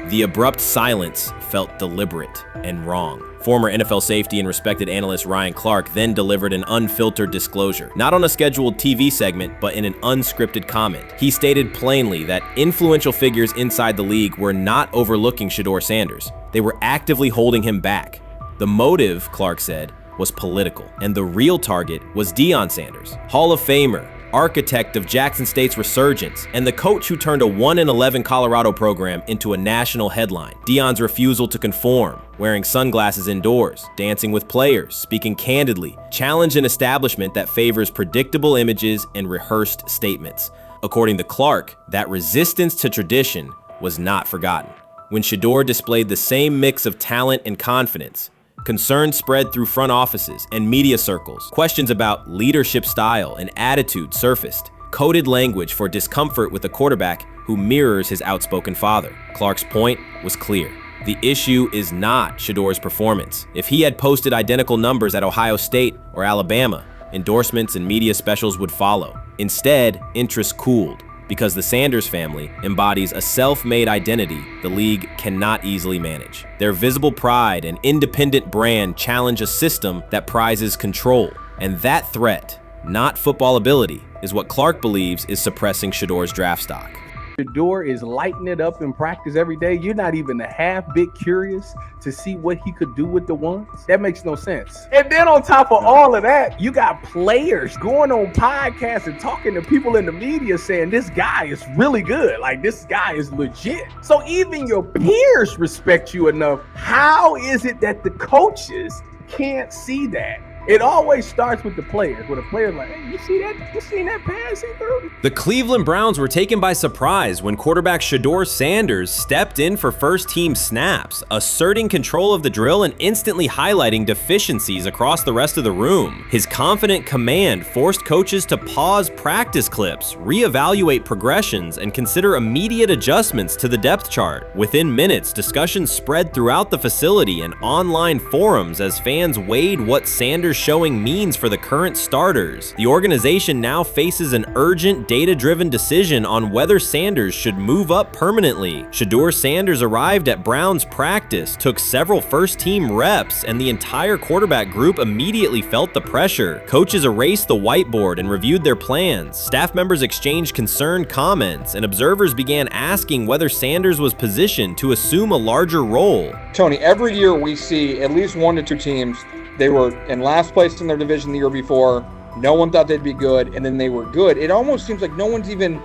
The abrupt silence felt deliberate and wrong. Former NFL safety and respected analyst Ryan Clark then delivered an unfiltered disclosure, not on a scheduled TV segment, but in an unscripted comment. He stated plainly that influential figures inside the league were not overlooking Shedeur Sanders. They were actively holding him back. The motive, Clark said, was political, and the real target was Deion Sanders, Hall of Famer, architect of Jackson State's resurgence, and the coach who turned a 1-11 Colorado program into a national headline. Deion's refusal to conform, wearing sunglasses indoors, dancing with players, speaking candidly, challenged an establishment that favors predictable images and rehearsed statements. According to Clark, that resistance to tradition was not forgotten. When Shedeur displayed the same mix of talent and confidence, concern spread through front offices and media circles. Questions about leadership style and attitude surfaced. Coded language for discomfort with a quarterback who mirrors his outspoken father. Clark's point was clear. The issue is not Shedeur's performance. If he had posted identical numbers at Ohio State or Alabama, endorsements and media specials would follow. Instead, interest cooled, because the Sanders family embodies a self-made identity the league cannot easily manage. Their visible pride and independent brand challenge a system that prizes control. And that threat, not football ability, is what Clark believes is suppressing Shedeur's draft stock. Shedeur is lighting it up in practice every day. You're not even a half bit curious to see what he could do with the ones. That makes no sense. And then on top of all of that, you got players going on podcasts and talking to people in the media saying this guy is really good. Like, this guy is legit. So even your peers respect you enough. How is it that the coaches can't see that? It always starts with the players, where the players like, hey, you see that? You seen that pass he threw? The Cleveland Browns were taken by surprise when quarterback Shedeur Sanders stepped in for first-team snaps, asserting control of the drill and instantly highlighting deficiencies across the rest of the room. His confident command forced coaches to pause practice clips, reevaluate progressions, and consider immediate adjustments to the depth chart. Within minutes, discussions spread throughout the facility and online forums as fans weighed what Sanders' showing means for the current starters. The organization now faces an urgent, data-driven decision on whether Sanders should move up permanently. Shedeur Sanders arrived at Browns practice, took several first-team reps, and the entire quarterback group immediately felt the pressure. Coaches erased the whiteboard and reviewed their plans. Staff members exchanged concerned comments, and observers began asking whether Sanders was positioned to assume a larger role. Tony, every year we see at least 1 to 2 teams. They were in last place in their division the year before. No one thought they'd be good, and then they were good. It almost seems like no one's even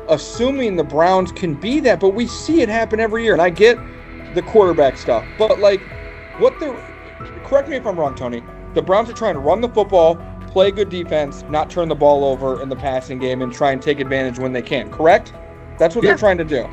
assuming the Browns can be that, but we see it happen every year. And I get the quarterback stuff, but like, correct me if I'm wrong, Tony. The Browns are trying to run the football, play good defense, not turn the ball over in the passing game, and try and take advantage when they can, correct? That's what they're trying to do.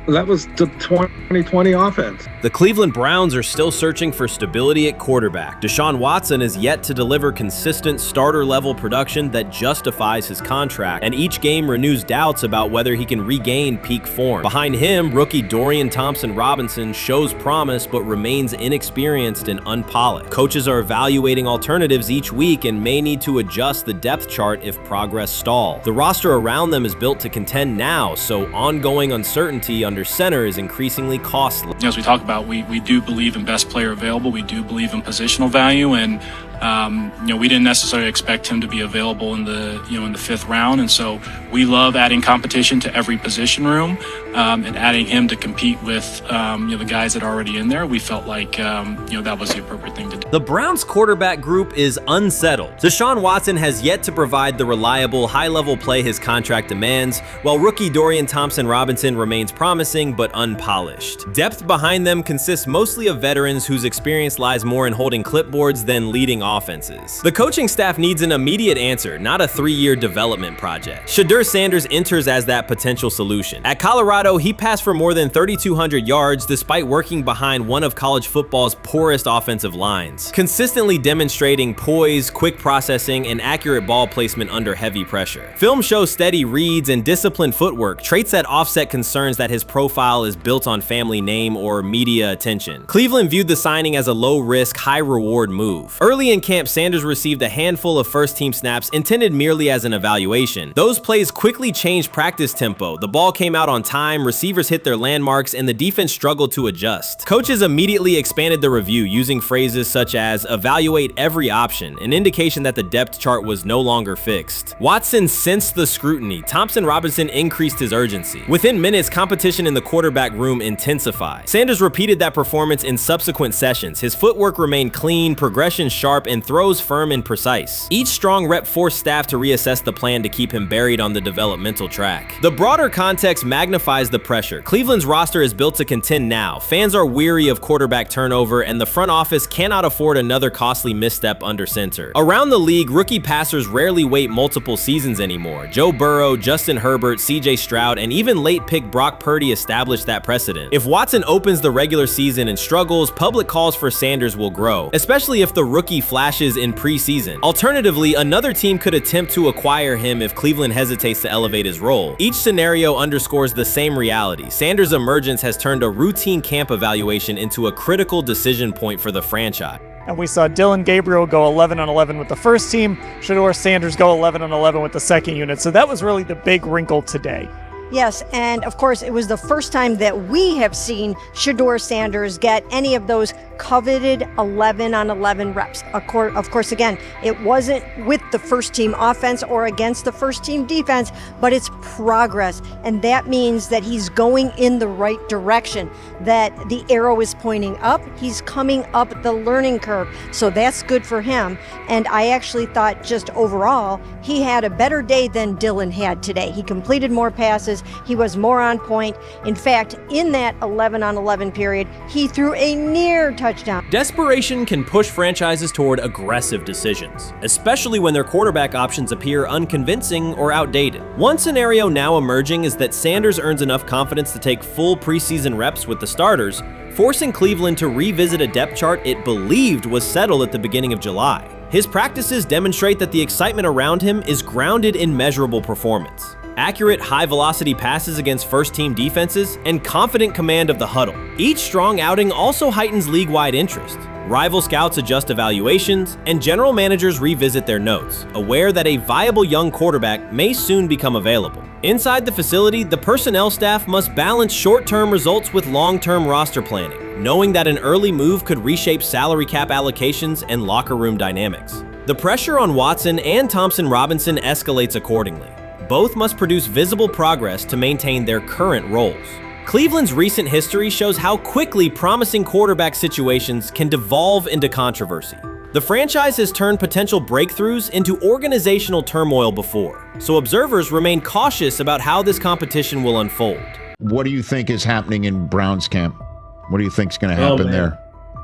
That was the 2020 offense. The Cleveland Browns are still searching for stability at quarterback. Deshaun Watson is yet to deliver consistent starter-level production that justifies his contract, and each game renews doubts about whether he can regain peak form. Behind him, rookie Dorian Thompson-Robinson shows promise but remains inexperienced and unpolished. Coaches are evaluating alternatives each week and may need to adjust the depth chart if progress stalls. The roster around them is built to contend now, so ongoing uncertainty under center is increasingly costly. As we talk about, we do believe in best player available. We do believe in positional value, and We didn't necessarily expect him to be available in the 5th round, and so we love adding competition to every position room, and adding him to compete with the guys that are already in there. We felt like that was the appropriate thing to do. The Browns quarterback group is unsettled. Deshaun Watson has yet to provide the reliable, high-level play his contract demands, while rookie Dorian Thompson-Robinson remains promising but unpolished. Depth behind them consists mostly of veterans whose experience lies more in holding clipboards than leading offenses. The coaching staff needs an immediate answer, not a 3-year development project. Shedeur Sanders enters as that potential solution. At Colorado, he passed for more than 3,200 yards despite working behind one of college football's poorest offensive lines, consistently demonstrating poise, quick processing, and accurate ball placement under heavy pressure. Film shows steady reads and disciplined footwork, traits that offset concerns that his profile is built on family name or media attention. Cleveland viewed the signing as a low-risk, high-reward move. Early in camp, Sanders received a handful of first-team snaps intended merely as an evaluation. Those plays quickly changed practice tempo. The ball came out on time, receivers hit their landmarks, and the defense struggled to adjust. Coaches immediately expanded the review using phrases such as evaluate every option, an indication that the depth chart was no longer fixed. Watson sensed the scrutiny. Thompson-Robinson increased his urgency. Within minutes, competition in the quarterback room intensified. Sanders repeated that performance in subsequent sessions. His footwork remained clean, progression sharp, and throws firm and precise. Each strong rep forced staff to reassess the plan to keep him buried on the developmental track. The broader context magnifies the pressure. Cleveland's roster is built to contend now. Fans are weary of quarterback turnover, and the front office cannot afford another costly misstep under center. Around the league, rookie passers rarely wait multiple seasons anymore. Joe Burrow, Justin Herbert, CJ Stroud, and even late pick Brock Purdy established that precedent. If Watson opens the regular season and struggles, public calls for Sanders will grow, especially if the rookie flashes in preseason. Alternatively, another team could attempt to acquire him if Cleveland hesitates to elevate his role. Each scenario underscores the same reality. Sanders' emergence has turned a routine camp evaluation into a critical decision point for the franchise. And we saw Dillon Gabriel go 11-on-11 with the first team, Shedeur Sanders go 11-on-11 with the second unit. So that was really the big wrinkle today. Yes, and of course, it was the first time that we have seen Shedeur Sanders get any of those coveted 11-on-11 reps. Of course, again, it wasn't with the first team offense or against the first team defense, but it's progress. And that means that he's going in the right direction, that the arrow is pointing up. He's coming up the learning curve. So that's good for him. And I actually thought just overall, he had a better day than Dillon had today. He completed more passes. He was more on point. In fact, in that 11-on-11 period, he threw a near touchdown. Desperation can push franchises toward aggressive decisions, especially when their quarterback options appear unconvincing or outdated. One scenario now emerging is that Sanders earns enough confidence to take full preseason reps with the starters, forcing Cleveland to revisit a depth chart it believed was settled at the beginning of July. His practices demonstrate that the excitement around him is grounded in measurable performance. Accurate, high-velocity passes against first-team defenses, and confident command of the huddle. Each strong outing also heightens league-wide interest. Rival scouts adjust evaluations, and general managers revisit their notes, aware that a viable young quarterback may soon become available. Inside the facility, the personnel staff must balance short-term results with long-term roster planning, knowing that an early move could reshape salary cap allocations and locker room dynamics. The pressure on Watson and Thompson-Robinson escalates accordingly. Both must produce visible progress to maintain their current roles. Cleveland's recent history shows how quickly promising quarterback situations can devolve into controversy. The franchise has turned potential breakthroughs into organizational turmoil before, so observers remain cautious about how this competition will unfold. What do you think is happening in Browns camp? What do you think is going to happen there?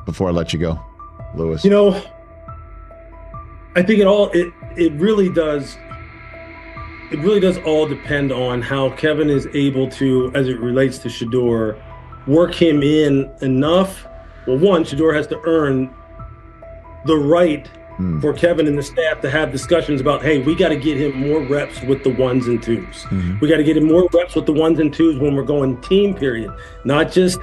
Before I let you go, Lewis. I think it really does. It really does all depend on how Kevin is able to, as it relates to Shedeur, work him in enough. Well, one, Shedeur has to earn the right for Kevin and the staff to have discussions about, hey, we got to get him more reps with the ones and twos. We got to get him more reps with the ones and twos when we're going team period, not just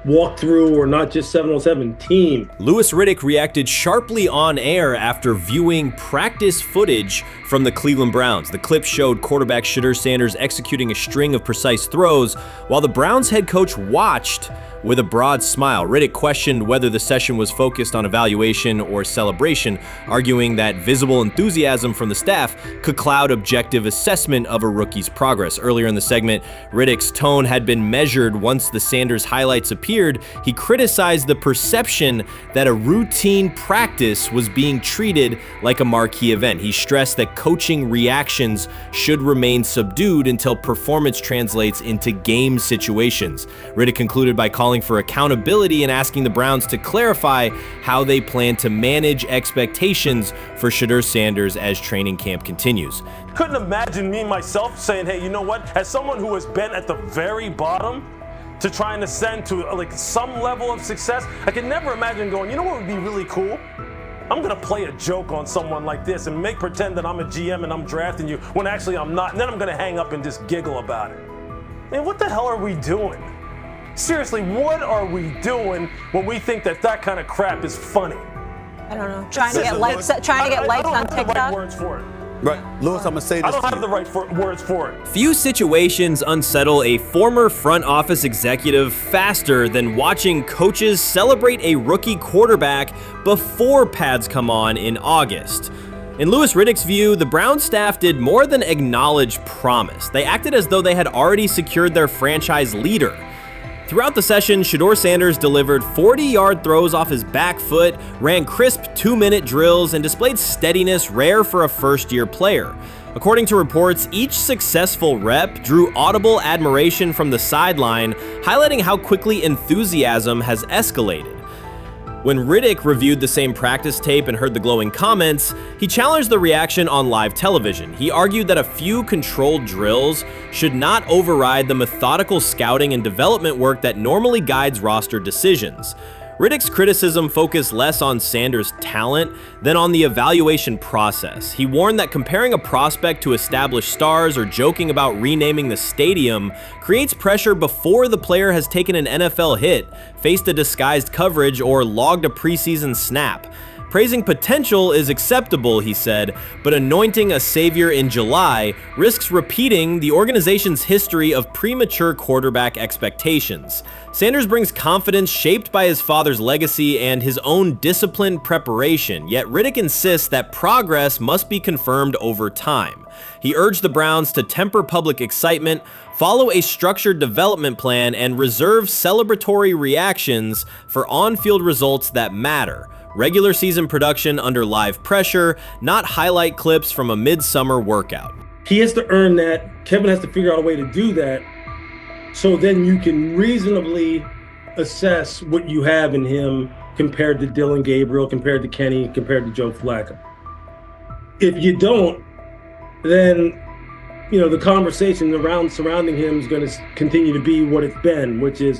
walkthrough or not just 7-on-7, team. Louis Riddick reacted sharply on air after viewing practice footage from the Cleveland Browns. The clip showed quarterback Shedeur Sanders executing a string of precise throws while the Browns head coach watched with a broad smile. Riddick questioned whether the session was focused on evaluation or celebration, arguing that visible enthusiasm from the staff could cloud objective assessment of a rookie's progress. Earlier in the segment, Riddick's tone had been measured once the Sanders highlights appeared. He criticized the perception that a routine practice was being treated like a marquee event. He stressed that coaching reactions should remain subdued until performance translates into game situations. Riddick concluded by calling for accountability and asking the Browns to clarify how they plan to manage expectations for Shedeur Sanders as training camp continues. Couldn't imagine me myself saying, hey, you know what, as someone who has been at the very bottom to try and ascend to like some level of success, I could never imagine going, you know what would be really cool? I'm gonna play a joke on someone like this and make pretend that I'm a GM and I'm drafting you when actually I'm not, and then I'm gonna hang up and just giggle about it. Man, what the hell are we doing? Seriously, what are we doing when we think that that kind of crap is funny? I don't know. Trying to get likes on TikTok. I don't have the right words for it. Right, Louis, I'm gonna say this. I don't have the right words for it. Few situations unsettle a former front office executive faster than watching coaches celebrate a rookie quarterback before pads come on in August. In Louis Riddick's view, the Browns staff did more than acknowledge promise. They acted as though they had already secured their franchise leader. Throughout the session, Shedeur Sanders delivered 40-yard throws off his back foot, ran crisp 2-minute drills, and displayed steadiness rare for a first-year player. According to reports, each successful rep drew audible admiration from the sideline, highlighting how quickly enthusiasm has escalated. When Riddick reviewed the same practice tape and heard the glowing comments, he challenged the reaction on live television. He argued that a few controlled drills should not override the methodical scouting and development work that normally guides roster decisions. Riddick's criticism focused less on Sanders' talent than on the evaluation process. He warned that comparing a prospect to established stars or joking about renaming the stadium creates pressure before the player has taken an NFL hit, faced a disguised coverage, or logged a preseason snap. Praising potential is acceptable, he said, but anointing a savior in July risks repeating the organization's history of premature quarterback expectations. Sanders brings confidence shaped by his father's legacy and his own disciplined preparation, yet Riddick insists that progress must be confirmed over time. He urged the Browns to temper public excitement, follow a structured development plan, and reserve celebratory reactions for on-field results that matter. Regular season production under live pressure, not highlight clips from a midsummer workout. He has to earn that. Kevin has to figure out a way to do that. So then you can reasonably assess what you have in him compared to Dylan Gabriel, compared to Kenny, compared to Joe Flacco. If you don't, then the conversation surrounding him is going to continue to be what it's been, which is,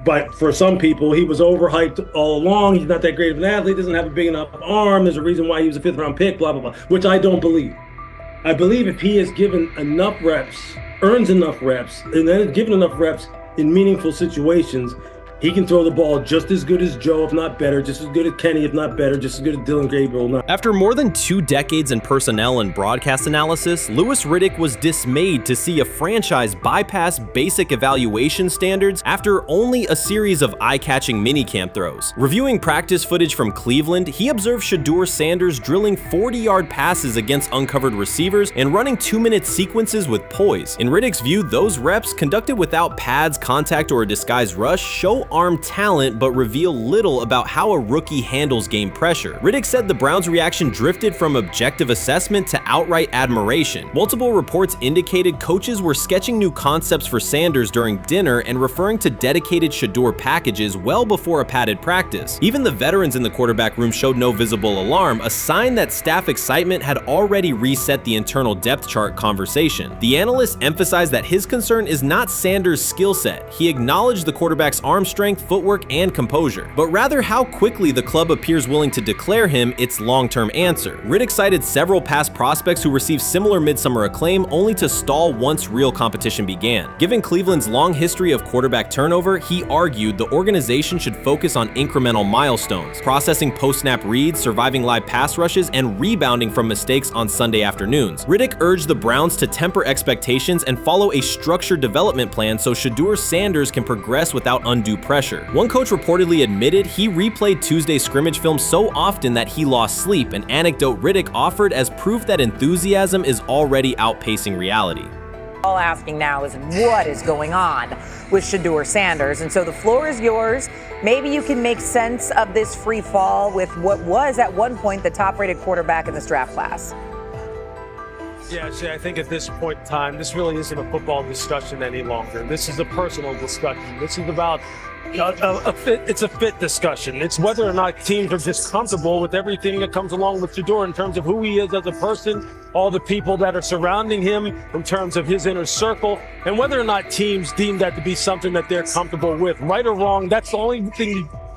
but for some people, he was overhyped all along. He's not that great of an athlete, doesn't have a big enough arm. There's a reason why he was a 5th round pick, blah, blah, blah, which I don't believe. I believe if he is given enough reps, earns enough reps, and then is given enough reps in meaningful situations, he can throw the ball just as good as Joe, if not better, just as good as Kenny, if not better, just as good as Dylan Gabriel. After more than 2 decades in personnel and broadcast analysis, Louis Riddick was dismayed to see a franchise bypass basic evaluation standards after only a series of eye-catching minicamp throws. Reviewing practice footage from Cleveland, he observed Shedeur Sanders drilling 40-yard passes against uncovered receivers and running 2-minute sequences with poise. In Riddick's view, those reps, conducted without pads, contact, or a disguised rush, show arm talent but reveal little about how a rookie handles game pressure. Riddick said the Browns' reaction drifted from objective assessment to outright admiration. Multiple reports indicated coaches were sketching new concepts for Sanders during dinner and referring to dedicated Shedeur packages well before a padded practice. Even the veterans in the quarterback room showed no visible alarm, a sign that staff excitement had already reset the internal depth chart conversation. The analyst emphasized that his concern is not Sanders' skill set. He acknowledged the quarterback's arm strength strength, footwork, and composure, but rather how quickly the club appears willing to declare him its long-term answer. Riddick cited several past prospects who received similar midsummer acclaim only to stall once real competition began. Given Cleveland's long history of quarterback turnover, he argued the organization should focus on incremental milestones, processing post-snap reads, surviving live pass rushes, and rebounding from mistakes on Sunday afternoons. Riddick urged the Browns to temper expectations and follow a structured development plan so Shedeur Sanders can progress without undue pressure. One coach reportedly admitted he replayed Tuesday's scrimmage film so often that he lost sleep, an anecdote Riddick offered as proof that enthusiasm is already outpacing reality. All asking now is what is going on with Shedeur Sanders, and so the floor is yours. Maybe you can make sense of this free fall with what was at one point the top-rated quarterback in this draft class. Yeah, Shay, I think at this point in time, this really isn't a football discussion any longer. This is a personal discussion. This is about it's a fit discussion. It's whether or not teams are just comfortable with everything that comes along with Shedeur in terms of who he is as a person, all the people that are surrounding him in terms of his inner circle, and whether or not teams deem that to be something that they're comfortable with. Right or wrong, that's the only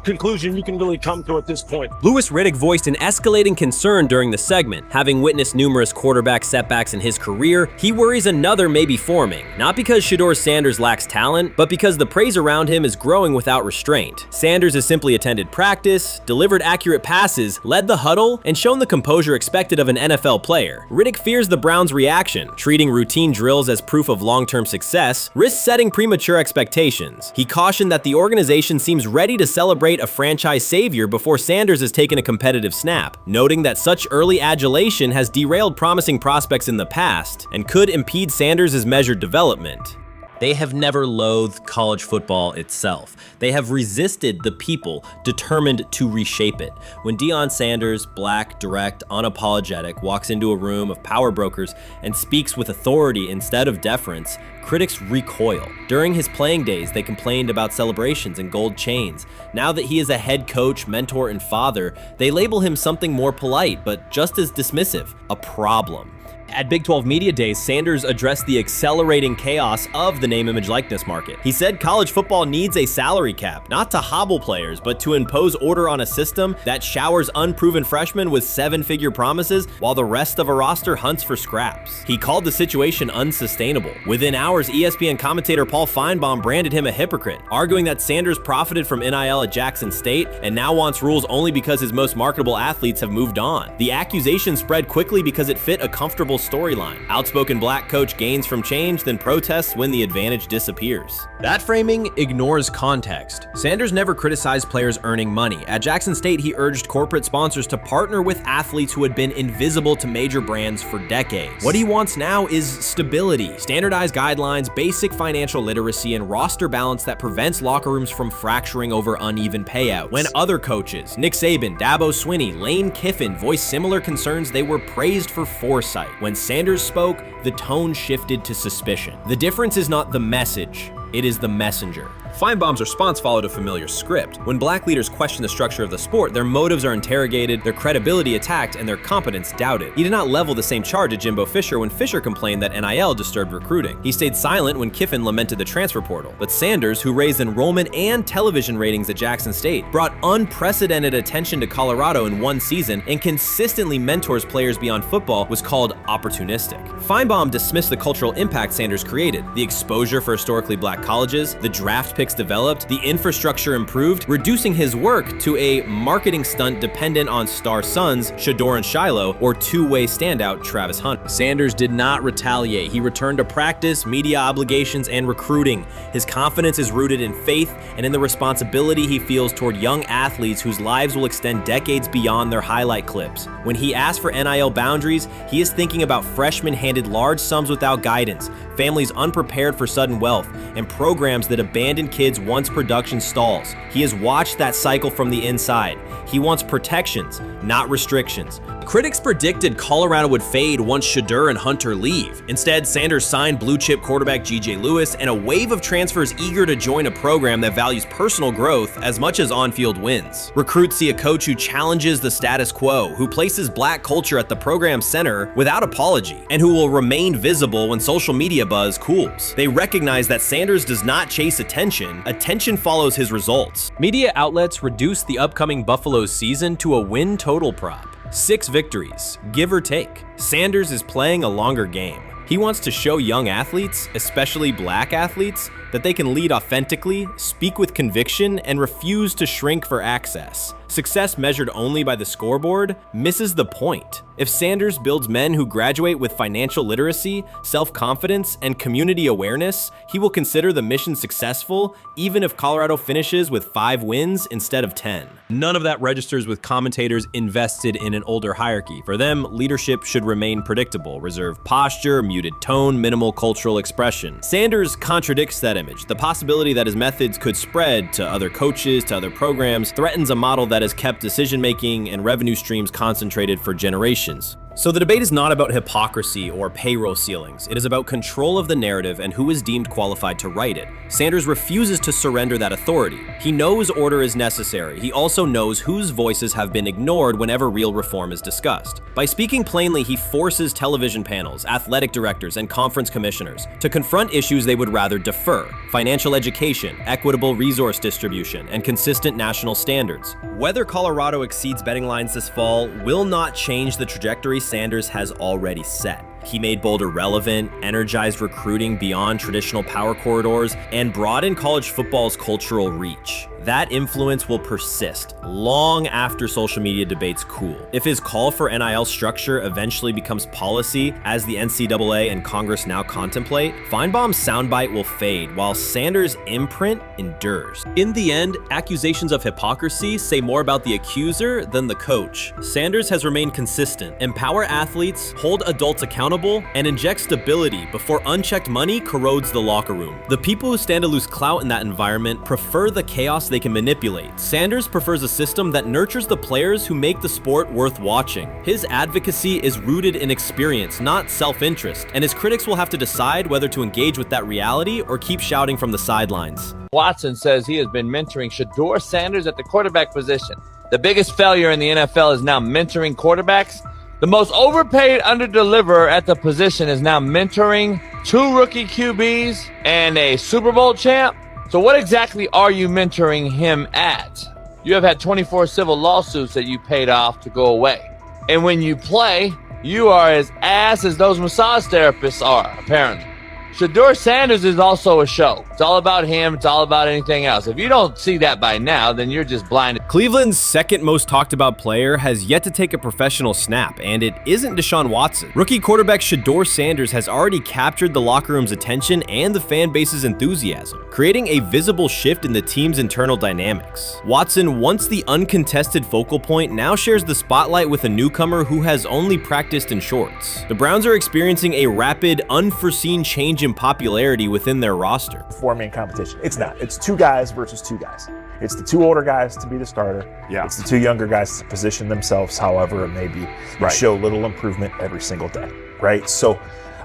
conclusion you can really come to at this point. Louis Riddick voiced an escalating concern during the segment. Having witnessed numerous quarterback setbacks in his career, he worries another may be forming, not because Shedeur Sanders lacks talent, but because the praise around him is growing without restraint. Sanders has simply attended practice, delivered accurate passes, led the huddle, and shown the composure expected of an NFL player. Riddick fears the Browns' reaction, treating routine drills as proof of long-term success, risks setting premature expectations. He cautioned that the organization seems ready to celebrate a franchise savior before Sanders has taken a competitive snap, noting that such early adulation has derailed promising prospects in the past and could impede Sanders' measured development. They have never loathed college football itself. They have resisted the people determined to reshape it. When Deion Sanders, black, direct, unapologetic, walks into a room of power brokers and speaks with authority instead of deference, critics recoil. During his playing days, they complained about celebrations and gold chains. Now that he is a head coach, mentor, and father, they label him something more polite, but just as dismissive, a problem. At Big 12 Media Days, Sanders addressed the accelerating chaos of the name, image, likeness market. He said college football needs a salary cap, not to hobble players, but to impose order on a system that showers unproven freshmen with seven-figure promises while the rest of a roster hunts for scraps. He called the situation unsustainable. Within hours, ESPN commentator Paul Feinbaum branded him a hypocrite, arguing that Sanders profited from NIL at Jackson State and now wants rules only because his most marketable athletes have moved on. The accusation spread quickly because it fit a comfortable storyline. Outspoken black coach gains from change, then protests when the advantage disappears. That framing ignores context. Sanders never criticized players earning money. At Jackson State, he urged corporate sponsors to partner with athletes who had been invisible to major brands for decades. What he wants now is stability, standardized guidelines, basic financial literacy, and roster balance that prevents locker rooms from fracturing over uneven payouts. When other coaches, Nick Saban, Dabo Swinney, Lane Kiffin, voiced similar concerns, they were praised for foresight. When Sanders spoke, the tone shifted to suspicion. The difference is not the message, it is the messenger. Feinbaum's response followed a familiar script. When black leaders question the structure of the sport, their motives are interrogated, their credibility attacked, and their competence doubted. He did not level the same charge at Jimbo Fisher when Fisher complained that NIL disturbed recruiting. He stayed silent when Kiffin lamented the transfer portal. But Sanders, who raised enrollment and television ratings at Jackson State, brought unprecedented attention to Colorado in one season and consistently mentors players beyond football, was called opportunistic. Feinbaum dismissed the cultural impact Sanders created, the exposure for historically black colleges, the draft picks developed, the infrastructure improved, reducing his work to a marketing stunt dependent on star sons Shedeur and Shiloh or two-way standout Travis Hunter. Sanders did not retaliate. He returned to practice, media obligations, and recruiting. His confidence is rooted in faith and in the responsibility he feels toward young athletes whose lives will extend decades beyond their highlight clips. When he asks for NIL boundaries, he is thinking about freshmen handed large sums without guidance, families unprepared for sudden wealth, and programs that abandon kids once production stalls. He has watched that cycle from the inside. He wants protections, not restrictions. Critics predicted Colorado would fade once Shedeur and Hunter leave. Instead, Sanders signed blue-chip quarterback G.J. Lewis and a wave of transfers eager to join a program that values personal growth as much as on-field wins. Recruits see a coach who challenges the status quo, who places black culture at the program's center without apology, and who will remain visible when social media buzz cools. They recognize that Sanders does not chase attention, attention follows his results. Media outlets reduced the upcoming Buffaloes season to a win total prop. 6 victories, give or take. Sanders is playing a longer game. He wants to show young athletes, especially black athletes, that they can lead authentically, speak with conviction, and refuse to shrink for access. Success measured only by the scoreboard misses the point. If Sanders builds men who graduate with financial literacy, self-confidence, and community awareness, he will consider the mission successful, even if Colorado finishes with 5 wins instead of 10. None of that registers with commentators invested in an older hierarchy. For them, leadership should remain predictable, reserved posture, muted tone, minimal cultural expression. Sanders contradicts that image. The possibility that his methods could spread to other coaches, to other programs, threatens a model that has kept decision-making and revenue streams concentrated for generations. So the debate is not about hypocrisy or payroll ceilings. It is about control of the narrative and who is deemed qualified to write it. Sanders refuses to surrender that authority. He knows order is necessary. He also knows whose voices have been ignored whenever real reform is discussed. By speaking plainly, he forces television panels, athletic directors, and conference commissioners to confront issues they would rather defer: financial education, equitable resource distribution, and consistent national standards. Whether Colorado exceeds betting lines this fall will not change the trajectory Sanders has already set. He made Boulder relevant, energized recruiting beyond traditional power corridors, and broadened college football's cultural reach. That influence will persist long after social media debates cool. If his call for NIL structure eventually becomes policy, as the NCAA and Congress now contemplate, Feinbaum's soundbite will fade while Sanders' imprint endures. In the end, accusations of hypocrisy say more about the accuser than the coach. Sanders has remained consistent: empower athletes, hold adults accountable, and inject stability before unchecked money corrodes the locker room. The people who stand to lose clout in that environment prefer the chaos they can manipulate. Sanders prefers a system that nurtures the players who make the sport worth watching. His advocacy is rooted in experience, not self-interest, and his critics will have to decide whether to engage with that reality or keep shouting from the sidelines. Watson says he has been mentoring Shedeur Sanders at the quarterback position. The biggest failure in the NFL is now mentoring quarterbacks. The most overpaid underdeliverer at the position is now mentoring 2 rookie QBs and a Super Bowl champ. So what exactly are you mentoring him at? You have had 24 civil lawsuits that you paid off to go away. And when you play, you are as ass as those massage therapists are, apparently. Shedeur Sanders is also a show. It's all about him. It's all about anything else. If you don't see that by now, then you're just blinded. Cleveland's second most talked about player has yet to take a professional snap, and it isn't Deshaun Watson. Rookie quarterback Shedeur Sanders has already captured the locker room's attention and the fan base's enthusiasm, creating a visible shift in the team's internal dynamics. Watson, once the uncontested focal point, now shares the spotlight with a newcomer who has only practiced in shorts. The Browns are experiencing a rapid, unforeseen change in popularity within their roster. Four-man competition. It's not. It's 2 guys versus 2 guys. It's the 2 older guys to be the starter. Yeah. It's the 2 younger guys to position themselves however it may be. Right. Show little improvement every single day. Right. So,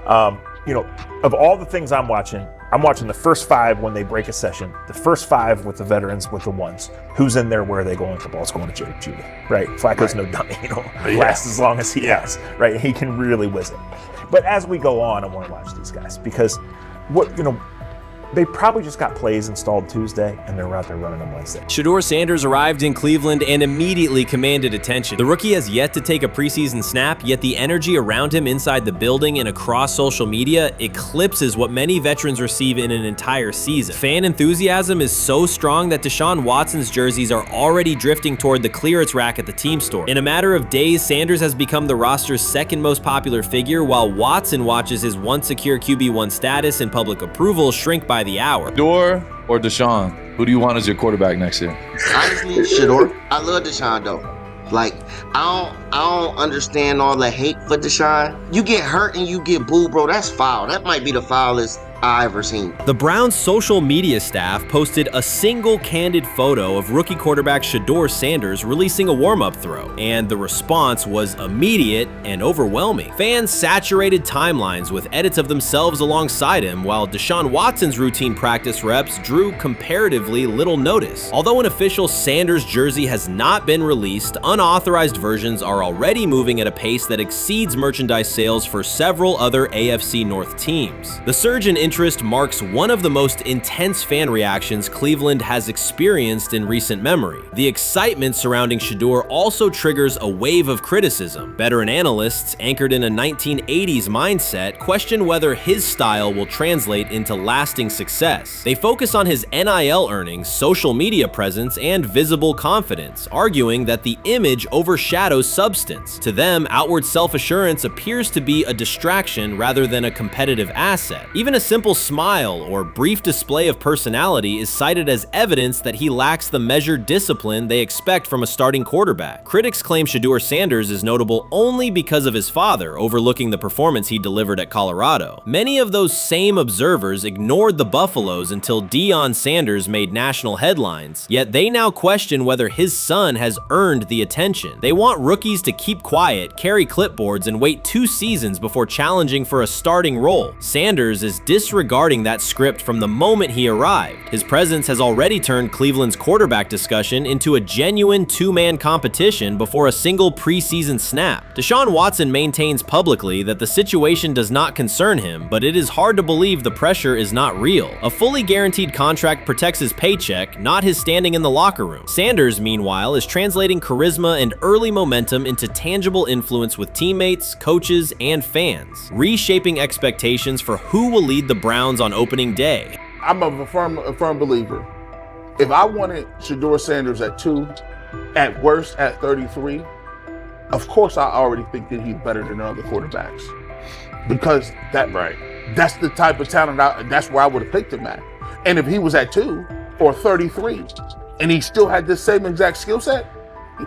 of all the things I'm watching the first 5 when they break a session, the first 5 with the veterans, with the ones. Who's in there? Where are they going? The ball's going to Jerry Judy. Right. Flacco's no dummy. Lasts as long as he has. Right. He can really whiz it. But as we go on, I want to watch these guys because they probably just got plays installed Tuesday, and they're out there running them Wednesday. Shedeur Sanders arrived in Cleveland and immediately commanded attention. The rookie has yet to take a preseason snap, yet the energy around him inside the building and across social media eclipses what many veterans receive in an entire season. Fan enthusiasm is so strong that Deshaun Watson's jerseys are already drifting toward the clearance rack at the team store. In a matter of days, Sanders has become the roster's second most popular figure, while Watson watches his once secure QB1 status and public approval shrink by the hour. Shedeur or Deshaun? Who do you want as your quarterback next year? Honestly, Shedeur. I love Deshaun though. Like, I don't understand all the hate for Deshaun. You get hurt and you get booed, bro. That's foul. That might be the foulest I ever seen. The Browns' social media staff posted a single candid photo of rookie quarterback Shedeur Sanders releasing a warm-up throw, and the response was immediate and overwhelming. Fans saturated timelines with edits of themselves alongside him, while Deshaun Watson's routine practice reps drew comparatively little notice. Although an official Sanders jersey has not been released, unauthorized versions are already moving at a pace that exceeds merchandise sales for several other AFC North teams. The surge in interest marks one of the most intense fan reactions Cleveland has experienced in recent memory. The excitement surrounding Shedeur also triggers a wave of criticism. Veteran analysts, anchored in a 1980s mindset, question whether his style will translate into lasting success. They focus on his NIL earnings, social media presence, and visible confidence, arguing that the image overshadows substance. To them, outward self-assurance appears to be a distraction rather than a competitive asset. Even a simple smile or brief display of personality is cited as evidence that he lacks the measured discipline they expect from a starting quarterback. Critics claim Shedeur Sanders is notable only because of his father, overlooking the performance he delivered at Colorado. Many of those same observers ignored the Buffaloes until Deion Sanders made national headlines, yet they now question whether his son has earned the attention. They want rookies to keep quiet, carry clipboards, and wait 2 seasons before challenging for a starting role. Sanders is disregarding that script from the moment he arrived. His presence has already turned Cleveland's quarterback discussion into a genuine two-man competition before a single preseason snap. Deshaun Watson maintains publicly that the situation does not concern him, but it is hard to believe the pressure is not real. A fully guaranteed contract protects his paycheck, not his standing in the locker room. Sanders, meanwhile, is translating charisma and early momentum into tangible influence with teammates, coaches, and fans, reshaping expectations for who will lead the Browns on opening day. I'm a firm believer. If I wanted Shedeur Sanders at 2, at worst at 33, of course I already think that he's better than other quarterbacks. Because that's the type of talent, that's where I would have picked him at. And if he was at 2 or 33, and he still had the same exact skill set,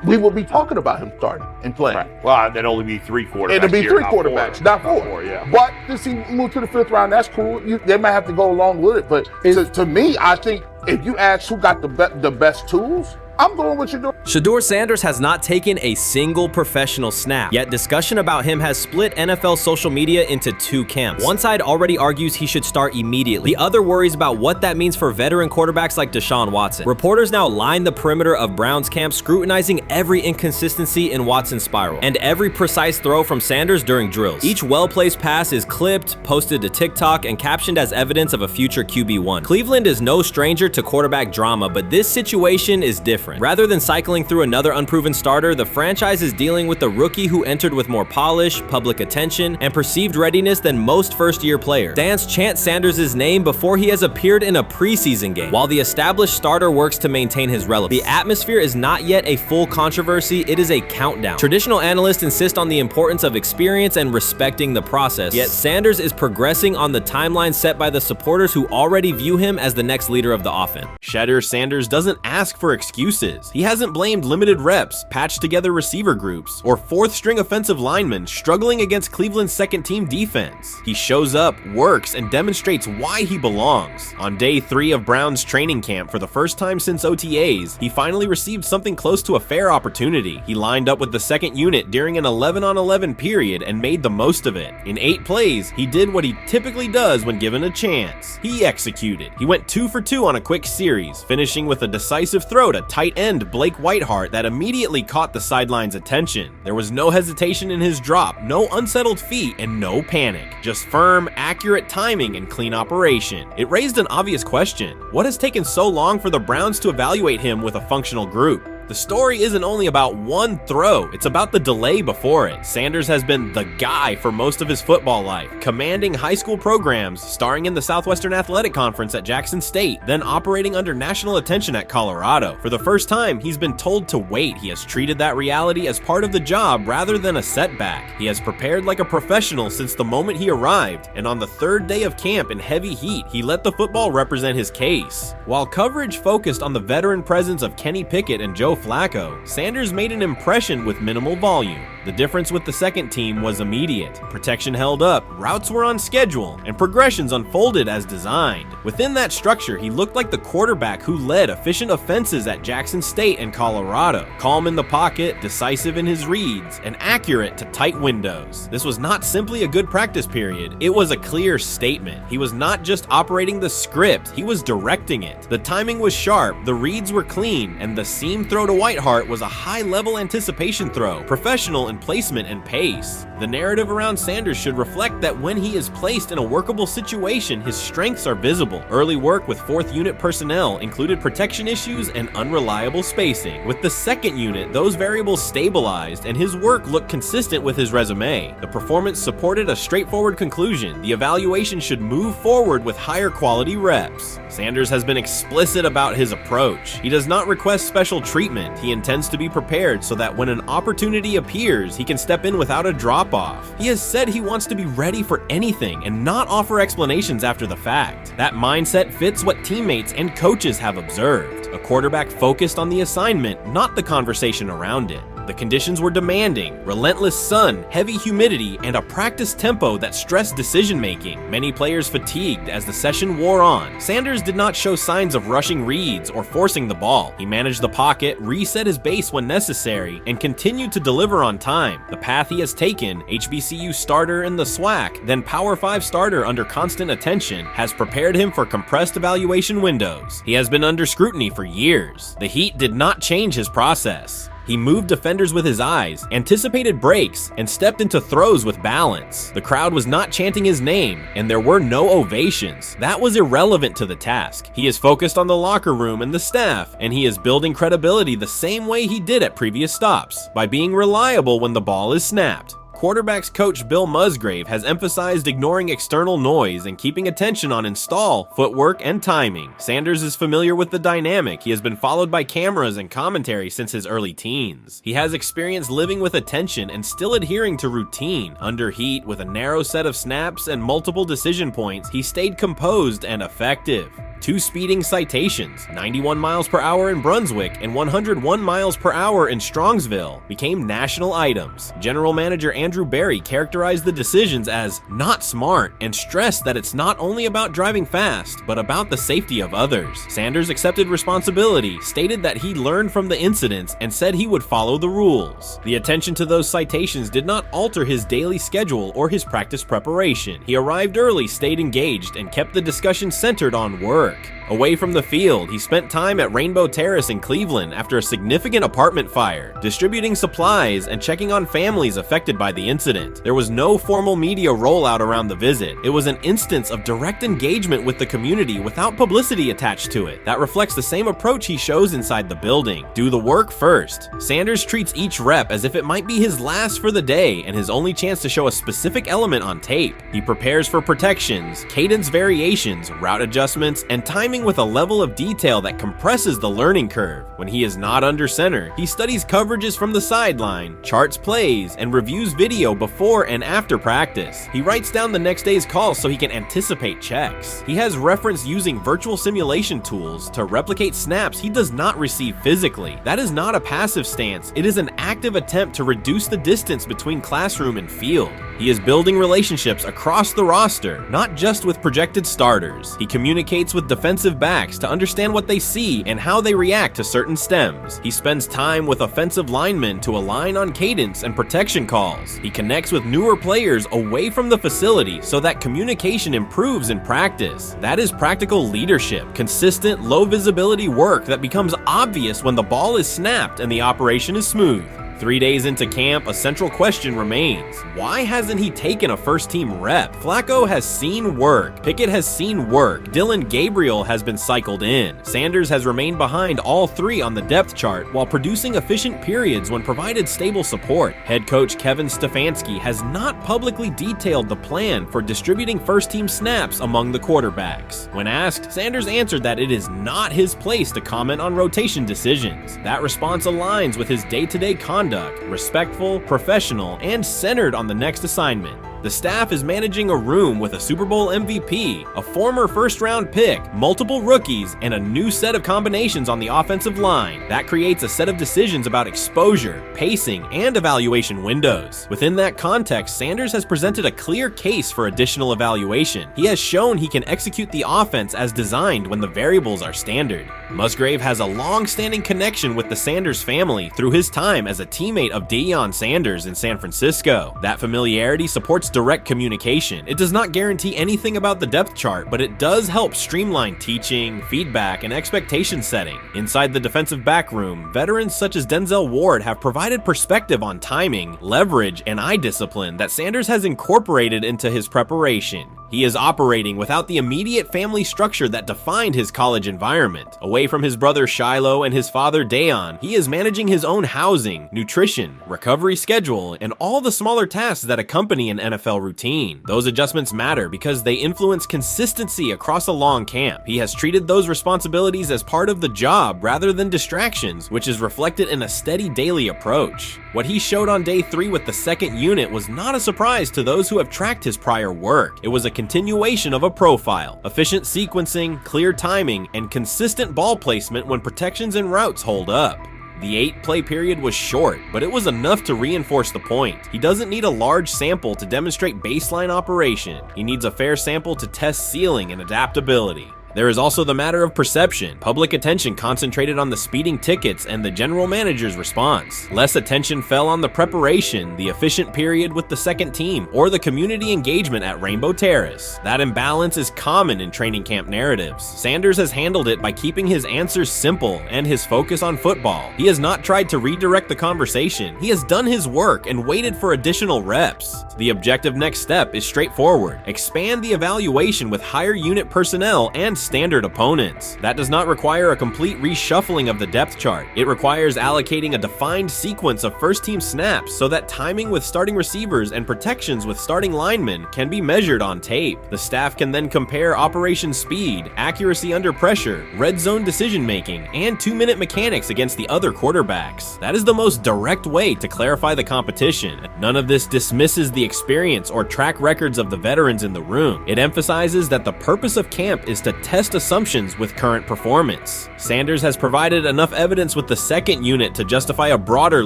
we would be talking about him starting and playing. Right. Well, there'd only be 3 quarterbacks. It'd be 3 quarterbacks, not 4. 4, yeah. But since he moved to the 5th round, that's cool. They might have to go along with it. But to me, I think if you ask who got the best tools, I'm going with Shedeur. Shedeur Sanders has not taken a single professional snap, yet discussion about him has split NFL social media into 2 camps. One side already argues he should start immediately. The other worries about what that means for veteran quarterbacks like Deshaun Watson. Reporters now line the perimeter of Browns camp, scrutinizing every inconsistency in Watson's spiral and every precise throw from Sanders during drills. Each well-placed pass is clipped, posted to TikTok, and captioned as evidence of a future QB1. Cleveland is no stranger to quarterback drama, but this situation is different. Rather than cycling through another unproven starter, the franchise is dealing with a rookie who entered with more polish, public attention, and perceived readiness than most first-year players. Fans chant Sanders' name before he has appeared in a preseason game, while the established starter works to maintain his relevance. The atmosphere is not yet a full controversy, it is a countdown. Traditional analysts insist on the importance of experience and respecting the process, yet Sanders is progressing on the timeline set by the supporters who already view him as the next leader of the offense. Shedeur Sanders doesn't ask for excuses. He hasn't blamed limited reps, patched together receiver groups, or 4th-string offensive linemen struggling against Cleveland's second-team defense. He shows up, works, and demonstrates why he belongs. On day 3 of Browns training camp, for the first time since OTAs, he finally received something close to a fair opportunity. He lined up with the second unit during an 11-on-11 period and made the most of it. In 8 plays, he did what he typically does when given a chance. He executed. He went 2 for 2 on a quick series, finishing with a decisive throw to tight end Blake Whiteheart that immediately caught the sideline's attention. There was no hesitation in his drop, no unsettled feet, and no panic. Just firm, accurate timing and clean operation. It raised an obvious question. What has taken so long for the Browns to evaluate him with a functional group? The story isn't only about one throw, it's about the delay before it. Sanders has been the guy for most of his football life, commanding high school programs, starring in the Southwestern Athletic Conference at Jackson State, then operating under national attention at Colorado. For the first time, he's been told to wait. He has treated that reality as part of the job rather than a setback. He has prepared like a professional since the moment he arrived, and on the 3rd day of camp in heavy heat, he let the football represent his case. While coverage focused on the veteran presence of Kenny Pickett and Joe Flacco, Sanders made an impression with minimal volume. The difference with the second team was immediate. Protection held up, routes were on schedule, and progressions unfolded as designed. Within that structure, he looked like the quarterback who led efficient offenses at Jackson State and Colorado. Calm in the pocket, decisive in his reads, and accurate to tight windows. This was not simply a good practice period, it was a clear statement. He was not just operating the script, he was directing it. The timing was sharp, the reads were clean, and the seam throw to Whiteheart was a high-level anticipation throw, professional in placement and pace. The narrative around Sanders should reflect that when he is placed in a workable situation, his strengths are visible. Early work with 4th unit personnel included protection issues and unreliable spacing. With the 2nd unit, those variables stabilized and his work looked consistent with his resume. The performance supported a straightforward conclusion. The evaluation should move forward with higher quality reps. Sanders has been explicit about his approach. He does not request special treatment. He intends to be prepared so that when an opportunity appears, he can step in without a drop-off. He has said he wants to be ready for anything and not offer explanations after the fact. That mindset fits what teammates and coaches have observed. A quarterback focused on the assignment, not the conversation around it. The conditions were demanding, relentless sun, heavy humidity, and a practice tempo that stressed decision-making. Many players fatigued as the session wore on. Sanders did not show signs of rushing reads or forcing the ball. He managed the pocket, reset his base when necessary, and continued to deliver on time. The path he has taken, HBCU starter in the SWAC, then Power 5 starter under constant attention, has prepared him for compressed evaluation windows. He has been under scrutiny for years. The heat did not change his process. He moved defenders with his eyes, anticipated breaks, and stepped into throws with balance. The crowd was not chanting his name, and there were no ovations. That was irrelevant to the task. He is focused on the locker room and the staff, and he is building credibility the same way he did at previous stops, by being reliable when the ball is snapped. Quarterbacks coach Bill Musgrave has emphasized ignoring external noise and keeping attention on install, footwork, and timing. Sanders is familiar with the dynamic. He has been followed by cameras and commentary since his early teens. He has experience living with attention and still adhering to routine. Under heat, with a narrow set of snaps and multiple decision points, he stayed composed and effective. 2 speeding citations, 91 miles per hour in Brunswick and 101 miles per hour in Strongsville, became national items. General Manager Andrew Berry characterized the decisions as not smart and stressed that it's not only about driving fast, but about the safety of others. Sanders accepted responsibility, stated that he learned from the incidents, and said he would follow the rules. The attention to those citations did not alter his daily schedule or his practice preparation. He arrived early, stayed engaged, and kept the discussion centered on work. Away from the field, he spent time at Rainbow Terrace in Cleveland after a significant apartment fire, distributing supplies and checking on families affected by the incident. There was no formal media rollout around the visit. It was an instance of direct engagement with the community without publicity attached to it. That reflects the same approach he shows inside the building. Do the work first. Sanders treats each rep as if it might be his last for the day and his only chance to show a specific element on tape. He prepares for protections, cadence variations, route adjustments, and timing with a level of detail that compresses the learning curve. When he is not under center, he studies coverages from the sideline, charts plays, and reviews video before and after practice. He writes down the next day's calls so he can anticipate checks. He has referenced using virtual simulation tools to replicate snaps he does not receive physically. That is not a passive stance, it is an active attempt to reduce the distance between classroom and field. He is building relationships across the roster, not just with projected starters. He communicates with defensive backs to understand what they see and how they react to certain stems. He spends time with offensive linemen to align on cadence and protection calls. He connects with newer players away from the facility so that communication improves in practice. That is practical leadership, consistent, low visibility work that becomes obvious when the ball is snapped and the operation is smooth. 3 days into camp, a central question remains. Why hasn't he taken a first-team rep? Flacco has seen work. Pickett has seen work. Dillon Gabriel has been cycled in. Sanders has remained behind all 3 on the depth chart while producing efficient periods when provided stable support. Head coach Kevin Stefanski has not publicly detailed the plan for distributing first-team snaps among the quarterbacks. When asked, Sanders answered that it is not his place to comment on rotation decisions. That response aligns with his day-to-day conduct, respectful, professional, and centered on the next assignment. The staff is managing a room with a Super Bowl MVP, a former first-round pick, multiple rookies, and a new set of combinations on the offensive line. That creates a set of decisions about exposure, pacing, and evaluation windows. Within that context, Sanders has presented a clear case for additional evaluation. He has shown he can execute the offense as designed when the variables are standard. Musgrave has a long-standing connection with the Sanders family through his time as a teammate of Deion Sanders in San Francisco. That familiarity supports direct communication. It does not guarantee anything about the depth chart, but it does help streamline teaching, feedback, and expectation setting. Inside the defensive back room, veterans such as Denzel Ward have provided perspective on timing, leverage, and eye discipline that Sanders has incorporated into his preparation. He is operating without the immediate family structure that defined his college environment. Away from his brother Shiloh and his father Dion, he is managing his own housing, nutrition, recovery schedule, and all the smaller tasks that accompany an NFL routine. Those adjustments matter because they influence consistency across a long camp. He has treated those responsibilities as part of the job rather than distractions, which is reflected in a steady daily approach. What he showed on day 3 with the second unit was not a surprise to those who have tracked his prior work. It was a continuation of a profile: efficient sequencing, clear timing, and consistent ball placement when protections and routes hold up. The 8-play period was short, but it was enough to reinforce the point. He doesn't need a large sample to demonstrate baseline operation. He needs a fair sample to test ceiling and adaptability. There is also the matter of perception. Public attention concentrated on the speeding tickets and the general manager's response. Less attention fell on the preparation, the efficient period with the second team, or the community engagement at Rainbow Terrace. That imbalance is common in training camp narratives. Sanders has handled it by keeping his answers simple and his focus on football. He has not tried to redirect the conversation. He has done his work and waited for additional reps. The objective next step is straightforward: expand the evaluation with higher unit personnel and standard opponents. That does not require a complete reshuffling of the depth chart. It requires allocating a defined sequence of first-team snaps so that timing with starting receivers and protections with starting linemen can be measured on tape. The staff can then compare operation speed, accuracy under pressure, red zone decision-making, and 2-minute mechanics against the other quarterbacks. That is the most direct way to clarify the competition. None of this dismisses the experience or track records of the veterans in the room. It emphasizes that the purpose of camp is to test assumptions with current performance. Sanders has provided enough evidence with the second unit to justify a broader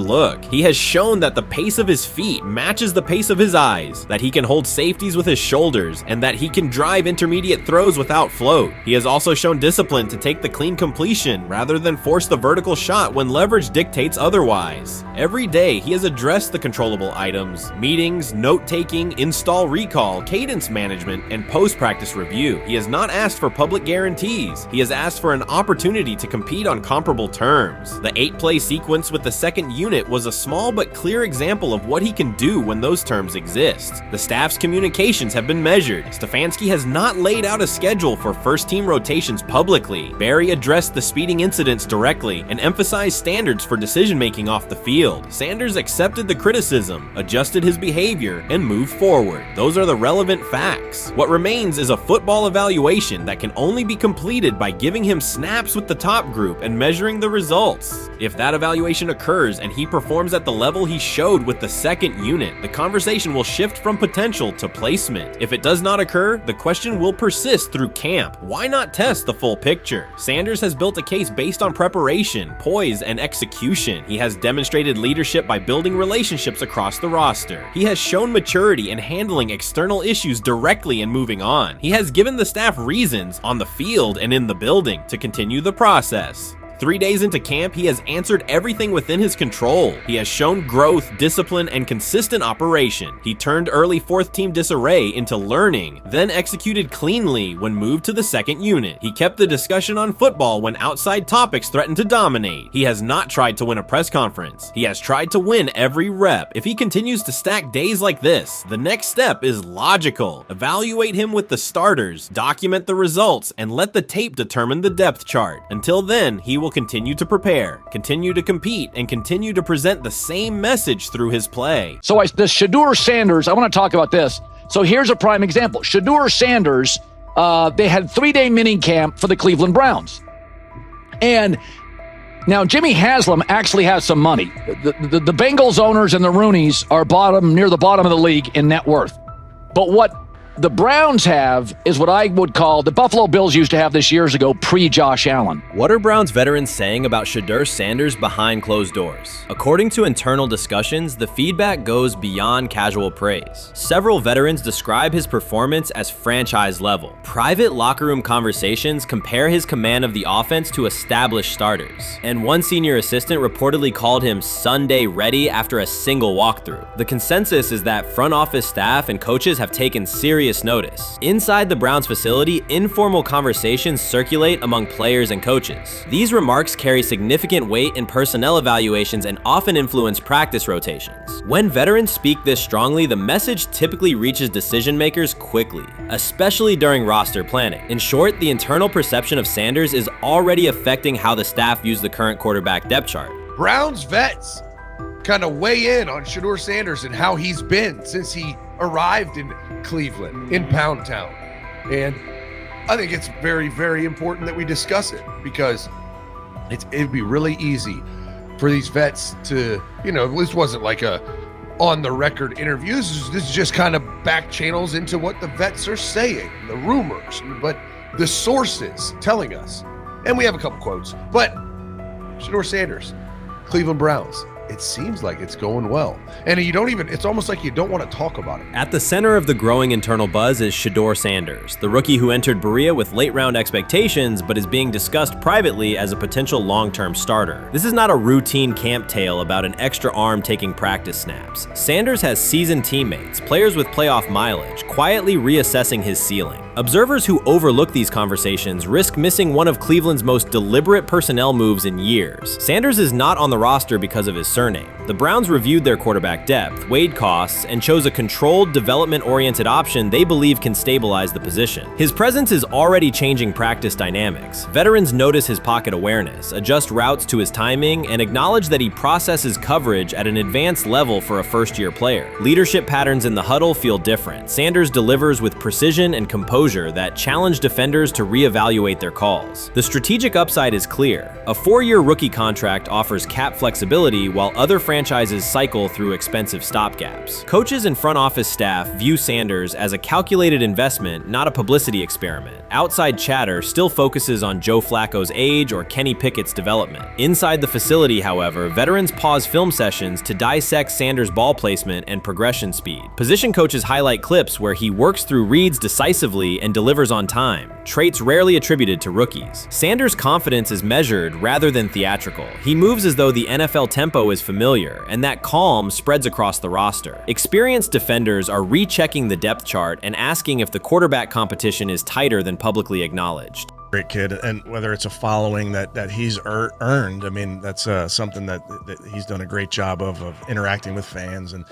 look. He has shown that the pace of his feet matches the pace of his eyes, that he can hold safeties with his shoulders, and that he can drive intermediate throws without float. He has also shown discipline to take the clean completion rather than force the vertical shot when leverage dictates otherwise. Every day, he has addressed the controllable items: meetings, note-taking, install recall, cadence management, and post-practice review. He has not asked for public guarantees. He has asked for an opportunity to compete on comparable terms. The 8-play sequence with the second unit was a small but clear example of what he can do when those terms exist. The staff's communications have been measured. Stefanski has not laid out a schedule for first-team rotations publicly. Barry addressed the speeding incidents directly and emphasized standards for decision-making off the field. Sanders accepted the criticism, adjusted his behavior, and moved forward. Those are the relevant facts. What remains is a football evaluation that can only be completed by giving him snaps with the top group and measuring the results. If that evaluation occurs and he performs at the level he showed with the second unit, the conversation will shift from potential to placement. If it does not occur, the question will persist through camp. Why not test the full picture? Sanders has built a case based on preparation, poise, and execution. He has demonstrated leadership by building relationships across the roster. He has shown maturity in handling external issues directly and moving on. He has given the staff reasons on the field and in the building to continue the process. 3 days into camp, he has answered everything within his control. He has shown growth, discipline, and consistent operation. He turned early fourth-team disarray into learning, then executed cleanly when moved to the second unit. He kept the discussion on football when outside topics threatened to dominate. He has not tried to win a press conference. He has tried to win every rep. If he continues to stack days like this, the next step is logical. Evaluate him with the starters, document the results, and let the tape determine the depth chart. Until then, he will continue to prepare, continue to compete, and continue to present the same message through his play. So the Shedeur Sanders, I want to talk about this. So here's a prime example. Shedeur Sanders, they had 3-day mini camp for the Cleveland Browns. And now Jimmy Haslam actually has some money. The Bengals owners and the Rooneys are near the bottom of the league in net worth. But what the Browns have is what I would call the Buffalo Bills used to have this years ago, pre-Josh Allen. What are Browns veterans saying about Shedeur Sanders behind closed doors? According to internal discussions, the feedback goes beyond casual praise. Several veterans describe his performance as franchise level. Private locker room conversations compare his command of the offense to established starters. And one senior assistant reportedly called him Sunday ready after a single walkthrough. The consensus is that front office staff and coaches have taken serious notice. Inside the Browns facility, informal conversations circulate among players and coaches. These remarks carry significant weight in personnel evaluations and often influence practice rotations. When veterans speak this strongly, the message typically reaches decision makers quickly, especially during roster planning. In short, the internal perception of Sanders is already affecting how the staff views the current quarterback depth chart. Browns vets kind of weigh in on Shedeur Sanders and how he's been since he arrived in Cleveland, in Pound Town. And I think it's very, very important that we discuss it, because it'd be really easy for these vets to, this wasn't like a on the record interviews. This is just kind of back channels into what the vets are saying, the rumors, but the sources telling us. And we have a couple quotes, but Shedeur Sanders, Cleveland Browns, it seems like it's going well. And it's almost like you don't want to talk about it. At the center of the growing internal buzz is Shedeur Sanders, the rookie who entered Berea with late round expectations but is being discussed privately as a potential long-term starter. This is not a routine camp tale about an extra arm taking practice snaps. Sanders has seasoned teammates, players with playoff mileage, quietly reassessing his ceiling. Observers who overlook these conversations risk missing one of Cleveland's most deliberate personnel moves in years. Sanders is not on the roster because of his surname. The Browns reviewed their quarterback depth, weighed costs, and chose a controlled, development-oriented option they believe can stabilize the position. His presence is already changing practice dynamics. Veterans notice his pocket awareness, adjust routes to his timing, and acknowledge that he processes coverage at an advanced level for a first-year player. Leadership patterns in the huddle feel different. Sanders delivers with precision and composure that challenge defenders to reevaluate their calls. The strategic upside is clear. A 4-year rookie contract offers cap flexibility while other franchises cycle through expensive stopgaps. Coaches and front office staff view Sanders as a calculated investment, not a publicity experiment. Outside chatter still focuses on Joe Flacco's age or Kenny Pickett's development. Inside the facility, however, veterans pause film sessions to dissect Sanders' ball placement and progression speed. Position coaches highlight clips where he works through reads decisively and delivers on time, traits rarely attributed to rookies. Sanders' confidence is measured rather than theatrical. He moves as though the NFL tempo is familiar, and that calm spreads across the roster. Experienced defenders are rechecking the depth chart and asking if the quarterback competition is tighter than publicly acknowledged. Great kid, and whether it's a following that he's earned, I mean, that's something that he's done a great job of interacting with fans, and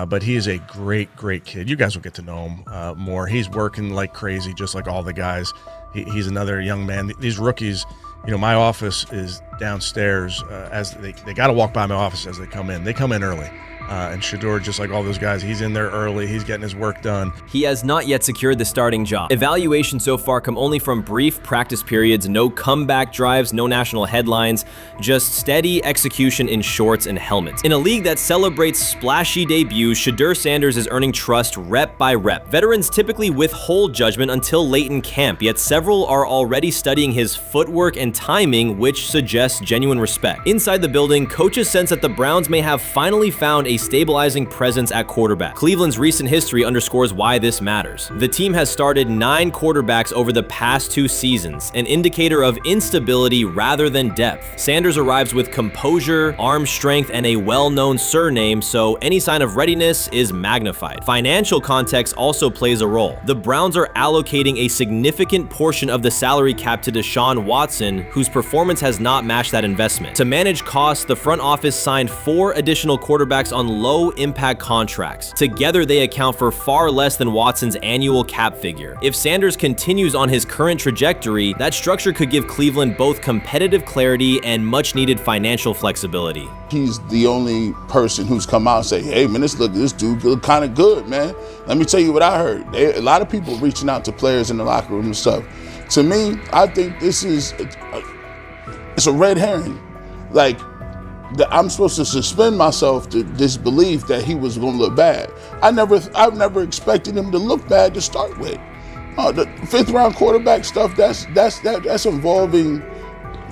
but he is a great kid. You guys will get to know him more. He's working like crazy, just like all the guys. He's another young man. These rookies, my office is downstairs. As they got to walk by my office as they come in. They come in early. And Shedeur, just like all those guys, he's in there early. He's getting his work done. He has not yet secured the starting job. Evaluations so far come only from brief practice periods, no comeback drives, no national headlines, just steady execution in shorts and helmets. In a league that celebrates splashy debuts, Shedeur Sanders is earning trust rep by rep. Veterans typically withhold judgment until late in camp, yet several are already studying his footwork and timing, which suggests genuine respect. Inside the building, coaches sense that the Browns may have finally found a stabilizing presence at quarterback. Cleveland's recent history underscores why this matters. The team has started 9 quarterbacks over the past 2 seasons, an indicator of instability rather than depth. Sanders arrives with composure, arm strength, and a well-known surname, so any sign of readiness is magnified. Financial context also plays a role. The Browns are allocating a significant portion of the salary cap to Deshaun Watson, whose performance has not matched that investment. To manage costs, the front office signed 4 additional quarterbacks on low-impact contracts. Together, they account for far less than Watson's annual cap figure. If Sanders continues on his current trajectory, that structure could give Cleveland both competitive clarity and much-needed financial flexibility. He's the only person who's come out and say, hey, man, this dude look kind of good, man. Let me tell you what I heard. A lot of people reaching out to players in the locker room and stuff. To me, I think this is it's a red herring. Like, that I'm supposed to suspend myself to disbelief that he was going to look bad. I've never expected him to look bad to start with. The 5th round quarterback stuff, that's involving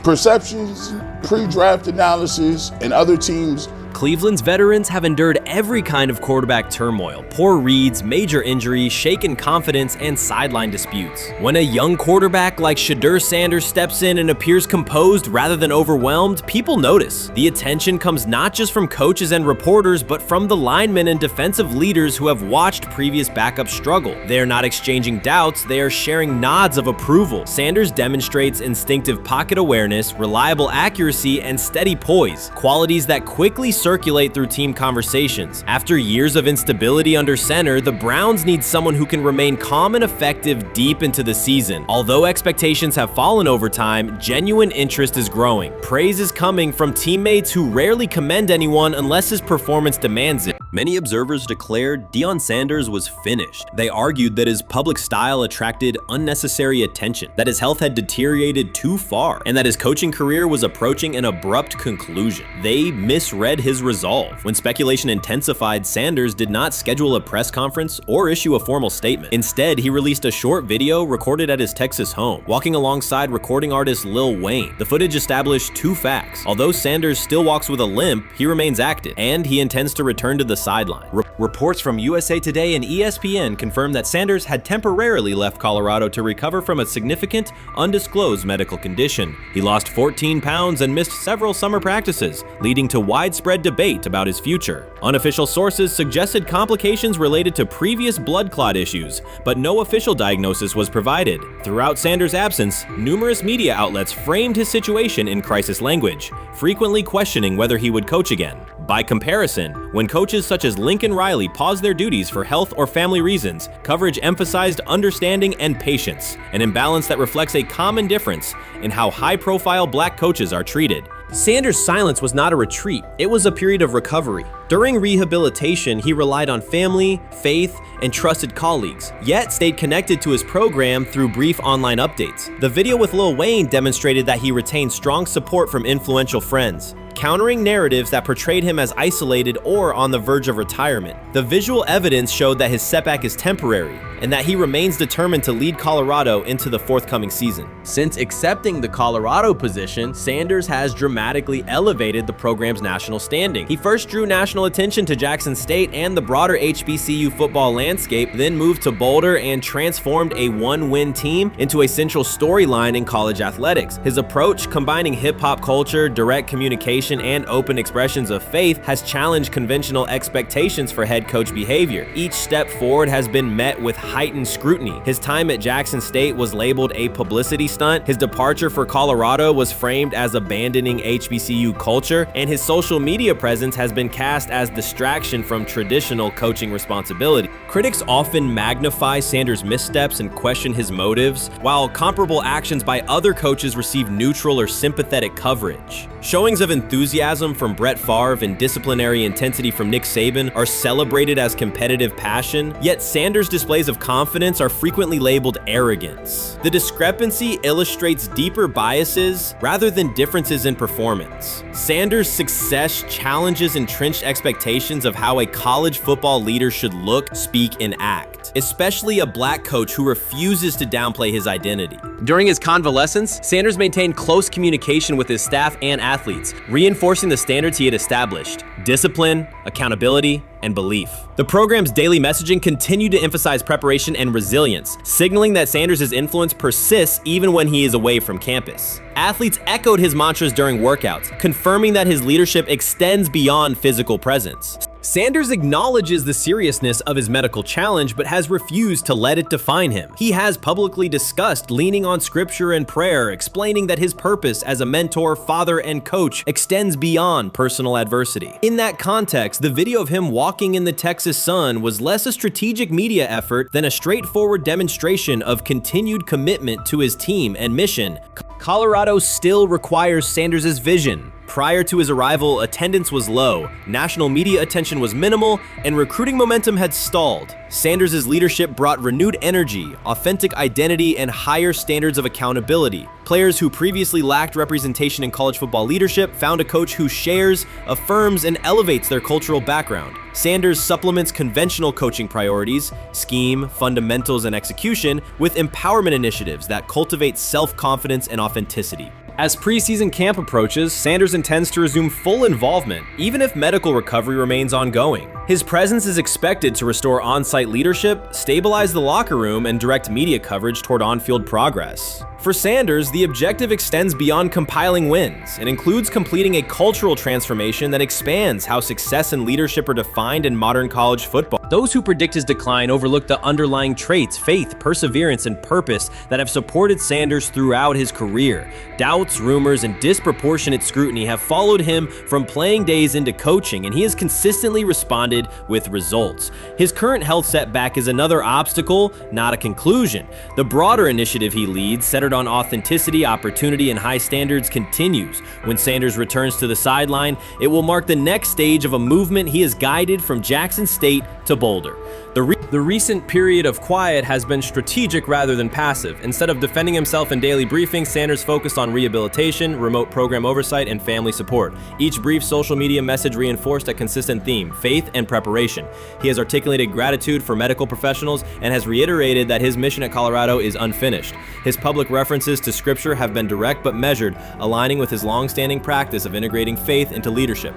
perceptions, pre-draft analysis, and other teams. Cleveland's veterans have endured every kind of quarterback turmoil: poor reads, major injuries, shaken confidence, and sideline disputes. When a young quarterback like Shedeur Sanders steps in and appears composed rather than overwhelmed, people notice. The attention comes not just from coaches and reporters, but from the linemen and defensive leaders who have watched previous backups struggle. They are not exchanging doubts, they are sharing nods of approval. Sanders demonstrates instinctive pocket awareness, reliable accuracy, and steady poise, qualities that quickly circulate through team conversations. After years of instability under center, the Browns need someone who can remain calm and effective deep into the season. Although expectations have fallen over time, genuine interest is growing. Praise is coming from teammates who rarely commend anyone unless his performance demands it. Many observers declared Deion Sanders was finished. They argued that his public style attracted unnecessary attention, that his health had deteriorated too far, and that his coaching career was approaching an abrupt conclusion. They misread his resolve. When speculation intensified, Sanders did not schedule a press conference or issue a formal statement. Instead, he released a short video recorded at his Texas home, walking alongside recording artist Lil Wayne. The footage established two facts. Although Sanders still walks with a limp, he remains active, and he intends to return to the sideline. Reports from USA Today and ESPN confirm that Sanders had temporarily left Colorado to recover from a significant, undisclosed medical condition. He lost 14 pounds and missed several summer practices, leading to widespread debate about his future. Unofficial sources suggested complications related to previous blood clot issues, but no official diagnosis was provided. Throughout Sanders' absence, numerous media outlets framed his situation in crisis language, frequently questioning whether he would coach again. By comparison, when coaches such as Lincoln Riley paused their duties for health or family reasons, coverage emphasized understanding and patience, an imbalance that reflects a common difference in how high-profile black coaches are treated. Sanders' silence was not a retreat, it was a period of recovery. During rehabilitation, he relied on family, faith, and trusted colleagues, yet stayed connected to his program through brief online updates. The video with Lil Wayne demonstrated that he retained strong support from influential friends, countering narratives that portrayed him as isolated or on the verge of retirement. The visual evidence showed that his setback is temporary, and that he remains determined to lead Colorado into the forthcoming season. Since accepting the Colorado position, Sanders has dramatically elevated the program's national standing. He first drew national attention to Jackson State and the broader HBCU football landscape, then moved to Boulder and transformed a one-win team into a central storyline in college athletics. His approach, combining hip-hop culture, direct communication, and open expressions of faith, has challenged conventional expectations for head coach behavior. Each step forward has been met with heightened scrutiny. His time at Jackson State was labeled a publicity stunt, his departure for Colorado was framed as abandoning HBCU culture, and his social media presence has been cast as distraction from traditional coaching responsibility. Critics often magnify Sanders' missteps and question his motives, while comparable actions by other coaches receive neutral or sympathetic coverage. Showings of enthusiasm from Brett Favre and disciplinary intensity from Nick Saban are celebrated as competitive passion, yet Sanders' displays of confidence are frequently labeled arrogance. The discrepancy illustrates deeper biases rather than differences in performance. Sanders' success challenges entrenched expectations of how a college football leader should look, speak, and act, especially a black coach who refuses to downplay his identity. During his convalescence, Sanders maintained close communication with his staff and athletes, reinforcing the standards he had established: discipline, accountability, and belief. The program's daily messaging continued to emphasize preparation and resilience, signaling that Sanders' influence persists even when he is away from campus. Athletes echoed his mantras during workouts, confirming that his leadership extends beyond physical presence. Sanders acknowledges the seriousness of his medical challenge, but has refused to let it define him. He has publicly discussed leaning on scripture and prayer, explaining that his purpose as a mentor, father, and coach extends beyond personal adversity. In that context, the video of him walking in the Texas sun was less a strategic media effort than a straightforward demonstration of continued commitment to his team and mission. Colorado still requires Sanders' vision, Prior to his arrival, attendance was low, national media attention was minimal, and recruiting momentum had stalled. Sanders' leadership brought renewed energy, authentic identity, and higher standards of accountability. Players who previously lacked representation in college football leadership found a coach who shares, affirms, and elevates their cultural background. Sanders supplements conventional coaching priorities, scheme, fundamentals, and execution with empowerment initiatives that cultivate self-confidence and authenticity. As preseason camp approaches, Sanders intends to resume full involvement, even if medical recovery remains ongoing. His presence is expected to restore on-site leadership, stabilize the locker room, and direct media coverage toward on-field progress. For Sanders, the objective extends beyond compiling wins. It includes completing a cultural transformation that expands how success and leadership are defined in modern college football. Those who predict his decline overlook the underlying traits, faith, perseverance, and purpose that have supported Sanders throughout his career. Doubts, rumors, and disproportionate scrutiny have followed him from playing days into coaching, and he has consistently responded with results. His current health setback is another obstacle, not a conclusion. The broader initiative he leads, centered on authenticity, opportunity, and high standards, continues. When Sanders returns to the sideline, it will mark the next stage of a movement he has guided from Jackson State to Boulder. The recent period of quiet has been strategic rather than passive. Instead of defending himself in daily briefings, Sanders focused on rehabilitation, remote program oversight, and family support. Each brief social media message reinforced a consistent theme: faith and preparation. He has articulated gratitude for medical professionals and has reiterated that his mission at Colorado is unfinished. His public references to scripture have been direct but measured, aligning with his long-standing practice of integrating faith into leadership.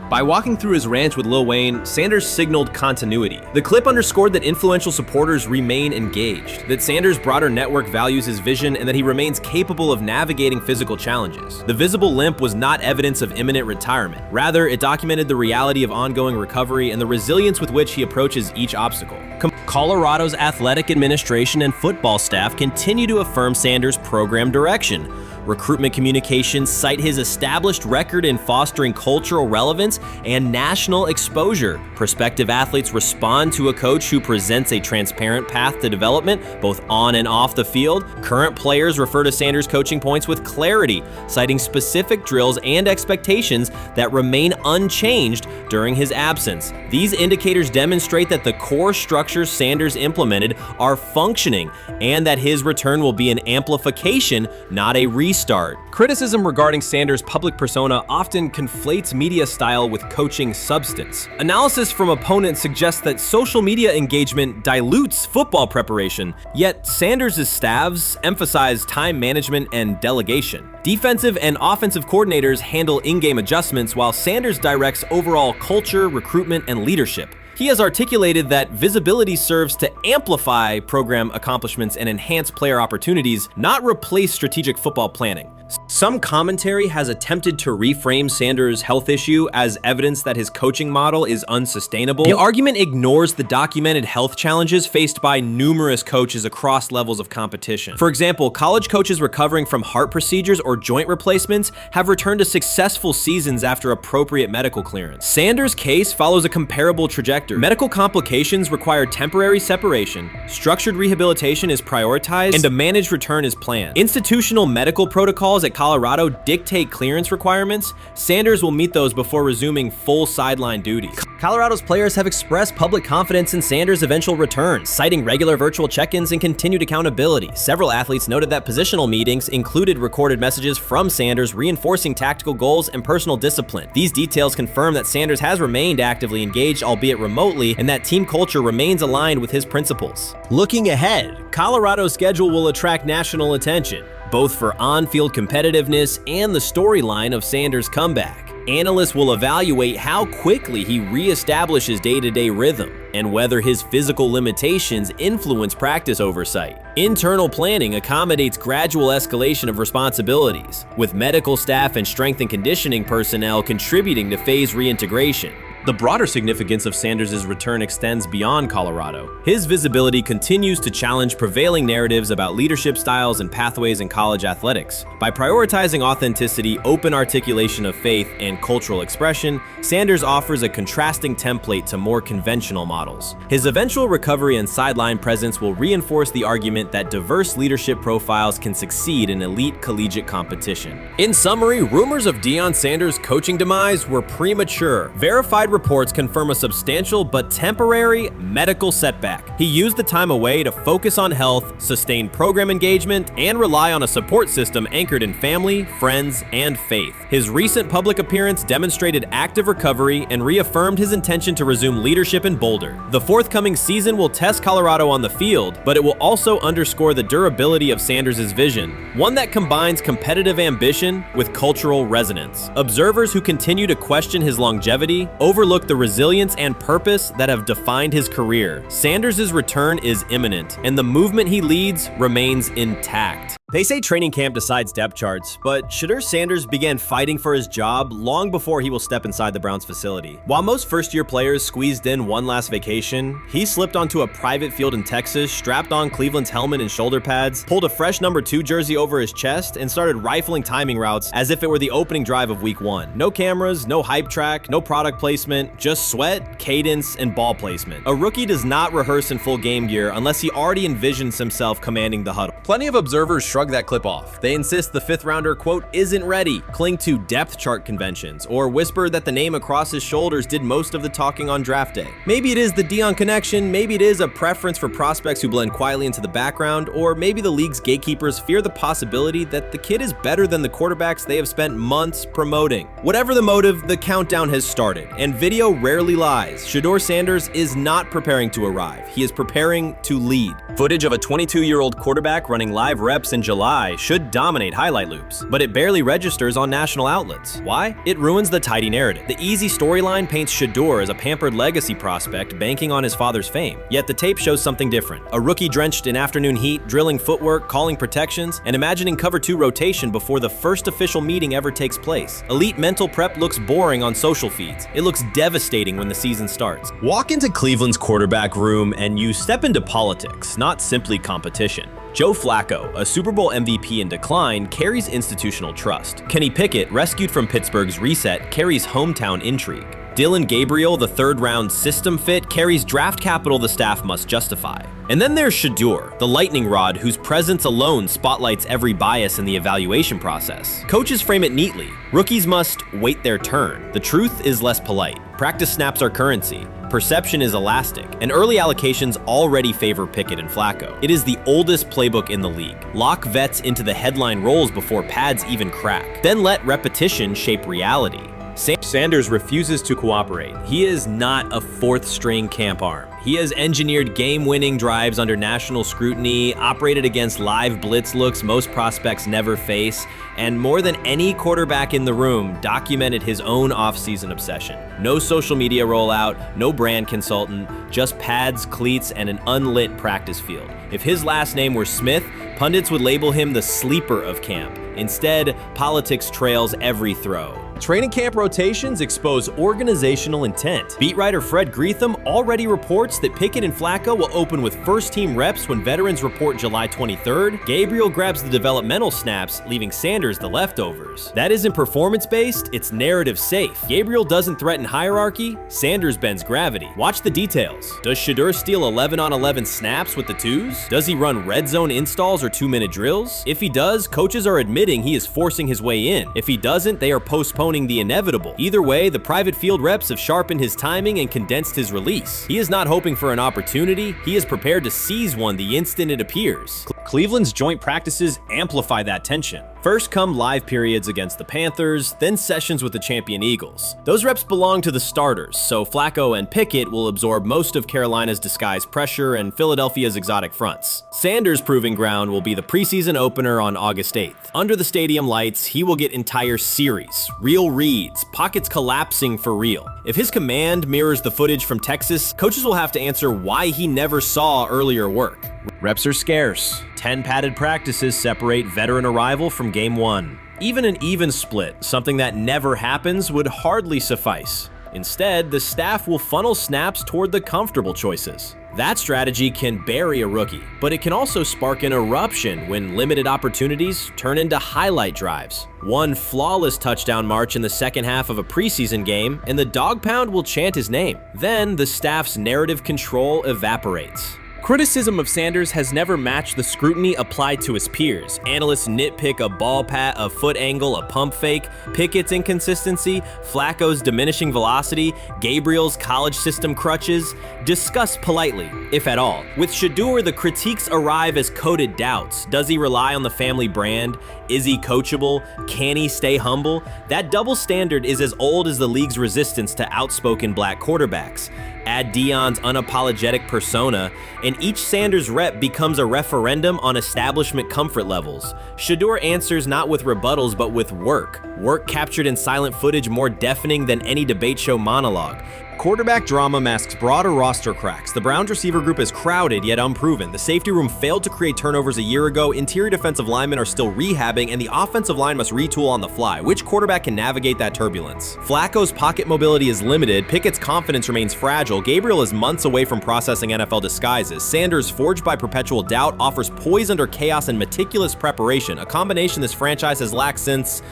By walking through his ranch with Lil Wayne, Sanders signaled continuity. The clip underscored that influential supporters remain engaged, that Sanders' broader network values his vision, and that he remains capable of navigating physical challenges. The visible limp was not evidence of imminent retirement. Rather, it documented the reality of ongoing recovery and the resilience with which he approaches each obstacle. Colorado's athletic administration and football staff continue to affirm Sanders' program direction. Recruitment communications cite his established record in fostering cultural relevance and national exposure. Prospective athletes respond to a coach who presents a transparent path to development, both on and off the field. Current players refer to Sanders' coaching points with clarity, citing specific drills and expectations that remain unchanged during his absence. These indicators demonstrate that the core structures Sanders implemented are functioning, and that his return will be an amplification, not a restart. Criticism regarding Sanders' public persona often conflates media style with coaching substance. Analysis from opponents suggests that social media engagement dilutes football preparation, yet Sanders' staffs emphasize time management and delegation. Defensive and offensive coordinators handle in-game adjustments, while Sanders directs overall culture, recruitment, and leadership. He has articulated that visibility serves to amplify program accomplishments and enhance player opportunities, not replace strategic football planning. Some commentary has attempted to reframe Sanders' health issue as evidence that his coaching model is unsustainable. The argument ignores the documented health challenges faced by numerous coaches across levels of competition. For example, college coaches recovering from heart procedures or joint replacements have returned to successful seasons after appropriate medical clearance. Sanders' case follows a comparable trajectory. Medical complications require temporary separation, structured rehabilitation is prioritized, and a managed return is planned. Institutional medical protocols at Colorado dictate clearance requirements. Sanders will meet those before resuming full sideline duties. Colorado's players have expressed public confidence in Sanders' eventual return, citing regular virtual check-ins and continued accountability. Several athletes noted that positional meetings included recorded messages from Sanders reinforcing tactical goals and personal discipline. These details confirm that Sanders has remained actively engaged, albeit remotely, and that team culture remains aligned with his principles. Looking ahead, Colorado's schedule will attract national attention, both for on-field competitiveness and the storyline of Sanders' comeback. Analysts will evaluate how quickly he reestablishes day-to-day rhythm and whether his physical limitations influence practice oversight. Internal planning accommodates gradual escalation of responsibilities, with medical staff and strength and conditioning personnel contributing to phase reintegration. The broader significance of Sanders' return extends beyond Colorado. His visibility continues to challenge prevailing narratives about leadership styles and pathways in college athletics. By prioritizing authenticity, open articulation of faith, and cultural expression, Sanders offers a contrasting template to more conventional models. His eventual recovery and sideline presence will reinforce the argument that diverse leadership profiles can succeed in elite collegiate competition. In summary, rumors of Deion Sanders' coaching demise were premature. Verified reports confirm a substantial but temporary medical setback. He used the time away to focus on health, sustain program engagement, and rely on a support system anchored in family, friends, and faith. His recent public appearance demonstrated active recovery and reaffirmed his intention to resume leadership in Boulder. The forthcoming season will test Colorado on the field, but it will also underscore the durability of Sanders' vision, one that combines competitive ambition with cultural resonance. Observers who continue to question his longevity overlook the resilience and purpose that have defined his career. Sanders' return is imminent, and the movement he leads remains intact. They say training camp decides depth charts, but Shedeur Sanders began fighting for his job long before he will step inside the Browns facility. While most first-year players squeezed in one last vacation, he slipped onto a private field in Texas, strapped on Cleveland's helmet and shoulder pads, pulled a fresh number 2 jersey over his chest, and started rifling timing routes as if it were the opening drive of week 1. No cameras, no hype track, no product placement, just sweat, cadence, and ball placement. A rookie does not rehearse in full game gear unless he already envisions himself commanding the huddle. Plenty of observers shrug that clip off. They insist the 5th rounder, quote, isn't ready, cling to depth chart conventions, or whisper that the name across his shoulders did most of the talking on draft day. Maybe it is the Dion connection, maybe it is a preference for prospects who blend quietly into the background, or maybe the league's gatekeepers fear the possibility that the kid is better than the quarterbacks they have spent months promoting. Whatever the motive, the countdown has started, and video rarely lies. Shedeur Sanders is not preparing to arrive. He is preparing to lead. Footage of a 22-year-old quarterback running live reps in July should dominate highlight loops, but it barely registers on national outlets. Why? It ruins the tidy narrative. The easy storyline paints Shedeur as a pampered legacy prospect banking on his father's fame. Yet the tape shows something different. A rookie drenched in afternoon heat, drilling footwork, calling protections, and imagining cover 2 rotation before the first official meeting ever takes place. Elite mental prep looks boring on social feeds. It looks devastating when the season starts. Walk into Cleveland's quarterback room and you step into politics, not simply competition. Joe Flacco, a Super Bowl MVP in decline, carries institutional trust. Kenny Pickett, rescued from Pittsburgh's reset, carries hometown intrigue. Dillon Gabriel, the 3rd-round system fit, carries draft capital the staff must justify. And then there's Shedeur, the lightning rod whose presence alone spotlights every bias in the evaluation process. Coaches frame it neatly. Rookies must wait their turn. The truth is less polite. Practice snaps are currency. Perception is elastic, and early allocations already favor Pickett and Flacco. It is the oldest playbook in the league. Lock vets into the headline roles before pads even crack. Then let repetition shape reality. Sanders refuses to cooperate. He is not a 4th-string camp arm. He has engineered game-winning drives under national scrutiny, operated against live blitz looks most prospects never face, and more than any quarterback in the room, documented his own off-season obsession. No social media rollout, no brand consultant, just pads, cleats, and an unlit practice field. If his last name were Smith, pundits would label him the sleeper of camp. Instead, politics trails every throw. Training camp rotations expose organizational intent. Beat writer Fred Greetham already reports that Pickett and Flacco will open with first-team reps when veterans report July 23rd. Gabriel grabs the developmental snaps, leaving Sanders the leftovers. That isn't performance-based, it's narrative-safe. Gabriel doesn't threaten hierarchy, Sanders bends gravity. Watch the details. Does Shedeur steal 11-on-11 snaps with the 2s? Does he run red zone installs or 2-minute drills? If he does, coaches are admitting he is forcing his way in. If he doesn't, they are postponing the inevitable. Either way, the private field reps have sharpened his timing and condensed his release. He is not hoping for an opportunity, he is prepared to seize one the instant it appears. Cleveland's joint practices amplify that tension. First come live periods against the Panthers, then sessions with the champion Eagles. Those reps belong to the starters, so Flacco and Pickett will absorb most of Carolina's disguised pressure and Philadelphia's exotic fronts. Sanders' proving ground will be the preseason opener on August 8th. Under the stadium lights, he will get entire series, real reads, pockets collapsing for real. If his command mirrors the footage from Texas, coaches will have to answer why he never saw earlier work. Reps are scarce. 10 padded practices separate veteran arrival from game 1. Even an even split, something that never happens, would hardly suffice. Instead, the staff will funnel snaps toward the comfortable choices. That strategy can bury a rookie, but it can also spark an eruption when limited opportunities turn into highlight drives. One flawless touchdown march in the second half of a preseason game, and the dog pound will chant his name. Then the staff's narrative control evaporates. Criticism of Sanders has never matched the scrutiny applied to his peers. Analysts nitpick a ball pat, a foot angle, a pump fake, Pickett's inconsistency, Flacco's diminishing velocity, Gabriel's college system crutches. Discuss politely, if at all. With Shedeur, the critiques arrive as coded doubts. Does he rely on the family brand? Is he coachable? Can he stay humble? That double standard is as old as the league's resistance to outspoken black quarterbacks. Add Dion's unapologetic persona, and each Sanders rep becomes a referendum on establishment comfort levels. Shedeur answers not with rebuttals, but with work. Work captured in silent footage more deafening than any debate show monologue. Quarterback drama masks broader roster cracks. The Browns receiver group is crowded yet unproven. The safety room failed to create turnovers a year ago. Interior defensive linemen are still rehabbing, and the offensive line must retool on the fly. Which quarterback can navigate that turbulence? Flacco's pocket mobility is limited. Pickett's confidence remains fragile. Gabriel is months away from processing NFL disguises. Sanders, forged by perpetual doubt, offers poise under chaos and meticulous preparation, a combination this franchise has lacked since,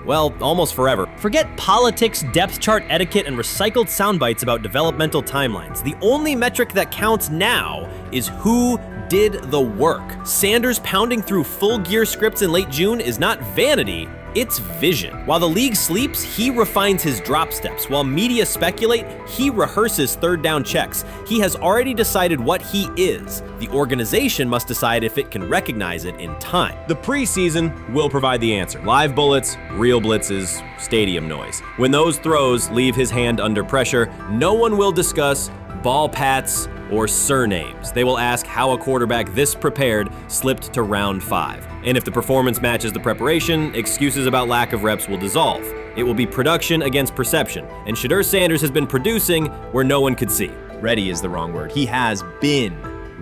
well, almost forever. Forget politics, depth chart etiquette, and recycled sound bites about developmental timelines. The only metric that counts now is who did the work. Sanders pounding through full gear scripts in late June is not vanity, it's vision. While the league sleeps, he refines his drop steps. While media speculate, he rehearses third down checks. He has already decided what he is. The organization must decide if it can recognize it in time. The preseason will provide the answer. Live bullets, real blitzes, stadium noise. When those throws leave his hand under pressure, no one will discuss ball pats or surnames. They will ask how a quarterback this prepared slipped to round 5. And if the performance matches the preparation, excuses about lack of reps will dissolve. It will be production against perception, and Shedeur Sanders has been producing where no one could see. Ready is the wrong word. He has been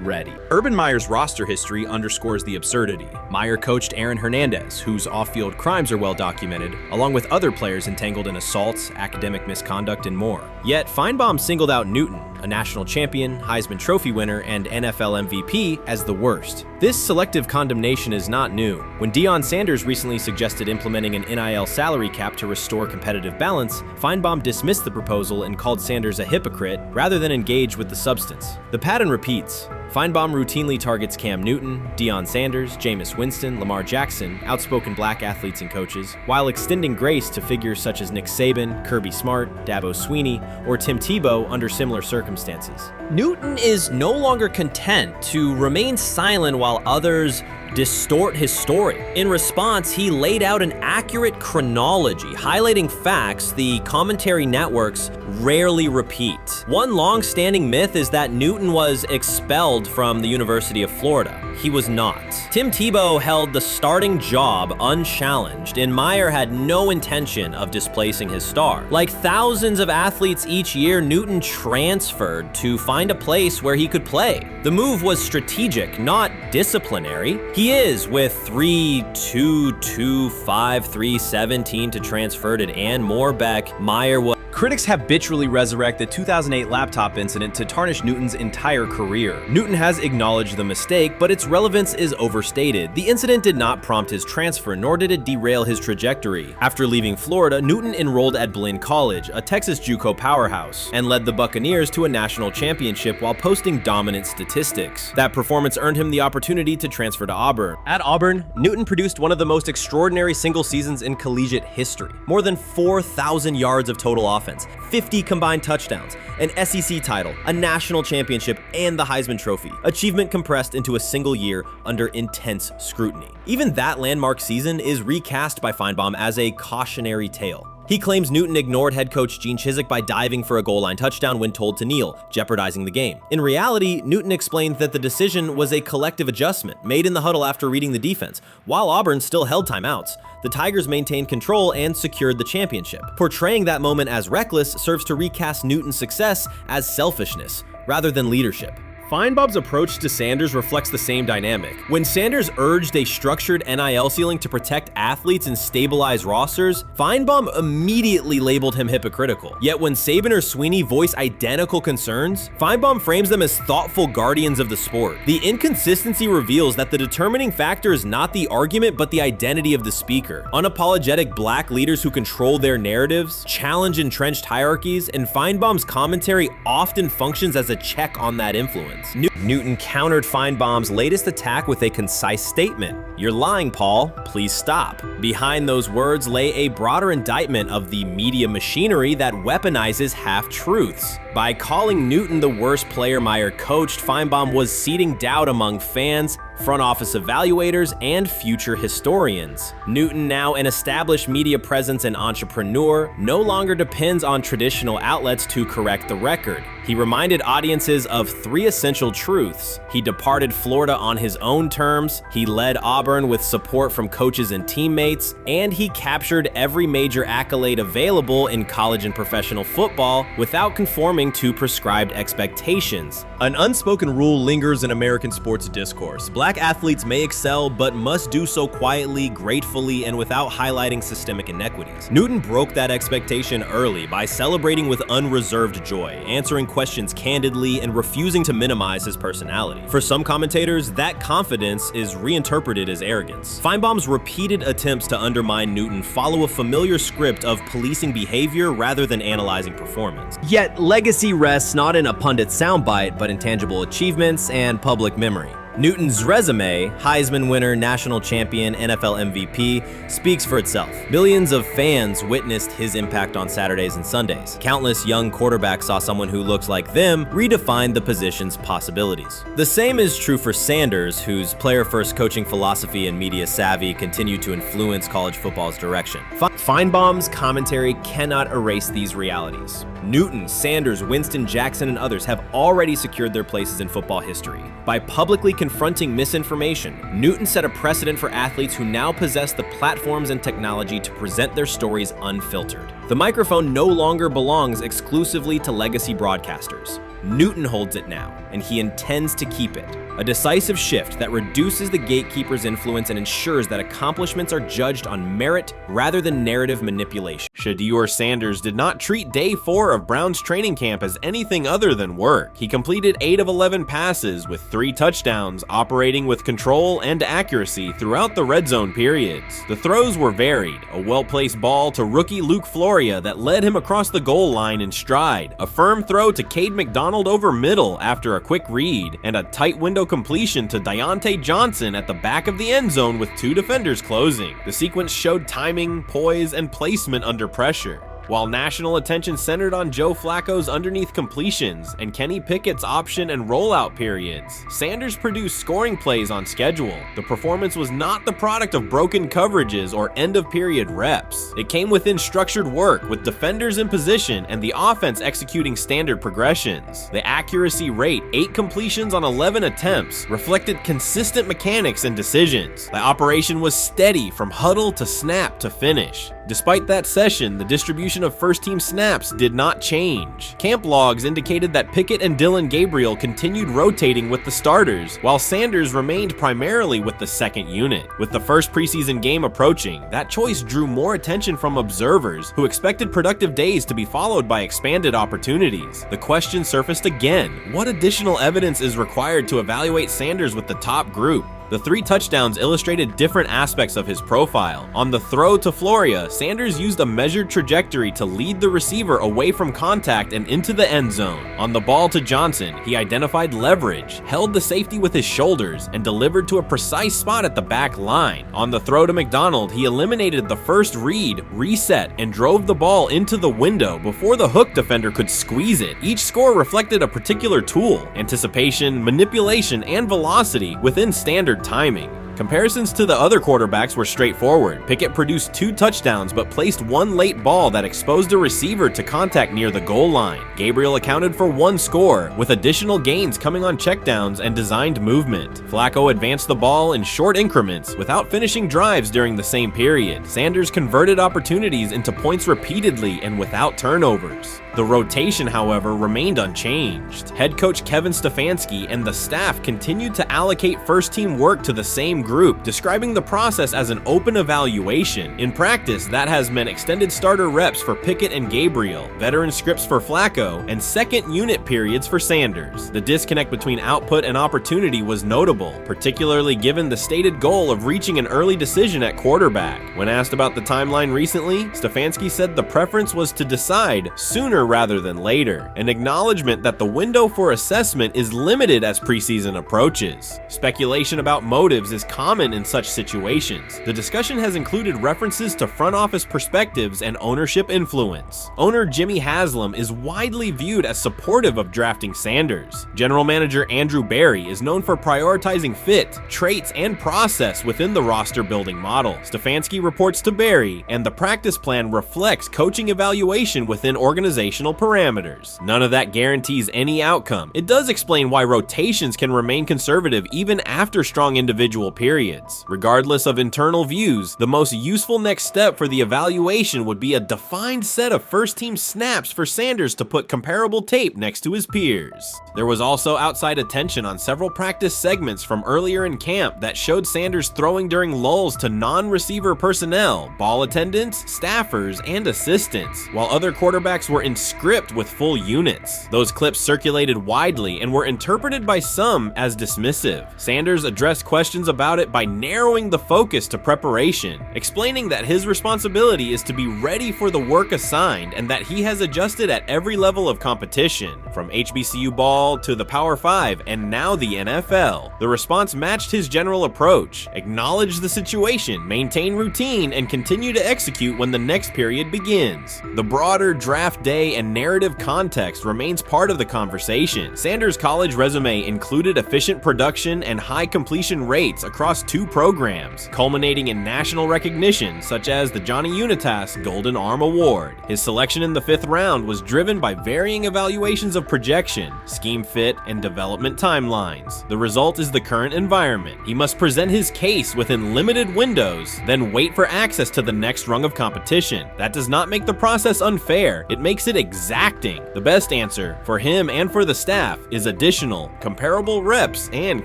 ready. Urban Meyer's roster history underscores the absurdity. Meyer coached Aaron Hernandez, whose off-field crimes are well documented, along with other players entangled in assaults, academic misconduct, and more. Yet Feinbaum singled out Newton, a national champion, Heisman Trophy winner, and NFL MVP, as the worst. This selective condemnation is not new. When Deion Sanders recently suggested implementing an NIL salary cap to restore competitive balance, Feinbaum dismissed the proposal and called Sanders a hypocrite rather than engage with the substance. The pattern repeats. Feinbaum routinely targets Cam Newton, Deion Sanders, Jameis Winston, Lamar Jackson, outspoken black athletes and coaches, while extending grace to figures such as Nick Saban, Kirby Smart, Dabo Swinney, or Tim Tebow under similar circumstances. Newton is no longer content to remain silent while others distort his story. In response, he laid out an accurate chronology, highlighting facts the commentary networks rarely repeat. One long-standing myth is that Newton was expelled from the University of Florida. He was not. Tim Tebow held the starting job unchallenged, and Meyer had no intention of displacing his star. Like thousands of athletes each year, Newton transferred to find a place where he could play. The move was strategic, not disciplinary. He is with 3-2-2-5-3-17 to transfer to and Moorbeck. Meyer was. Critics habitually resurrect the 2008 laptop incident to tarnish Newton's entire career. Newton has acknowledged the mistake, but its relevance is overstated. The incident did not prompt his transfer, nor did it derail his trajectory. After leaving Florida, Newton enrolled at Blinn College, a Texas JUCO powerhouse, and led the Buccaneers to a national championship while posting dominant statistics. That performance earned him the opportunity to transfer to Auburn. At Auburn, Newton produced one of the most extraordinary single seasons in collegiate history. More than 4,000 yards of total offense, 50 combined touchdowns, an SEC title, a national championship, and the Heisman Trophy. Achievement compressed into a single year under intense scrutiny. Even that landmark season is recast by Feinbaum as a cautionary tale. He claims Newton ignored head coach Gene Chizik by diving for a goal line touchdown when told to kneel, jeopardizing the game. In reality, Newton explained that the decision was a collective adjustment made in the huddle after reading the defense. While Auburn still held timeouts, the Tigers maintained control and secured the championship. Portraying that moment as reckless serves to recast Newton's success as selfishness rather than leadership. Feinbaum's approach to Sanders reflects the same dynamic. When Sanders urged a structured NIL ceiling to protect athletes and stabilize rosters, Feinbaum immediately labeled him hypocritical. Yet when Saban or Sweeney voice identical concerns, Feinbaum frames them as thoughtful guardians of the sport. The inconsistency reveals that the determining factor is not the argument but the identity of the speaker. Unapologetic black leaders who control their narratives, challenge entrenched hierarchies, and Feinbaum's commentary often functions as a check on that influence. Newton countered Feinbaum's latest attack with a concise statement. "You're lying, Paul. Please stop." Behind those words lay a broader indictment of the media machinery that weaponizes half-truths. By calling Newton the worst player Meyer coached, Feinbaum was seeding doubt among fans, front office evaluators, and future historians. Newton, now an established media presence and entrepreneur, no longer depends on traditional outlets to correct the record. He reminded audiences of 3 essential truths. He departed Florida on his own terms, he led Auburn with support from coaches and teammates, and he captured every major accolade available in college and professional football without conforming to prescribed expectations. An unspoken rule lingers in American sports discourse. Black athletes may excel, but must do so quietly, gratefully, and without highlighting systemic inequities. Newton broke that expectation early by celebrating with unreserved joy, answering questions candidly, and refusing to minimize his personality. For some commentators, that confidence is reinterpreted as arrogance. Feinbaum's repeated attempts to undermine Newton follow a familiar script of policing behavior rather than analyzing performance. Yet, legacy rests not in a pundit soundbite, but in tangible achievements and public memory. Newton's resume, Heisman winner, national champion, NFL MVP, speaks for itself. Millions of fans witnessed his impact on Saturdays and Sundays. Countless young quarterbacks saw someone who looks like them redefine the position's possibilities. The same is true for Sanders, whose player-first coaching philosophy and media savvy continue to influence college football's direction. Feinbaum's commentary cannot erase these realities. Newton, Sanders, Winston, Jackson, and others have already secured their places in football history. By publicly confronting misinformation, Newton set a precedent for athletes who now possess the platforms and technology to present their stories unfiltered. The microphone no longer belongs exclusively to legacy broadcasters. Newton holds it now, and he intends to keep it. A decisive shift that reduces the gatekeeper's influence and ensures that accomplishments are judged on merit rather than narrative manipulation. Shedeur Sanders did not treat day 4 of Brown's training camp as anything other than work. He completed 8 of 11 passes with 3 touchdowns, operating with control and accuracy throughout the red zone periods. The throws were varied, a well-placed ball to rookie Luke Floria that led him across the goal line in stride, a firm throw to Cade McDonald over middle after a quick read, and a tight window completion to Deontay Johnson at the back of the end zone with 2 defenders closing. The sequence showed timing, poise, and placement under pressure. While national attention centered on Joe Flacco's underneath completions and Kenny Pickett's option and rollout periods, Sanders produced scoring plays on schedule. The performance was not the product of broken coverages or end-of-period reps. It came within structured work, with defenders in position and the offense executing standard progressions. The accuracy rate, 8 completions on 11 attempts, reflected consistent mechanics and decisions. The operation was steady from huddle to snap to finish. Despite that session, the distribution of first-team snaps did not change. Camp logs indicated that Pickett and Dillon Gabriel continued rotating with the starters, while Sanders remained primarily with the second unit. With the first preseason game approaching, that choice drew more attention from observers who expected productive days to be followed by expanded opportunities. The question surfaced again: what additional evidence is required to evaluate Sanders with the top group? The 3 touchdowns illustrated different aspects of his profile. On the throw to Floria, Sanders used a measured trajectory to lead the receiver away from contact and into the end zone. On the ball to Johnson, he identified leverage, held the safety with his shoulders, and delivered to a precise spot at the back line. On the throw to McDonald, he eliminated the first read, reset, and drove the ball into the window before the hook defender could squeeze it. Each score reflected a particular tool: anticipation, manipulation, and velocity within standard timing. Comparisons to the other quarterbacks were straightforward. Pickett produced 2 touchdowns but placed 1 late ball that exposed a receiver to contact near the goal line. Gabriel accounted for 1 score, with additional gains coming on checkdowns and designed movement. Flacco advanced the ball in short increments without finishing drives during the same period. Sanders converted opportunities into points repeatedly and without turnovers. The rotation, however, remained unchanged. Head coach Kevin Stefanski and the staff continued to allocate first-team work to the same group, describing the process as an open evaluation. In practice, that has meant extended starter reps for Pickett and Gabriel, veteran scripts for Flacco, and second unit periods for Sanders. The disconnect between output and opportunity was notable, particularly given the stated goal of reaching an early decision at quarterback. When asked about the timeline recently, Stefanski said the preference was to decide sooner rather than later, an acknowledgement that the window for assessment is limited as preseason approaches. Speculation about motives is common in such situations. The discussion has included references to front office perspectives and ownership influence. Owner Jimmy Haslam is widely viewed as supportive of drafting Sanders. General manager Andrew Berry is known for prioritizing fit, traits, and process within the roster building model. Stefanski reports to Berry, and the practice plan reflects coaching evaluation within organizational parameters. None of that guarantees any outcome. It does explain why rotations can remain conservative even after strong individual periods. Regardless of internal views, the most useful next step for the evaluation would be a defined set of first-team snaps for Sanders to put comparable tape next to his peers. There was also outside attention on several practice segments from earlier in camp that showed Sanders throwing during lulls to non-receiver personnel, ball attendants, staffers, and assistants, while other quarterbacks were in script with full units. Those clips circulated widely and were interpreted by some as dismissive. Sanders addressed questions about it by narrowing the focus to preparation, explaining that his responsibility is to be ready for the work assigned and that he has adjusted at every level of competition, from HBCU ball to the Power 5 and now the NFL. The response matched his general approach: acknowledge the situation, maintain routine, and continue to execute when the next period begins. The broader draft day and narrative context remains part of the conversation. Sanders' college resume included efficient production and high completion rates across 2 programs, culminating in national recognition such as the Johnny Unitas Golden Arm Award. His selection in the 5th round was driven by varying evaluations of projection, scheme fit, and development timelines. The result is the current environment. He must present his case within limited windows, then wait for access to the next rung of competition. That does not make the process unfair, it makes it exacting. The best answer for him and for the staff is additional, comparable reps and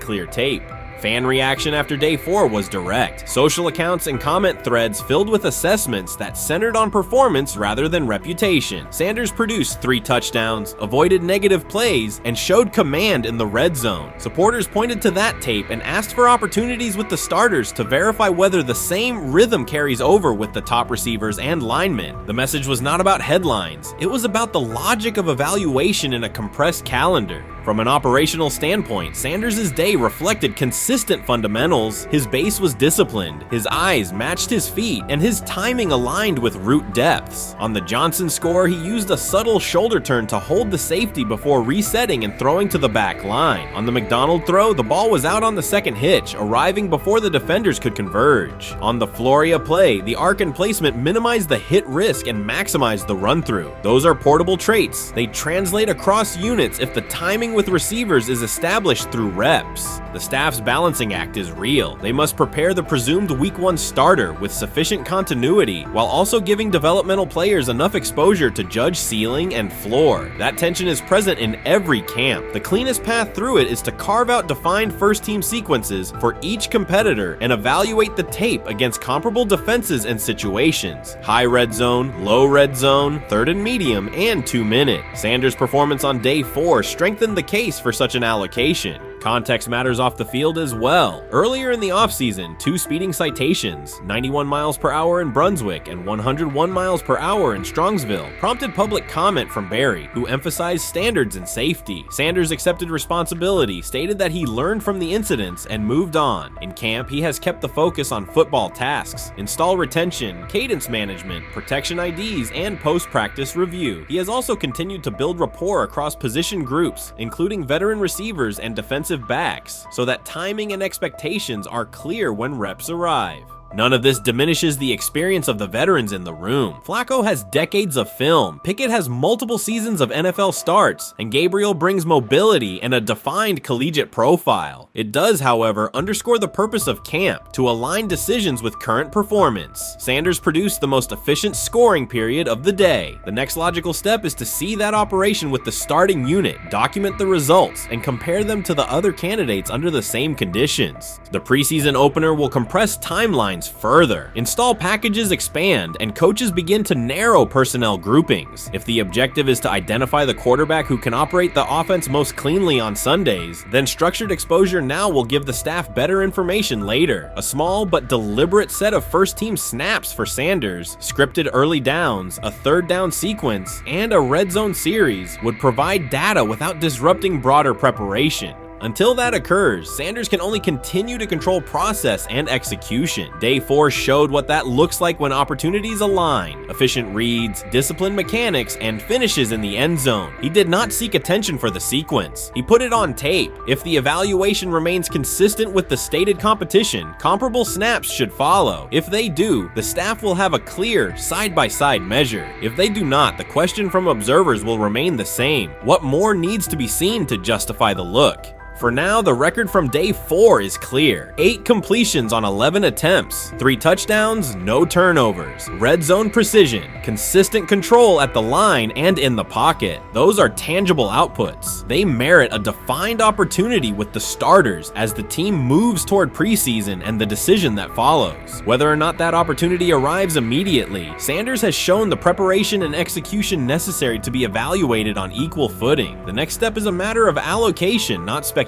clear tape. Fan reaction after day 4 was direct. Social accounts and comment threads filled with assessments that centered on performance rather than reputation. Sanders produced 3 touchdowns, avoided negative plays, and showed command in the red zone. Supporters pointed to that tape and asked for opportunities with the starters to verify whether the same rhythm carries over with the top receivers and linemen. The message was not about headlines. It was about the logic of evaluation in a compressed calendar. From an operational standpoint, Sanders' day reflected consistent fundamentals. His base was disciplined, his eyes matched his feet, and his timing aligned with route depths. On the Johnson score, he used a subtle shoulder turn to hold the safety before resetting and throwing to the back line. On the McDonald throw, the ball was out on the second hitch, arriving before the defenders could converge. On the Floria play, the arc and placement minimized the hit risk and maximized the run-through. Those are portable traits. They translate across units if the timing with receivers is established through reps. The staff's balancing act is real. They must prepare the presumed week 1 starter with sufficient continuity while also giving developmental players enough exposure to judge ceiling and floor. That tension is present in every camp. The cleanest path through it is to carve out defined first-team sequences for each competitor and evaluate the tape against comparable defenses and situations: high red zone, low red zone, 3rd and medium, and 2-minute. Sanders' performance on day 4 strengthened the case for such an allocation. Context matters off the field as well. Earlier in the offseason, 2 speeding citations, 91 miles per hour in Brunswick and 101 miles per hour in Strongsville, prompted public comment from Berry, who emphasized standards and safety. Sanders accepted responsibility, stated that he learned from the incidents and moved on. In camp, he has kept the focus on football tasks, install retention, cadence management, protection IDs, and post-practice review. He has also continued to build rapport across position groups, including veteran receivers and defensive defensive backs so that timing and expectations are clear when reps arrive. None of this diminishes the experience of the veterans in the room. Flacco has decades of film, Pickett has multiple seasons of NFL starts, and Gabriel brings mobility and a defined collegiate profile. It does, however, underscore the purpose of camp, to align decisions with current performance. Sanders produced the most efficient scoring period of the day. The next logical step is to see that operation with the starting unit, document the results, and compare them to the other candidates under the same conditions. The preseason opener will compress timelines further. Install packages expand, and coaches begin to narrow personnel groupings. If the objective is to identify the quarterback who can operate the offense most cleanly on Sundays, then structured exposure now will give the staff better information later. A small but deliberate set of first-team snaps for Sanders, scripted early downs, a third down sequence, and a red zone series would provide data without disrupting broader preparation. Until that occurs, Sanders can only continue to control process and execution. Day 4 showed what that looks like when opportunities align. Efficient reads, disciplined mechanics, and finishes in the end zone. He did not seek attention for the sequence. He put it on tape. If the evaluation remains consistent with the stated competition, comparable snaps should follow. If they do, the staff will have a clear, side-by-side measure. If they do not, the question from observers will remain the same. What more needs to be seen to justify the look? For now, the record from day 4 is clear. 8 completions on 11 attempts, 3 touchdowns, no turnovers, red zone precision, consistent control at the line and in the pocket. Those are tangible outputs. They merit a defined opportunity with the starters as the team moves toward preseason and the decision that follows. Whether or not that opportunity arrives immediately, Sanders has shown the preparation and execution necessary to be evaluated on equal footing. The next step is a matter of allocation, not speculation.